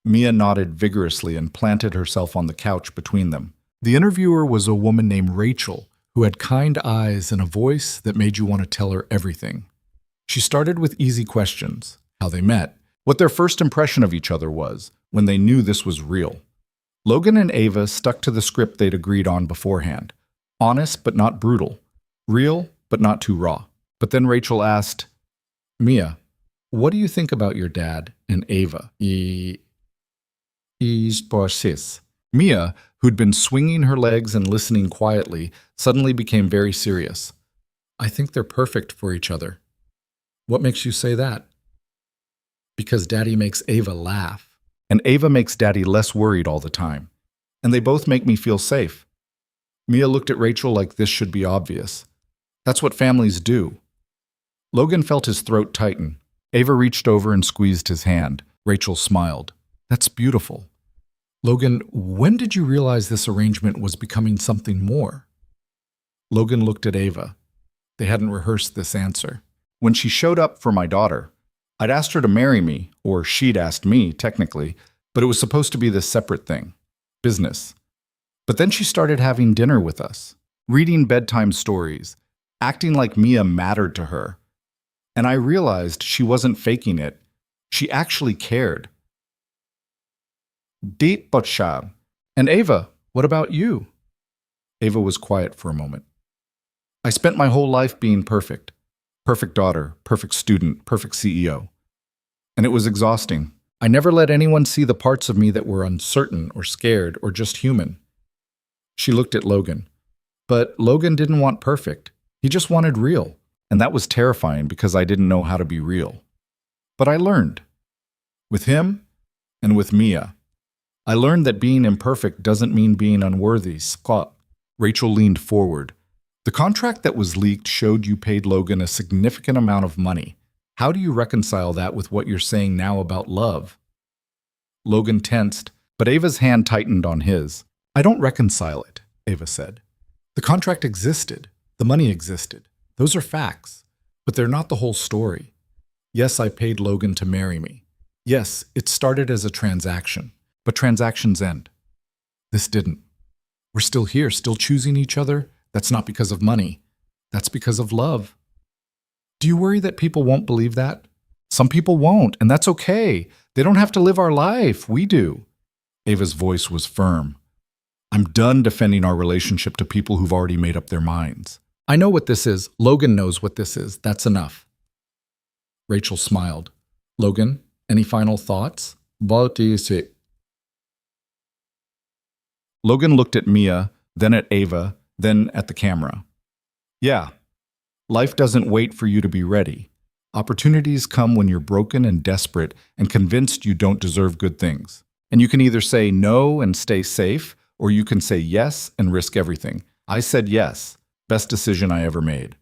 Mia nodded vigorously and planted herself on the couch between them. The interviewer was a woman named Rachel, who had kind eyes and a voice that made you want to tell her everything. She started with easy questions, how they met, what their first impression of each other was, when they knew this was real. Logan and Ava stuck to the script they'd agreed on beforehand. Honest but not brutal. Real but not too raw. But then Rachel asked, Mia, what do you think about your dad and Ava? Mia, who'd been swinging her legs and listening quietly, suddenly became very serious. I think they're perfect for each other. What makes you say that? Because Daddy makes Ava laugh. And Ava makes Daddy less worried all the time. And they both make me feel safe. Mia looked at Rachel like this should be obvious. That's what families do. Logan felt his throat tighten. Ava reached over and squeezed his hand. Rachel smiled. That's beautiful. Logan, when did you realize this arrangement was becoming something more? Logan looked at Ava. They hadn't rehearsed this answer. When she showed up for my daughter, I'd asked her to marry me, or she'd asked me, technically, but it was supposed to be this separate thing. Business. But then she started having dinner with us, reading bedtime stories, acting like Mia mattered to her. And I realized she wasn't faking it. She actually cared. Deep but shab. And Ava, what about you? Ava was quiet for a moment. I spent my whole life being perfect. Perfect daughter, perfect student, perfect CEO. And it was exhausting. I never let anyone see the parts of me that were uncertain or scared or just human. She looked at Logan. But Logan didn't want perfect. He just wanted real. And that was terrifying because I didn't know how to be real. But I learned. With him and with Mia. I learned that being imperfect doesn't mean being unworthy. Scott. Rachel leaned forward. The contract that was leaked showed you paid Logan a significant amount of money. How do you reconcile that with what you're saying now about love? Logan tensed, but Ava's hand tightened on his. I don't reconcile it, Ava said. The contract existed. The money existed. Those are facts. But they're not the whole story. Yes, I paid Logan to marry me. Yes, it started as a transaction. But transactions end. This didn't. We're still here, still choosing each other. That's not because of money. That's because of love. Do you worry that people won't believe that? Some people won't, and that's okay. They don't have to live our life. We do. Ava's voice was firm. I'm done defending our relationship to people who've already made up their minds. I know what this is. Logan knows what this is. That's enough. Rachel smiled. Logan, any final thoughts? What do you say? Logan looked at Mia, then at Ava, then at the camera. Yeah, life doesn't wait for you to be ready. Opportunities come when you're broken and desperate and convinced you don't deserve good things. And you can either say no and stay safe, or you can say yes and risk everything. I said yes. Best decision I ever made.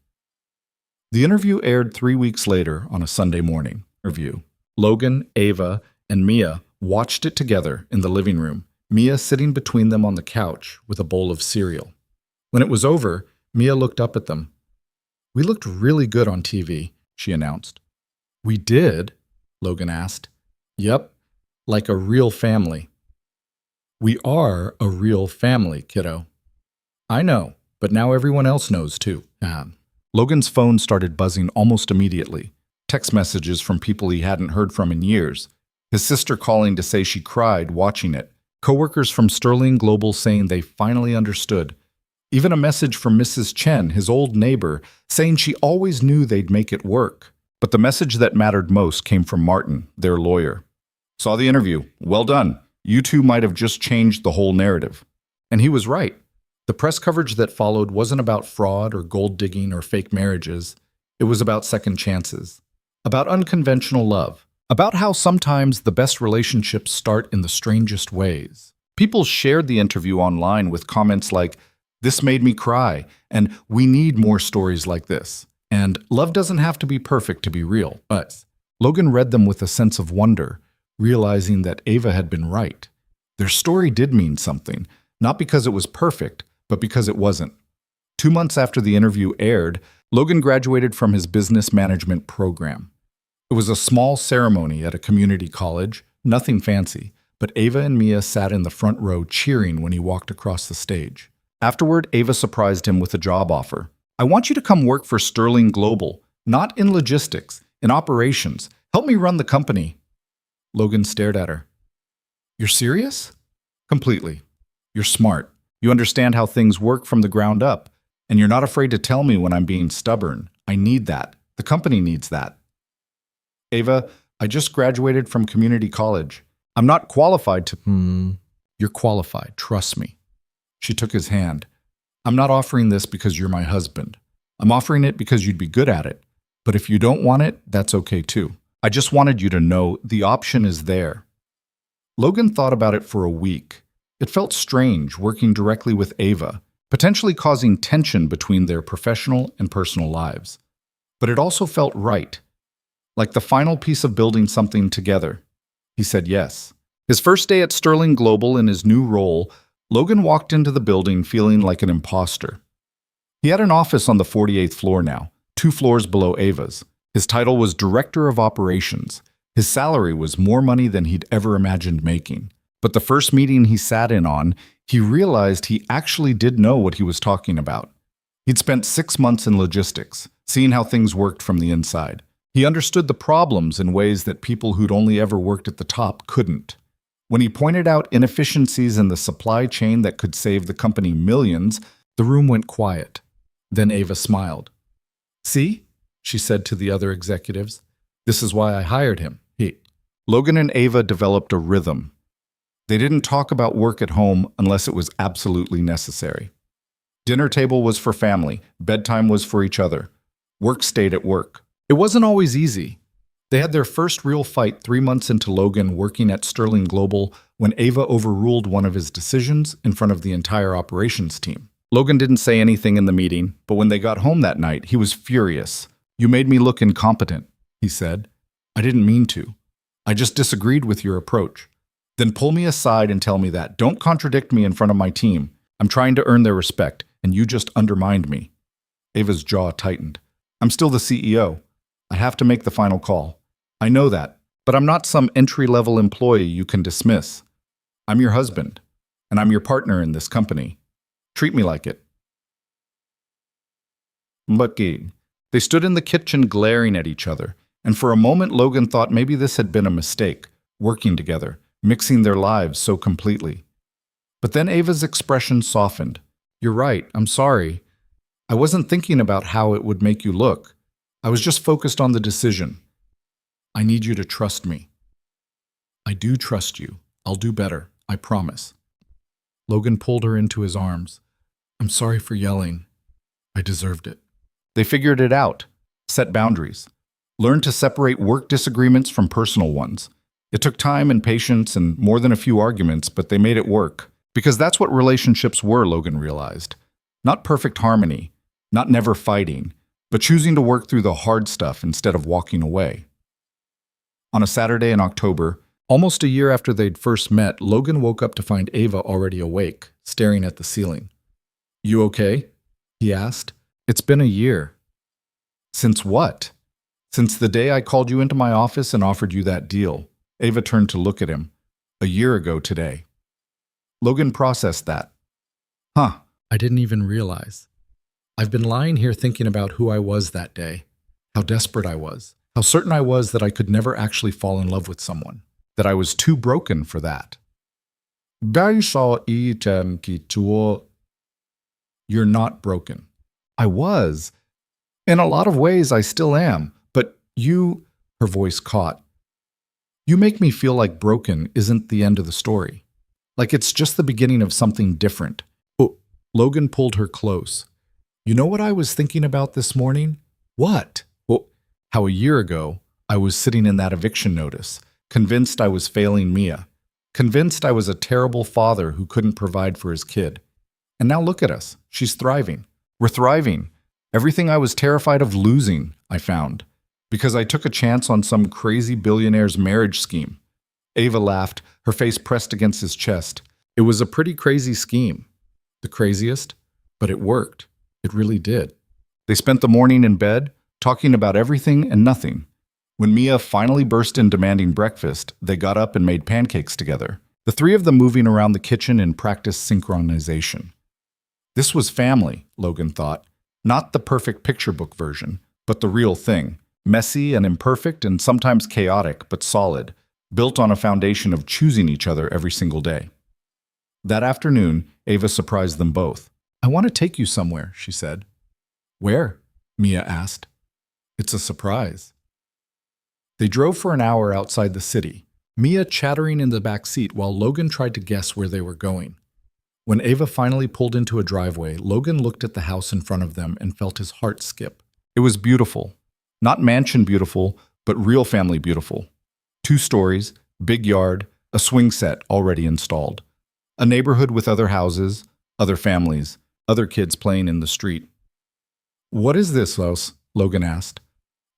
The interview aired 3 weeks later on a Sunday morning. Logan, Ava, and Mia watched it together in the living room, Mia sitting between them on the couch with a bowl of cereal. When it was over, Mia looked up at them. We looked really good on TV, she announced. We did? Logan asked. Yep, like a real family. We are a real family, kiddo. I know, but now everyone else knows too. Logan's phone started buzzing almost immediately. Text messages from people he hadn't heard from in years. His sister calling to say she cried watching it. Coworkers from Sterling Global saying they finally understood. Even a message from Mrs. Chen, his old neighbor, saying she always knew they'd make it work. But the message that mattered most came from Martin, their lawyer. Saw the interview. Well done. You two might have just changed the whole narrative. And he was right. The press coverage that followed wasn't about fraud or gold digging or fake marriages. It was about second chances. About unconventional love. About how sometimes the best relationships start in the strangest ways. People shared the interview online with comments like, "This made me cry," and "We need more stories like this." And "Love doesn't have to be perfect to be real." But Logan read them with a sense of wonder, realizing that Ava had been right. Their story did mean something, not because it was perfect, but because it wasn't. 2 months after the interview aired, Logan graduated from his business management program. It was a small ceremony at a community college, nothing fancy, but Ava and Mia sat in the front row cheering when he walked across the stage. Afterward, Ava surprised him with a job offer. I want you to come work for Sterling Global, not in logistics, in operations. Help me run the company. Logan stared at her. You're serious? Completely. You're smart. You understand how things work from the ground up, and you're not afraid to tell me when I'm being stubborn. I need that. The company needs that. Ava, I just graduated from community college. I'm not qualified to... You're qualified, trust me. She took his hand. I'm not offering this because you're my husband. I'm offering it because you'd be good at it. But if you don't want it, that's okay too. I just wanted you to know the option is there. Logan thought about it for a week. It felt strange working directly with Ava, potentially causing tension between their professional and personal lives. But it also felt right, like the final piece of building something together. He said yes. His first day at Sterling Global in his new role, Logan walked into the building feeling like an imposter. He had an office on the 48th floor now, 2 floors below Ava's. His title was Director of Operations. His salary was more money than he'd ever imagined making. But the first meeting he sat in on, he realized he actually did know what he was talking about. He'd spent 6 months in logistics, seeing how things worked from the inside. He understood the problems in ways that people who'd only ever worked at the top couldn't. When he pointed out inefficiencies in the supply chain that could save the company millions, the room went quiet. Then Ava smiled. See, she said to the other executives, this is why I hired him. Logan and Ava developed a rhythm. They didn't talk about work at home unless it was absolutely necessary. Dinner table was for family, bedtime was for each other. Work stayed at work. It wasn't always easy. They had their first real fight 3 months into Logan working at Sterling Global when Ava overruled one of his decisions in front of the entire operations team. Logan didn't say anything in the meeting, but when they got home that night, he was furious. "You made me look incompetent," he said. "I didn't mean to. I just disagreed with your approach." "Then pull me aside and tell me that. Don't contradict me in front of my team. I'm trying to earn their respect, and you just undermined me." Ava's jaw tightened. "I'm still the CEO. I have to make the final call. I know that, but I'm not some entry-level employee you can dismiss. I'm your husband, and I'm your partner in this company. Treat me like it." Lucky. They stood in the kitchen glaring at each other, and for a moment Logan thought maybe this had been a mistake, working together, mixing their lives so completely. But then Ava's expression softened. "You're right, I'm sorry. I wasn't thinking about how it would make you look. I was just focused on the decision. I need you to trust me." "I do trust you. I'll do better, I promise." Logan pulled her into his arms. "I'm sorry for yelling. I deserved it." They figured it out, set boundaries, learned to separate work disagreements from personal ones. It took time and patience and more than a few arguments, but they made it work. Because that's what relationships were, Logan realized. Not perfect harmony, not never fighting, but choosing to work through the hard stuff instead of walking away. On a Saturday in October, almost a year after they'd first met, Logan woke up to find Ava already awake, staring at the ceiling. "You okay?" he asked. "It's been a year." "Since what?" "Since the day I called you into my office and offered you that deal." Ava turned to look at him. "A year ago today." Logan processed that. "Huh, I didn't even realize. I've been lying here thinking about who I was that day, how desperate I was, how certain I was that I could never actually fall in love with someone, that I was too broken for that." "You're not broken." "I was. In a lot of ways, I still am. But you," her voice caught, "you make me feel like broken isn't the end of the story. Like it's just the beginning of something different." Oh, Logan pulled her close. "You know what I was thinking about this morning?" "What?" "Well, how a year ago, I was sitting in that eviction notice, convinced I was failing Mia, convinced I was a terrible father who couldn't provide for his kid. And now look at us. She's thriving. We're thriving. Everything I was terrified of losing, I found. Because I took a chance on some crazy billionaire's marriage scheme." Ava laughed, her face pressed against his chest. "It was a pretty crazy scheme. The craziest, but it worked. It really did." They spent the morning in bed, talking about everything and nothing. When Mia finally burst in demanding breakfast, they got up and made pancakes together, the three of them moving around the kitchen in practice synchronization. This was family, Logan thought. Not the perfect picture book version, but the real thing. Messy and imperfect and sometimes chaotic, but solid, built on a foundation of choosing each other every single day. That afternoon, Ava surprised them both. "I want to take you somewhere," she said. "Where?" Mia asked. "It's a surprise." They drove for an hour outside the city, Mia chattering in the back seat while Logan tried to guess where they were going. When Ava finally pulled into a driveway, Logan looked at the house in front of them and felt his heart skip. It was beautiful. Not mansion beautiful, but real family beautiful. 2 stories, big yard, a swing set already installed. A neighborhood with other houses, other families, other kids playing in the street. "What is this house?" Logan asked.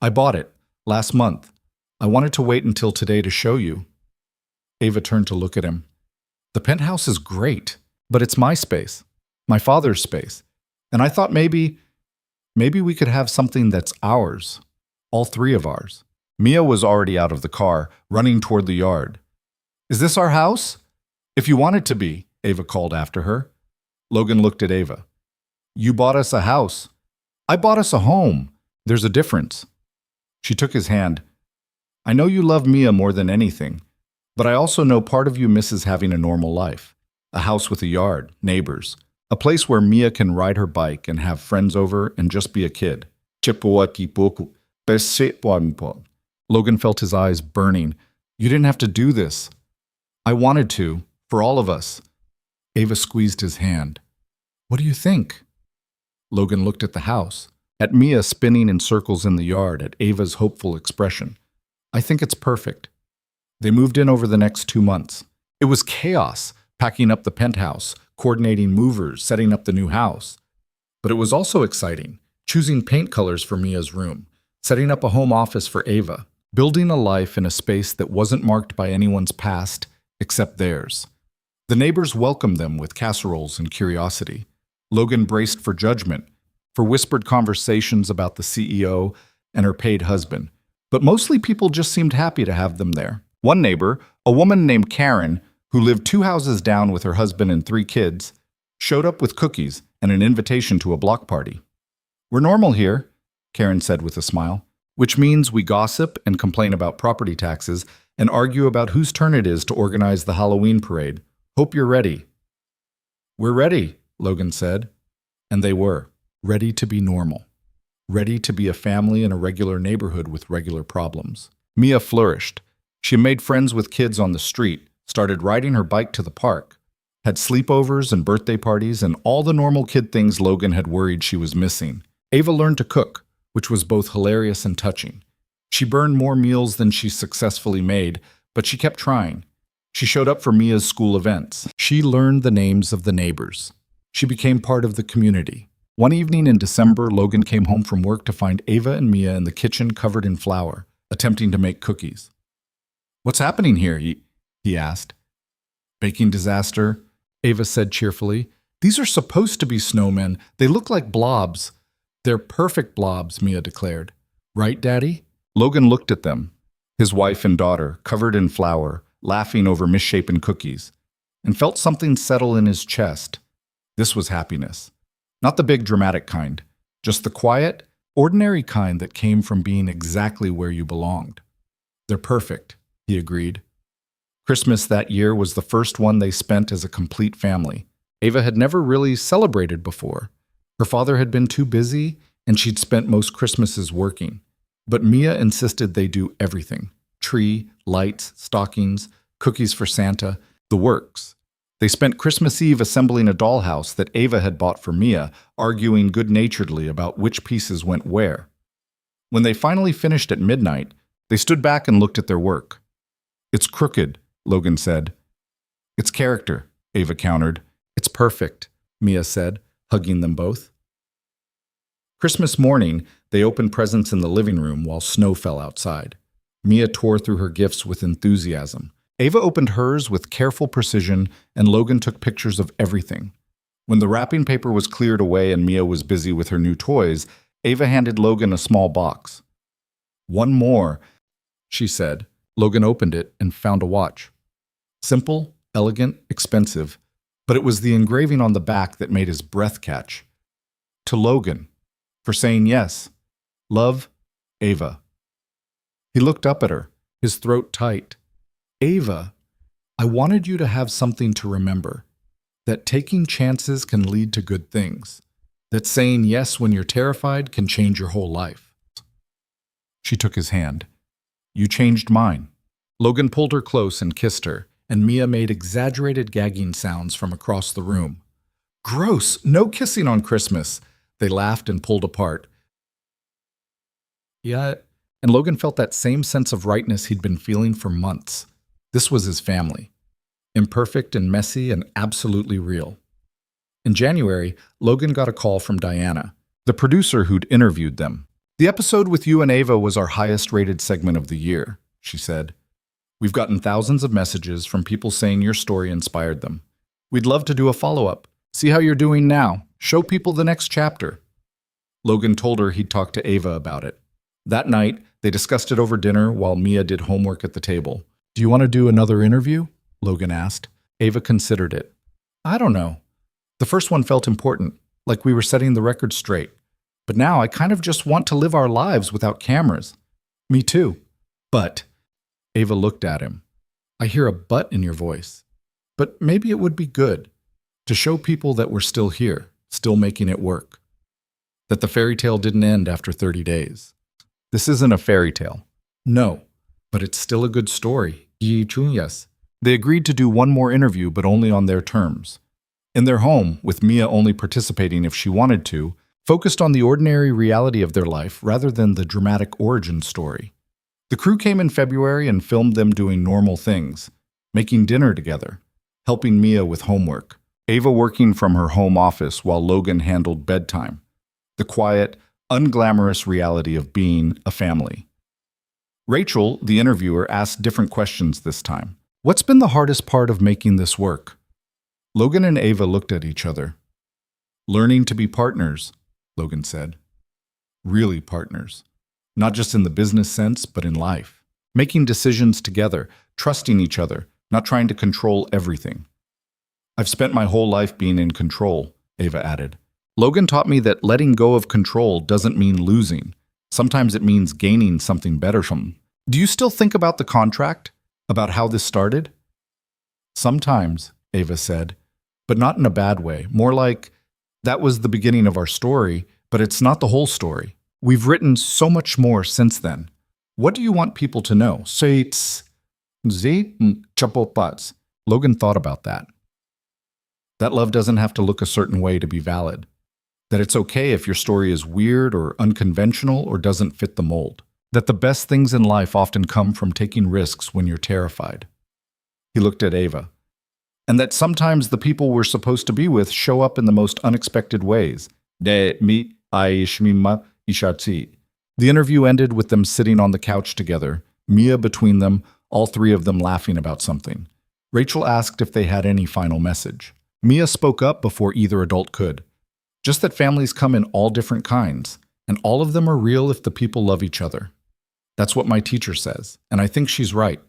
"I bought it last month. I wanted to wait until today to show you." Ava turned to look at him. "The penthouse is great, but it's my space, my father's space. And I thought maybe we could have something that's ours, all 3 of ours." Mia was already out of the car, running toward the yard. "Is this our house?" "If you want it to be," Ava called after her. Logan looked at Ava. "You bought us a house. I bought us a home. There's a difference." She took his hand. "I know you love Mia more than anything, but I also know part of you misses having a normal life. A house with a yard, neighbors, a place where Mia can ride her bike and have friends over and just be a kid." Logan felt his eyes burning. "You didn't have to do this." "I wanted to, For all of us. Ava squeezed his hand. What do you think? Logan looked at the house, at Mia spinning in circles in the yard, at Ava's hopeful expression. I think it's perfect. They moved in over the next 2 months. It was chaos, packing up the penthouse, coordinating movers, setting up the new house. But it was also exciting, choosing paint colors for Mia's room, setting up a home office for Ava, building a life in a space that wasn't marked by anyone's past except theirs. The neighbors welcomed them with casseroles and curiosity. Logan braced for judgment, for whispered conversations about the CEO and her paid husband. But mostly people just seemed happy to have them there. One neighbor, a woman named Karen, who lived 2 houses down with her husband and 3 kids, showed up with cookies and an invitation to a block party. We're normal here, Karen said with a smile, which means we gossip and complain about property taxes and argue about whose turn it is to organize the Halloween parade. Hope you're ready. We're ready, Logan said. And they were, ready to be normal, ready to be a family in a regular neighborhood with regular problems. Mia flourished. She made friends with kids on the street, started riding her bike to the park, had sleepovers and birthday parties and all the normal kid things Logan had worried she was missing. Ava learned to cook, which was both hilarious and touching. She burned more meals than she successfully made, but she kept trying. She showed up for Mia's school events. She learned the names of the neighbors. She became part of the community. One evening in December, Logan came home from work to find Ava and Mia in the kitchen covered in flour, attempting to make cookies. What's happening here? He asked. Baking disaster, Ava said cheerfully. These are supposed to be snowmen. They look like blobs. They're perfect blobs, Mia declared. Right, Daddy? Logan looked at them, his wife and daughter, covered in flour, laughing over misshapen cookies, and felt something settle in his chest. This was happiness. Not the big dramatic kind, just the quiet, ordinary kind that came from being exactly where you belonged. They're perfect, he agreed. Christmas that year was the first one they spent as a complete family. Ava had never really celebrated before. Her father had been too busy, and she'd spent most Christmases working. But Mia insisted they do everything. Tree, lights, stockings, cookies for Santa, the works. They spent Christmas Eve assembling a dollhouse that Ava had bought for Mia, arguing good-naturedly about which pieces went where. When they finally finished at midnight, they stood back and looked at their work. It's crooked, Logan said. It's character, Ava countered. It's perfect, Mia said, hugging them both. Christmas morning, they opened presents in the living room while snow fell outside. Mia tore through her gifts with enthusiasm. Ava opened hers with careful precision, and Logan took pictures of everything. When the wrapping paper was cleared away and Mia was busy with her new toys, Ava handed Logan a small box. One more, she said. Logan opened it and found a watch. Simple, elegant, expensive, but it was the engraving on the back that made his breath catch. To Logan, for saying yes. Love, Ava. He looked up at her, his throat tight. Ava, I wanted you to have something to remember, that taking chances can lead to good things, that saying yes when you're terrified can change your whole life. She took his hand. You changed mine. Logan pulled her close and kissed her, and Mia made exaggerated gagging sounds from across the room. Gross! No kissing on Christmas! They laughed and pulled apart. Yeah, and Logan felt that same sense of rightness he'd been feeling for months. This was his family. Imperfect and messy and absolutely real. In January, Logan got a call from Diana, the producer who'd interviewed them. The episode with you and Ava was our highest-rated segment of the year, she said. We've gotten thousands of messages from people saying your story inspired them. We'd love to do a follow-up. See how you're doing now. Show people the next chapter. Logan told her he'd talk to Ava about it. That night, they discussed it over dinner while Mia did homework at the table. Do you want to do another interview? Logan asked. Ava considered it. I don't know. The first one felt important, like we were setting the record straight. But now I kind of just want to live our lives without cameras. Me too. But, Ava looked at him. I hear a but in your voice. But maybe it would be good to show people that we're still here, still making it work. That the fairy tale didn't end after 30 days. This isn't a fairy tale. No, but it's still a good story. Yes. They agreed to do one more interview, but only on their terms. In their home, with Mia only participating if she wanted to, focused on the ordinary reality of their life rather than the dramatic origin story. The crew came in February and filmed them doing normal things, making dinner together, helping Mia with homework, Ava working from her home office while Logan handled bedtime. The quiet, unglamorous reality of being a family. Rachel, the interviewer, asked different questions this time. What's been the hardest part of making this work? Logan and Ava looked at each other. Learning to be partners, Logan said. Really partners. Not just in the business sense, but in life. Making decisions together, trusting each other, not trying to control everything. I've spent my whole life being in control, Ava added. Logan taught me that letting go of control doesn't mean losing. Sometimes it means gaining something better from. Do you still think about the contract? About how this started? Sometimes, Ava said, but not in a bad way. More like, that was the beginning of our story, but it's not the whole story. We've written so much more since then. What do you want people to know? Logan thought about that. That love doesn't have to look a certain way to be valid. That it's okay if your story is weird or unconventional or doesn't fit the mold. That the best things in life often come from taking risks when you're terrified. He looked at Ava. And that sometimes the people we're supposed to be with show up in the most unexpected ways. The interview ended with them sitting on the couch together, Mia between them, all three of them laughing about something. Rachel asked if they had any final message. Mia spoke up before either adult could. Just that families come in all different kinds, and all of them are real if the people love each other. That's what my teacher says, and I think she's right.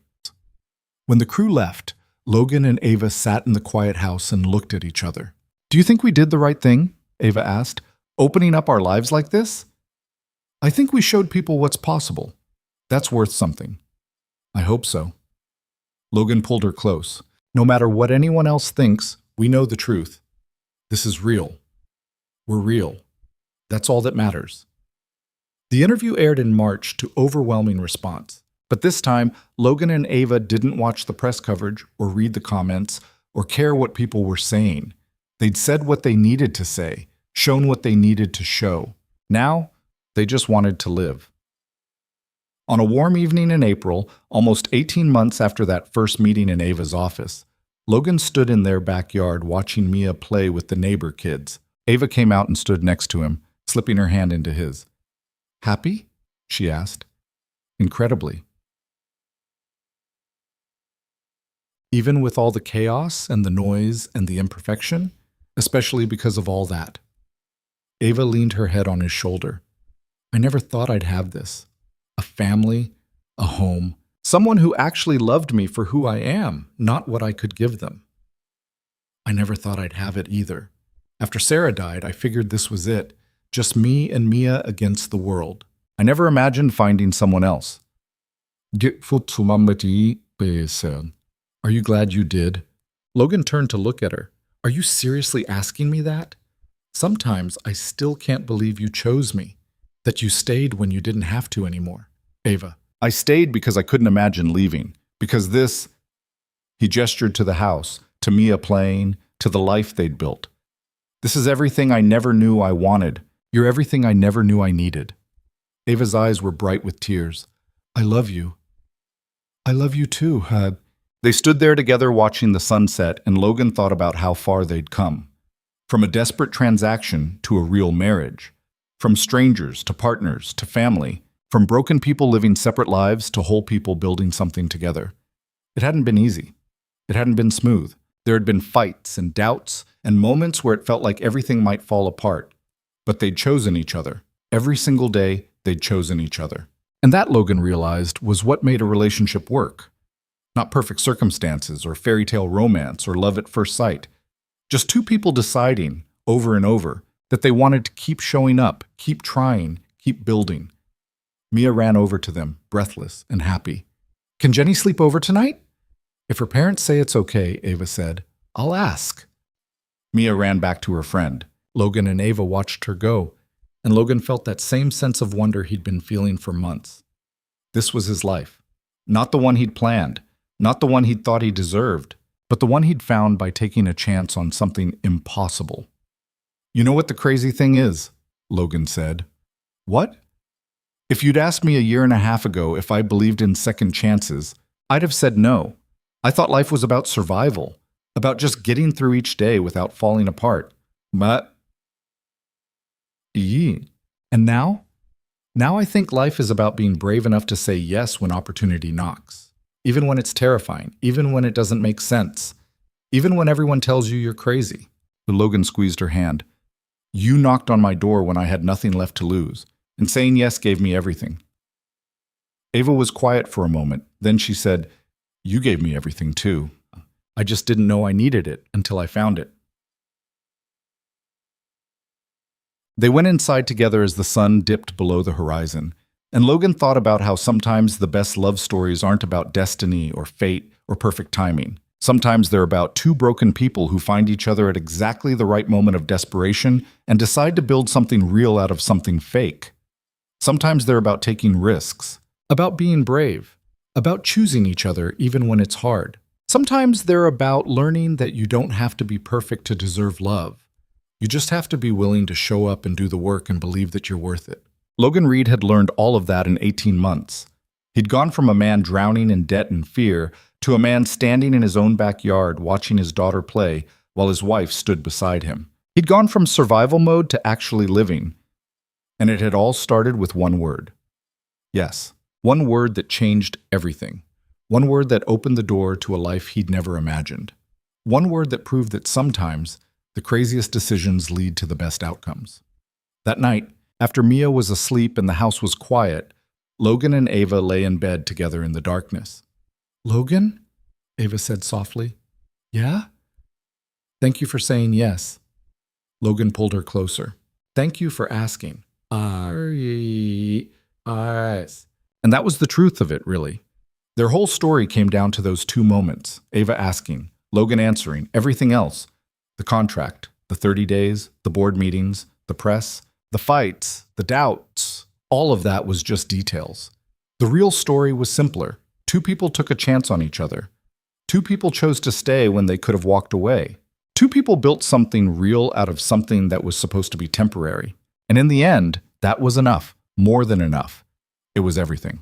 When the crew left, Logan and Ava sat in the quiet house and looked at each other. Do you think we did the right thing? Ava asked. Opening up our lives like this? I think we showed people what's possible. That's worth something. I hope so. Logan pulled her close. No matter what anyone else thinks, we know the truth. This is real. We're real. That's all that matters. The interview aired in March to overwhelming response. But this time, Logan and Ava didn't watch the press coverage or read the comments or care what people were saying. They'd said what they needed to say, shown what they needed to show. Now, they just wanted to live. On a warm evening in April, almost 18 months after that first meeting in Ava's office, Logan stood in their backyard watching Mia play with the neighbor kids. Ava came out and stood next to him, slipping her hand into his. Happy? She asked. Incredibly. Even with all the chaos and the noise and the imperfection, especially because of all that. Ava leaned her head on his shoulder. I never thought I'd have this. A family, a home, someone who actually loved me for who I am, not what I could give them. I never thought I'd have it either. After Sarah died, I figured this was it. Just me and Mia against the world. I never imagined finding someone else. Are you glad you did? Logan turned to look at her. Are you seriously asking me that? Sometimes I still can't believe you chose me, that you stayed when you didn't have to anymore. Ava. I stayed because I couldn't imagine leaving. Because this... He gestured to the house, to Mia playing, to the life they'd built. This is everything I never knew I wanted. You're everything I never knew I needed. Ava's eyes were bright with tears. I love you. I love you too, Hub. They stood there together watching the sunset, and Logan thought about how far they'd come. From a desperate transaction to a real marriage. From strangers to partners to family. From broken people living separate lives to whole people building something together. It hadn't been easy. It hadn't been smooth. There had been fights and doubts and moments where it felt like everything might fall apart. But they'd chosen each other. Every single day, they'd chosen each other. And that, Logan realized, was what made a relationship work. Not perfect circumstances or fairy tale romance or love at first sight. Just two people deciding, over and over, that they wanted to keep showing up, keep trying, keep building. Mia ran over to them, breathless and happy. Can Jenny sleep over tonight? If her parents say it's okay, Ava said, I'll ask. Mia ran back to her friend. Logan and Ava watched her go, and Logan felt that same sense of wonder he'd been feeling for months. This was his life. Not the one he'd planned, Not the one he'd thought he deserved, but the one he'd found by taking a chance on something impossible. You know what the crazy thing is? Logan said. What? If you'd asked me a year and a half ago if I believed in second chances, I'd have said no. I thought life was about survival, about just getting through each day without falling apart. But... And now? Now I think life is about being brave enough to say yes when opportunity knocks. Even when it's terrifying, even when it doesn't make sense, even when everyone tells you you're crazy. Logan squeezed her hand. You knocked on my door when I had nothing left to lose, and saying yes gave me everything. Ava was quiet for a moment. Then she said, You gave me everything too. I just didn't know I needed it until I found it. They went inside together as the sun dipped below the horizon, and Logan thought about how sometimes the best love stories aren't about destiny or fate or perfect timing. Sometimes they're about two broken people who find each other at exactly the right moment of desperation and decide to build something real out of something fake. Sometimes they're about taking risks, about being brave, about choosing each other even when it's hard. Sometimes they're about learning that you don't have to be perfect to deserve love. You just have to be willing to show up and do the work and believe that you're worth it. Logan Reed had learned all of that in 18 months. He'd gone from a man drowning in debt and fear to a man standing in his own backyard watching his daughter play while his wife stood beside him. He'd gone from survival mode to actually living. And it had all started with one word. Yes, one word that changed everything. One word that opened the door to a life he'd never imagined. One word that proved that sometimes the craziest decisions lead to the best outcomes. That night, after Mia was asleep and the house was quiet, Logan and Ava lay in bed together in the darkness. Logan? Ava said softly. Yeah? Thank you for saying yes. Logan pulled her closer. Thank you for asking. And that was the truth of it, really. Their whole story came down to those two moments, Ava asking, Logan answering, everything else. The contract, the 30 days, the board meetings, the press, the fights, the doubts, all of that was just details. The real story was simpler. Two people took a chance on each other. Two people chose to stay when they could have walked away. Two people built something real out of something that was supposed to be temporary. And in the end, that was enough, more than enough. It was everything.